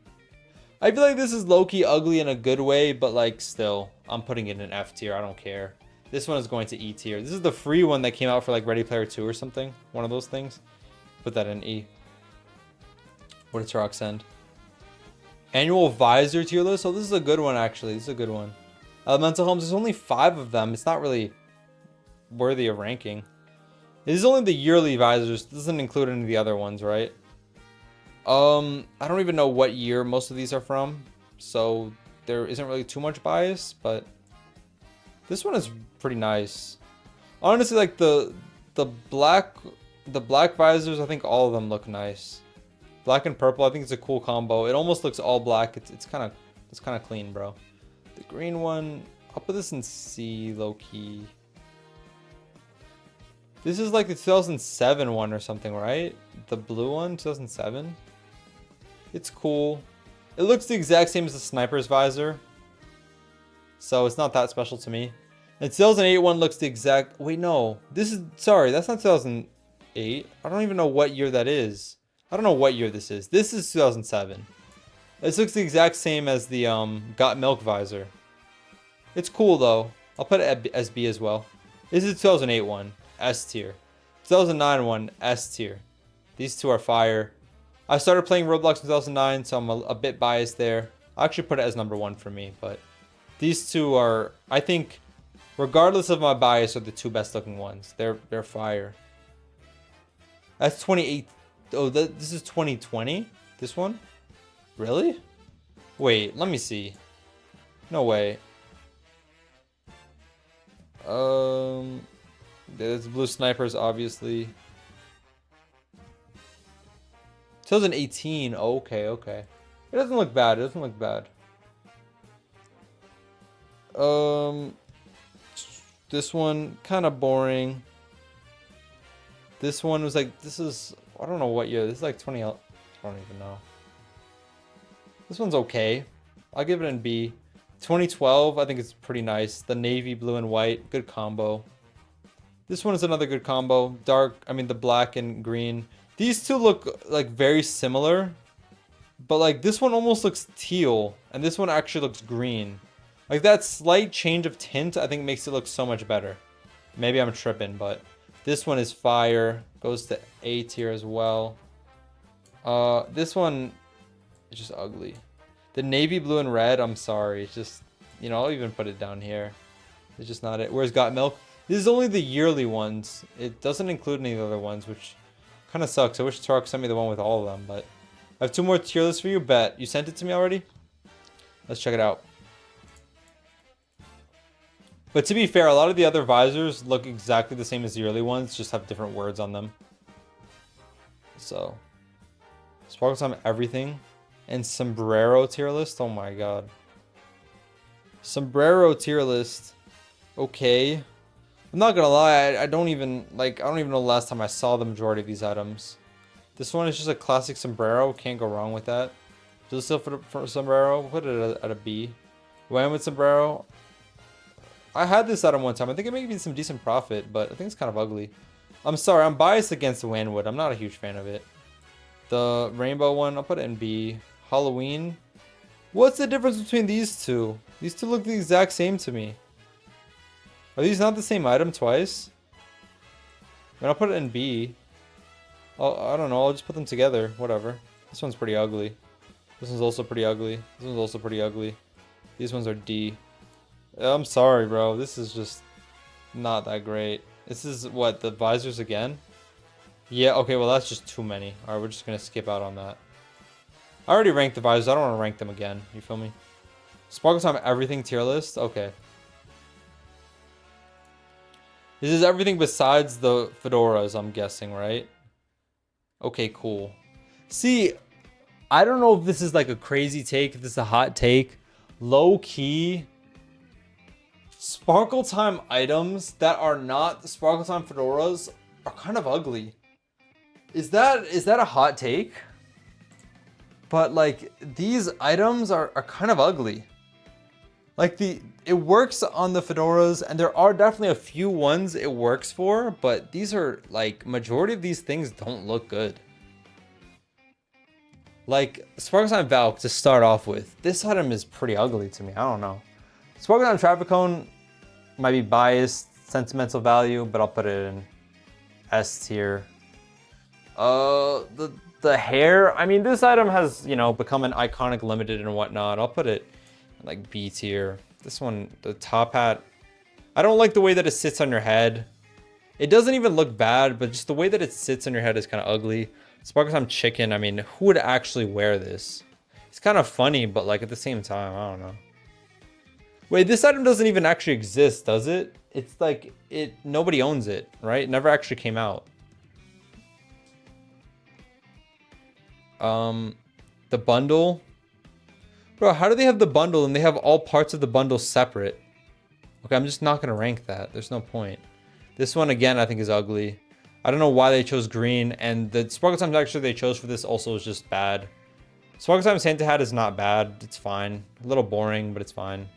I feel like this is low-key ugly in a good way, but like still, I'm putting it in F tier. I don't care. This one is going to E tier. This is the free one that came out for like Ready Player 2 or something. One of those things. Put that in E. What did Turok send? Annual Visor tier list. Oh, this is a good one actually. This is a good one. Elemental Homes. There's only 5 of them. It's not really worthy of ranking. This is only the yearly visors. This doesn't include any of the other ones, right? I don't even know what year most of these are from, so there isn't really too much bias, but this one is pretty nice. Honestly, like the black visors, I think all of them look nice. Black and purple, I think it's a cool combo. It almost looks all black. It's kind of clean, bro. The green one, I'll put this in C, low key. This is like the 2007 one or something, right? The blue one, 2007. It's cool. It looks the exact same as the sniper's visor, so it's not that special to me. And 2008 one looks the exact. Wait, no. This is, sorry, that's not 2008. I don't even know what year that is. I don't know what year this is. This is 2007. This looks the exact same as the Got Milk visor. It's cool though. I'll put it as B as well. This is 2008 one, S tier. 2009 one, S tier. These two are fire. I started playing Roblox in 2009, so I'm a bit biased there. I'll actually put it as number 1 for me, but these two are, I think, Regardless of my bias, are the two best looking ones. They're fire. That's 28. Oh, this is 2020. This one, really? Wait, let me see. No way. There's blue snipers, obviously. 2018. Oh, okay, okay. It doesn't look bad. It doesn't look bad. This one kind of boring. This one was like, this is, I don't know what year. This is like 20. I don't even know. This one's okay. I'll give it an B. 2012, I think it's pretty nice. The navy blue and white, good combo. This one is another good combo. The black and green. These two look like very similar, but like this one almost looks teal and this one actually looks green. Like that slight change of tint, I think makes it look so much better. Maybe I'm tripping, but this one is fire. Goes to A tier as well. This one is just ugly. The navy blue and red, I'm sorry. It's just, you know, I'll even put it down here. It's just not it. Where's Got Milk? This is only the yearly ones. It doesn't include any of the other ones, which kind of sucks. I wish Tark sent me the one with all of them, but I have 2 more tier lists for you. Bet. You sent it to me already? Let's check it out. But to be fair, a lot of the other visors look exactly the same as the yearly ones, just have different words on them. So, Sparkle Time Everything. And Sombrero tier list. Oh my god. Sombrero tier list. Okay. I'm not gonna lie, I don't even know the last time I saw the majority of these items. This one is just a classic sombrero. Can't go wrong with that. Just still for sombrero. We'll put it at a B. Wham with sombrero. I had this item one time. I think it made me some decent profit, but I think it's kind of ugly. I'm sorry, I'm biased against Wanwood. I'm not a huge fan of it. The rainbow one, I'll put it in B. Halloween. What's the difference between these two? These two look the exact same to me. Are these not the same item twice? I mean, I'll put it in B. I don't know. I'll just put them together. Whatever. This one's pretty ugly. This one's also pretty ugly. This one's also pretty ugly. These ones are D. I'm sorry, bro. This is just not that great. This is what, the visors again? Yeah, okay, well that's just too many. Alright, we're just gonna skip out on that. I already ranked the visors. I don't want to rank them again. You feel me? Sparkle Time Everything tier list. Okay. This is everything besides the fedoras, I'm guessing, right? Okay, cool. See, I don't know if this is like a crazy take, if this is a hot take. Low key, Sparkle Time items that are not Sparkle Time fedoras are kind of ugly. Is that a hot take? But like these items are kind of ugly. Like it works on the fedoras, and there are definitely a few ones it works for, but these are like, majority of these things don't look good. Like Sparkle Time Valk to start off with, this item is pretty ugly to me. I don't know. Sparkle Time Traffic Cone might be biased, sentimental value, but I'll put it in S tier. The hair, I mean, this item has, you know, become an iconic limited and whatnot. I'll put it in like B tier. This one, the top hat, I don't like the way that it sits on your head. It doesn't even look bad, but just the way that it sits on your head is kind of ugly. Sparkle Time Chicken, I mean, who would actually wear this? It's kind of funny, but like at the same time, I don't know. Wait, this item doesn't even actually exist, does it? It's like, nobody owns it, right? It never actually came out. The bundle. Bro, how do they have the bundle and they have all parts of the bundle separate? Okay, I'm just not gonna rank that. There's no point. This one, again, I think is ugly. I don't know why they chose green, and the Sparkle Time texture they chose for this also is just bad. Sparkle Time Santa hat is not bad. It's fine. A little boring, but it's fine.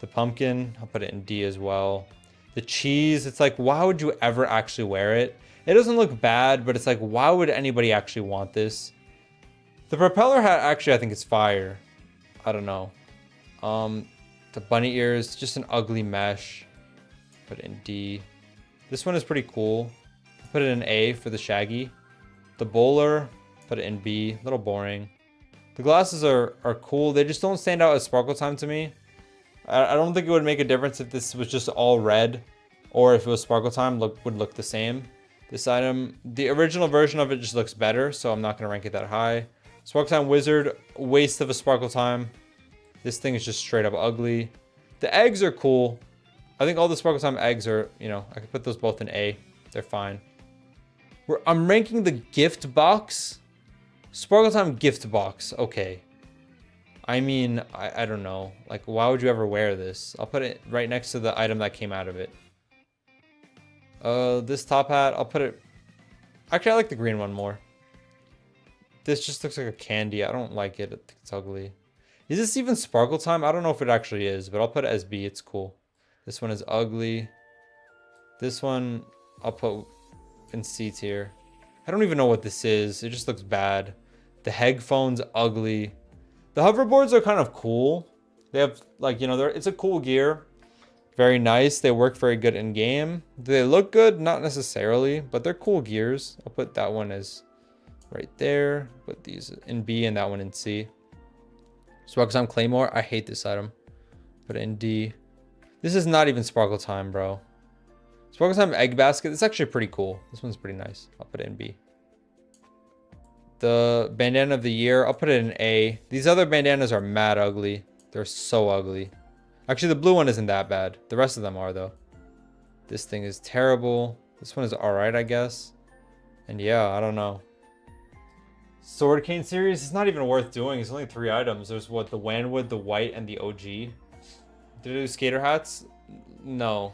The pumpkin, I'll put it in D as well. The cheese, it's like, why would you ever actually wear it? It doesn't look bad, but it's like, why would anybody actually want this? The propeller hat, actually, I think it's fire. I don't know. The bunny ears, just an ugly mesh. Put it in D. This one is pretty cool. Put it in A for the shaggy. The bowler, put it in B. A little boring. The glasses are cool. They just don't stand out as Sparkle Time to me. I don't think it would make a difference if this was just all red, or if it was Sparkle Time, would look the same. This item, the original version of it just looks better, so I'm not going to rank it that high. Sparkle Time Wizard, waste of a Sparkle Time. This thing is just straight up ugly. The eggs are cool. I think all the Sparkle Time eggs are, you know, I could put those both in A. They're fine. I'm ranking the gift box. Sparkle Time gift box. Okay. I mean, I don't know. Like, why would you ever wear this? I'll put it right next to the item that came out of it. This top hat, I'll put it... Actually, I like the green one more. This just looks like a candy. I don't like it. I think it's ugly. Is this even Sparkle Time? I don't know if it actually is, but I'll put it as B. It's cool. This one is ugly. This one, I'll put in C tier. I don't even know what this is. It just looks bad. The headphones, ugly. The hoverboards are kind of cool. They have, like, you know, it's a cool gear. Very nice. They work very good in game. Do they look good? Not necessarily, but they're cool gears. I'll put that one as right there. Put these in B and that one in C. Sparkle Time Claymore. I hate this item. Put it in D. This is not even Sparkle Time, bro. Sparkle Time Egg Basket. It's actually pretty cool. This one's pretty nice. I'll put it in B. The bandana of the year. I'll put it in A. These other bandanas are mad ugly. They're so ugly. Actually, the blue one isn't that bad. The rest of them are, though. This thing is terrible. This one is alright, I guess. And yeah, I don't know. Sword Cane series is not even worth doing. It's only 3 items. There's what, the Wanwood, the white, and the OG. Did I do skater hats? No.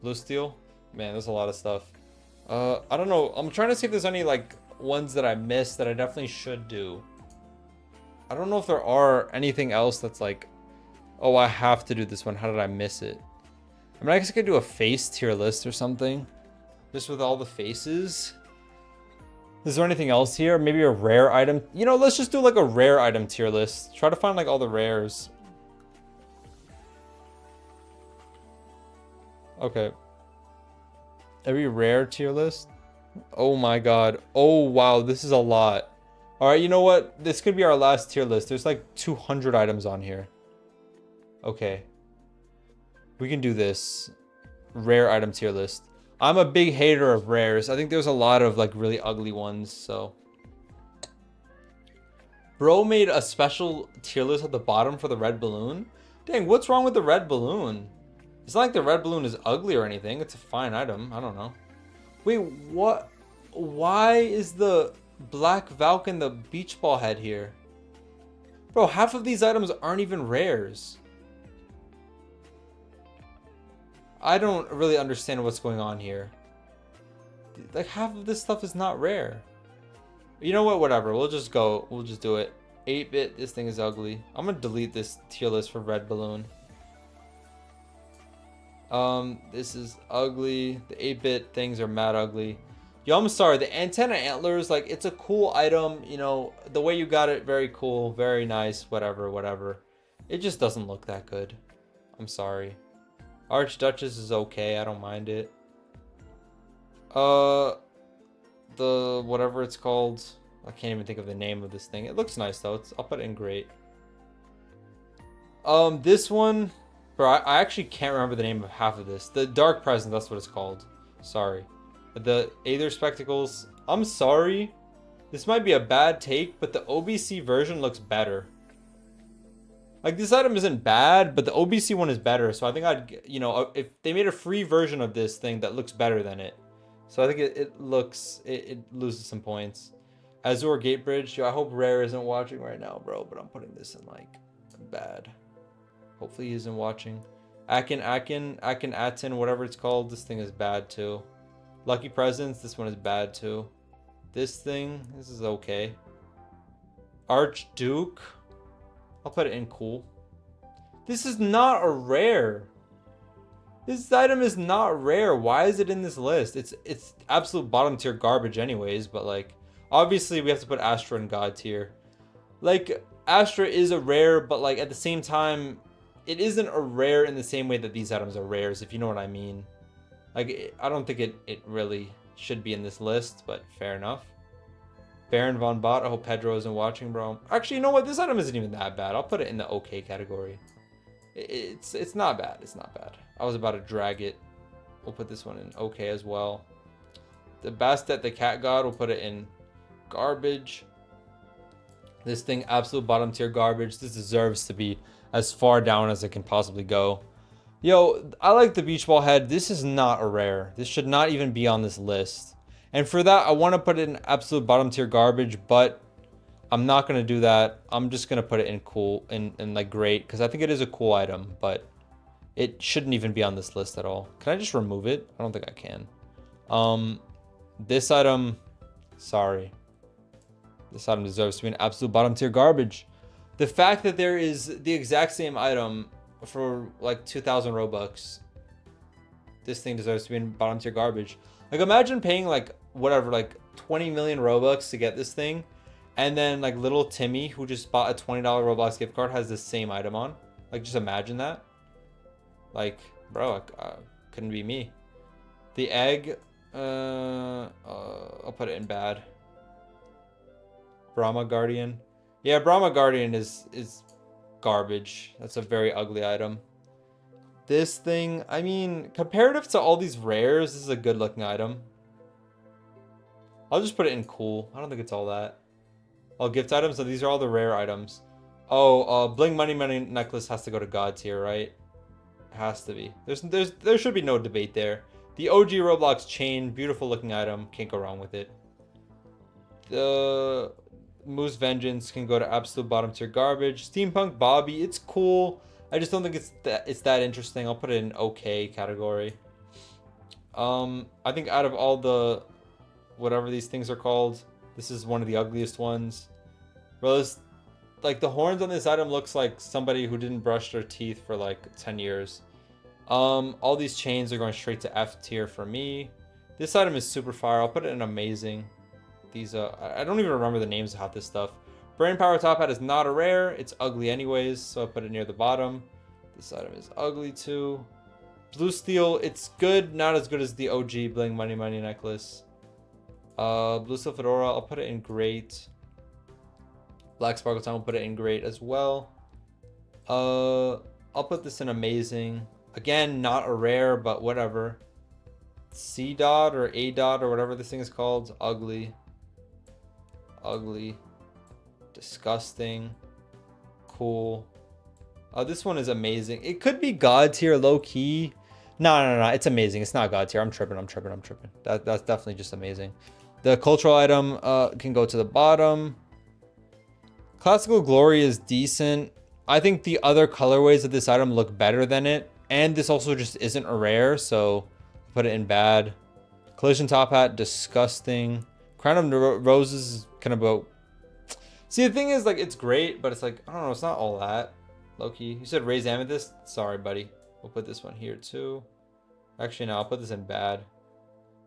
Blue steel? Man, there's a lot of stuff. I don't know. I'm trying to see if there's any like ones that I missed that I definitely should do. I don't know if there are anything else that's like, oh, I have to do this one. How did I miss it? I mean, I guess I could do a face tier list or something. Just with all the faces. Is there anything else here? Maybe a rare item? You know, let's just do like a rare item tier list. Try to find like all the rares. Okay. Every rare tier list? Oh my god. Oh wow, this is a lot. Alright, you know what? This could be our last tier list. There's like 200 items on here. Okay. We can do this. Rare item tier list. I'm a big hater of rares. I think there's a lot of like really ugly ones, so. Bro made a special tier list at the bottom for the red balloon. Dang, what's wrong with the red balloon? It's not like the red balloon is ugly or anything. It's a fine item. I don't know. Wait, what? Why is the Black Falcon the beach ball head here? Bro, half of these items aren't even rares. I don't really understand what's going on here. Like, half of this stuff is not rare. You know what? Whatever. We'll just go. We'll just do it. 8-bit. This thing is ugly. I'm going to delete this tier list for red balloon. This is ugly. The 8-bit things are mad ugly. Yo, I'm sorry. The antenna antlers, like, it's a cool item. You know, the way you got it, very cool. Very nice. Whatever, whatever. It just doesn't look that good. I'm sorry. Archduchess is okay. I don't mind it. The whatever it's called. I can't even think of the name of this thing. It looks nice though. I'll put it in great. This one, bro, I actually can't remember the name of half of this. The Dark Present, that's what it's called. Sorry. The Aether Spectacles. I'm sorry. This might be a bad take, but the OBC version looks better. Like, this item isn't bad, but the OBC one is better. So I think I'd, you know, if they made a free version of this thing that looks better than it. So I think it loses some points. Azure Gate Bridge. Yo, I hope Rare isn't watching right now, bro. But I'm putting this in, like, bad. Hopefully he isn't watching. Aten, whatever it's called. This thing is bad, too. Lucky Presents. This one is bad, too. This thing. This is okay. Archduke. I'll put it in cool. This is not a rare. This item is not rare. Why is it in this list? It's absolute bottom tier garbage anyways, but like obviously we have to put Astra in god tier. Like Astra is a rare, but like at the same time it isn't a rare in the same way that these items are rares, if you know what I mean. Like I don't think it really should be in this list, but fair enough. Baron Von Bot. I hope Pedro isn't watching, bro. Actually, you know what? This item isn't even that bad. I'll put it in the okay category. It's not bad. It's not bad. I was about to drag it. We'll put this one in okay as well. The Bastet, the Cat God, we'll put it in garbage. This thing, absolute bottom tier garbage. This deserves to be as far down as it can possibly go. Yo, I like the beach ball head. This is not a rare. This should not even be on this list. And for that, I want to put it in absolute bottom tier garbage, but I'm not going to do that. I'm just going to put it in cool, in like great, because I think it is a cool item, but it shouldn't even be on this list at all. Can I just remove it? I don't think I can. This item, sorry. This item deserves to be an absolute bottom tier garbage. The fact that there is the exact same item for like 2,000 Robux, this thing deserves to be in bottom tier garbage. Like, imagine paying like whatever, like 20 million Robux to get this thing, and then like little Timmy, who just bought a $20 Roblox gift card, has the same item on. Like, just imagine that. Like, bro, couldn't be me. The egg, I'll put it in bad. Brahma Guardian. Yeah, Brahma Guardian is garbage. That's a very ugly item. This thing, I mean, comparative to all these rares, this is a good looking item. I'll just put it in cool. I don't think it's all that. Oh, gift items, so these are all the rare items. Oh, Bling Money necklace has to go to God tier, right? It has to be. There should be no debate there. The OG Roblox chain, beautiful looking item, can't go wrong with it. The Moose Vengeance can go to absolute bottom tier garbage. Steampunk Bobby, it's cool. I just don't think it's that interesting. I'll put it in okay category. I think out of all the whatever these things are called, this is one of the ugliest ones. Bro, this, like, the horns on this item looks like somebody who didn't brush their teeth for like 10 years. All these chains are going straight to F tier for me. This item is super fire. I'll put it in amazing. These I don't even remember the names of half this stuff. Brain Power Top Hat is not a rare. It's ugly anyways, so I put it near the bottom. This item is ugly too. Blue Steel, it's good, not as good as the OG Bling Money necklace. Blue Steel Fedora, I'll put it in great. Black Sparkle Time, I'll put it in great as well. I'll put this in amazing. Again, not a rare, but whatever. C dot or A dot or whatever this thing is called, ugly. Ugly. Disgusting. Cool. This one is amazing. It could be God tier low key. No. It's amazing. It's not God tier. I'm tripping. That's definitely just amazing. The cultural item can go to the bottom. Classical Glory is decent. I think the other colorways of this item look better than it. And this also just isn't a rare, so put it in bad. Collision Top Hat, disgusting. Crown of Roses is kind of about... See, the thing is, like, it's great, but it's like, I don't know, it's not all that. Low-key. You said Raise Amethyst? Sorry, buddy. We'll put this one here, too. Actually, no, I'll put this in bad.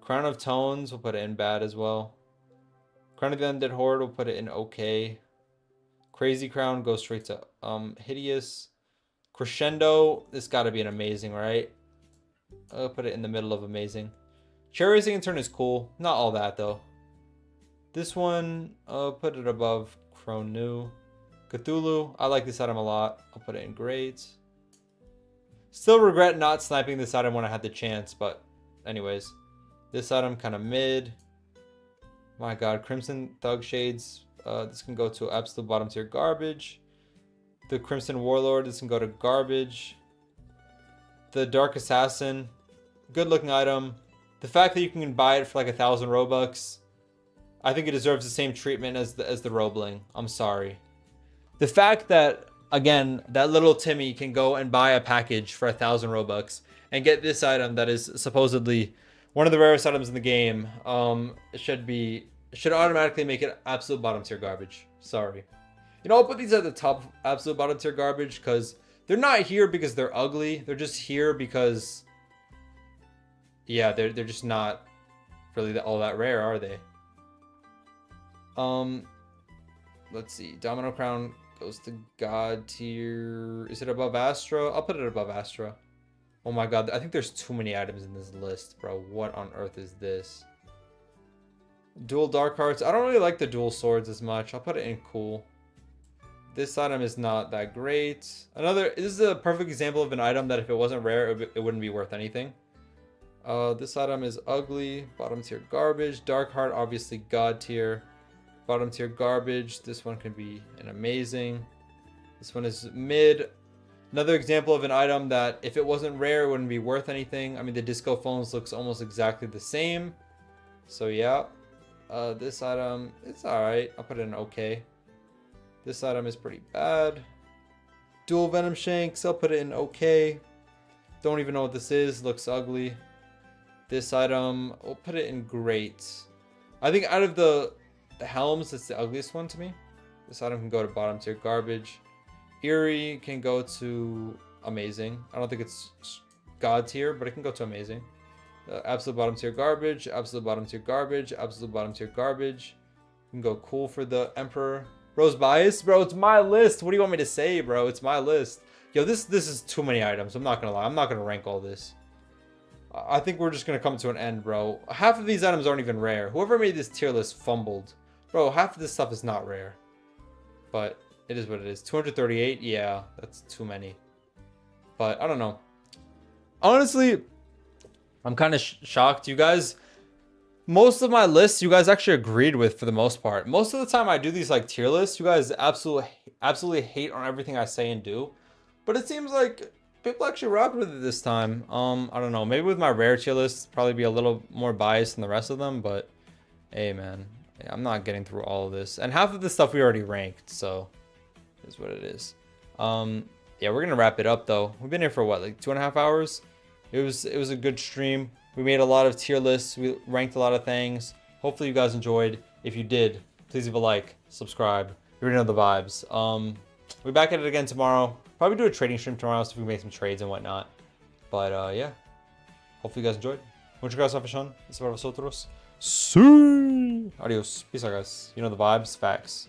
Crown of Tones, we'll put it in bad as well. Crown of the Undead Horde, we'll put it in okay. Crazy Crown goes straight to hideous. Crescendo, this got to be an amazing, right? I'll put it in the middle of amazing. Cherry Racing Intern is cool. Not all that, though. This one, I'll put it above Crone New. Cthulhu, I like this item a lot. I'll put it in great. Still regret not sniping this item when I had the chance, but anyways. This item kind of mid. My god, Crimson Thug Shades. This can go to absolute bottom tier garbage. The Crimson Warlord, this can go to garbage. The Dark Assassin, good looking item. The fact that you can buy it for like 1,000 Robux, I think it deserves the same treatment as the Robling. I'm sorry. The fact that, again, that little Timmy can go and buy a package for 1,000 Robux and get this item that is supposedly one of the rarest items in the game, should automatically make it absolute bottom tier garbage. Sorry. You know, I'll put these at the top absolute bottom tier garbage because they're not here because they're ugly. They're just here because, yeah, they're just not really all that rare, are they? Let's see. Domino Crown goes to God tier. Is it above Astra? I'll put it above Astra. Oh my god, I think there's too many items in this list, bro. What on earth is this? Dual Dark Hearts. I don't really like the dual swords as much. I'll put it in cool. This item is not that great. This is a perfect example of an item that if it wasn't rare, it wouldn't be worth anything. This item is ugly. Bottom tier garbage. Dark heart, obviously god tier. Bottom tier garbage. This one can be an amazing. This one is mid. Another example of an item that if it wasn't rare, it wouldn't be worth anything. I mean, the disco phones looks almost exactly the same. So yeah. This item, it's alright. I'll put it in okay. This item is pretty bad. Dual venom shanks, I'll put it in okay. Don't even know what this is. Looks ugly. This item, we'll put it in great. I think out of the helms, it's the ugliest one to me. This item can go to bottom tier garbage. Eerie can go to amazing. I don't think it's god tier, but it can go to amazing. Absolute bottom tier garbage. Absolute bottom tier garbage. Absolute bottom tier garbage. You can go cool for the Emperor. Bro's biased? Bro, it's my list. What do you want me to say, bro? It's my list. Yo, this is too many items. I'm not gonna lie. I'm not gonna rank all this. I think we're just gonna come to an end, bro. Half of these items aren't even rare. Whoever made this tier list fumbled. Bro, half of this stuff is not rare. But it is what it is. 238? Yeah, that's too many. But I don't know. Honestly, I'm kind of shocked. You guys, most of my lists, you guys actually agreed with for the most part. Most of the time I do these like tier lists, you guys absolutely hate on everything I say and do. But it seems like people actually rocked with it this time. I don't know. Maybe with my rare tier list, probably be a little more biased than the rest of them. But hey, man, I'm not getting through all of this. And half of this stuff we already ranked, so is what it is. Yeah, we're gonna wrap it up though. We've been here for what, like 2.5 hours? It was a good stream. We made a lot of tier lists. We ranked a lot of things. Hopefully you guys enjoyed. If you did, please leave a like, subscribe. You already know the vibes. We're back at it again tomorrow. Probably do a trading stream tomorrow so we can make some trades and whatnot. But yeah, hopefully you guys enjoyed. Muchas gracias, afición. Es para vosotros. Sí. Adios. Peace out, guys. You know the vibes. Facts.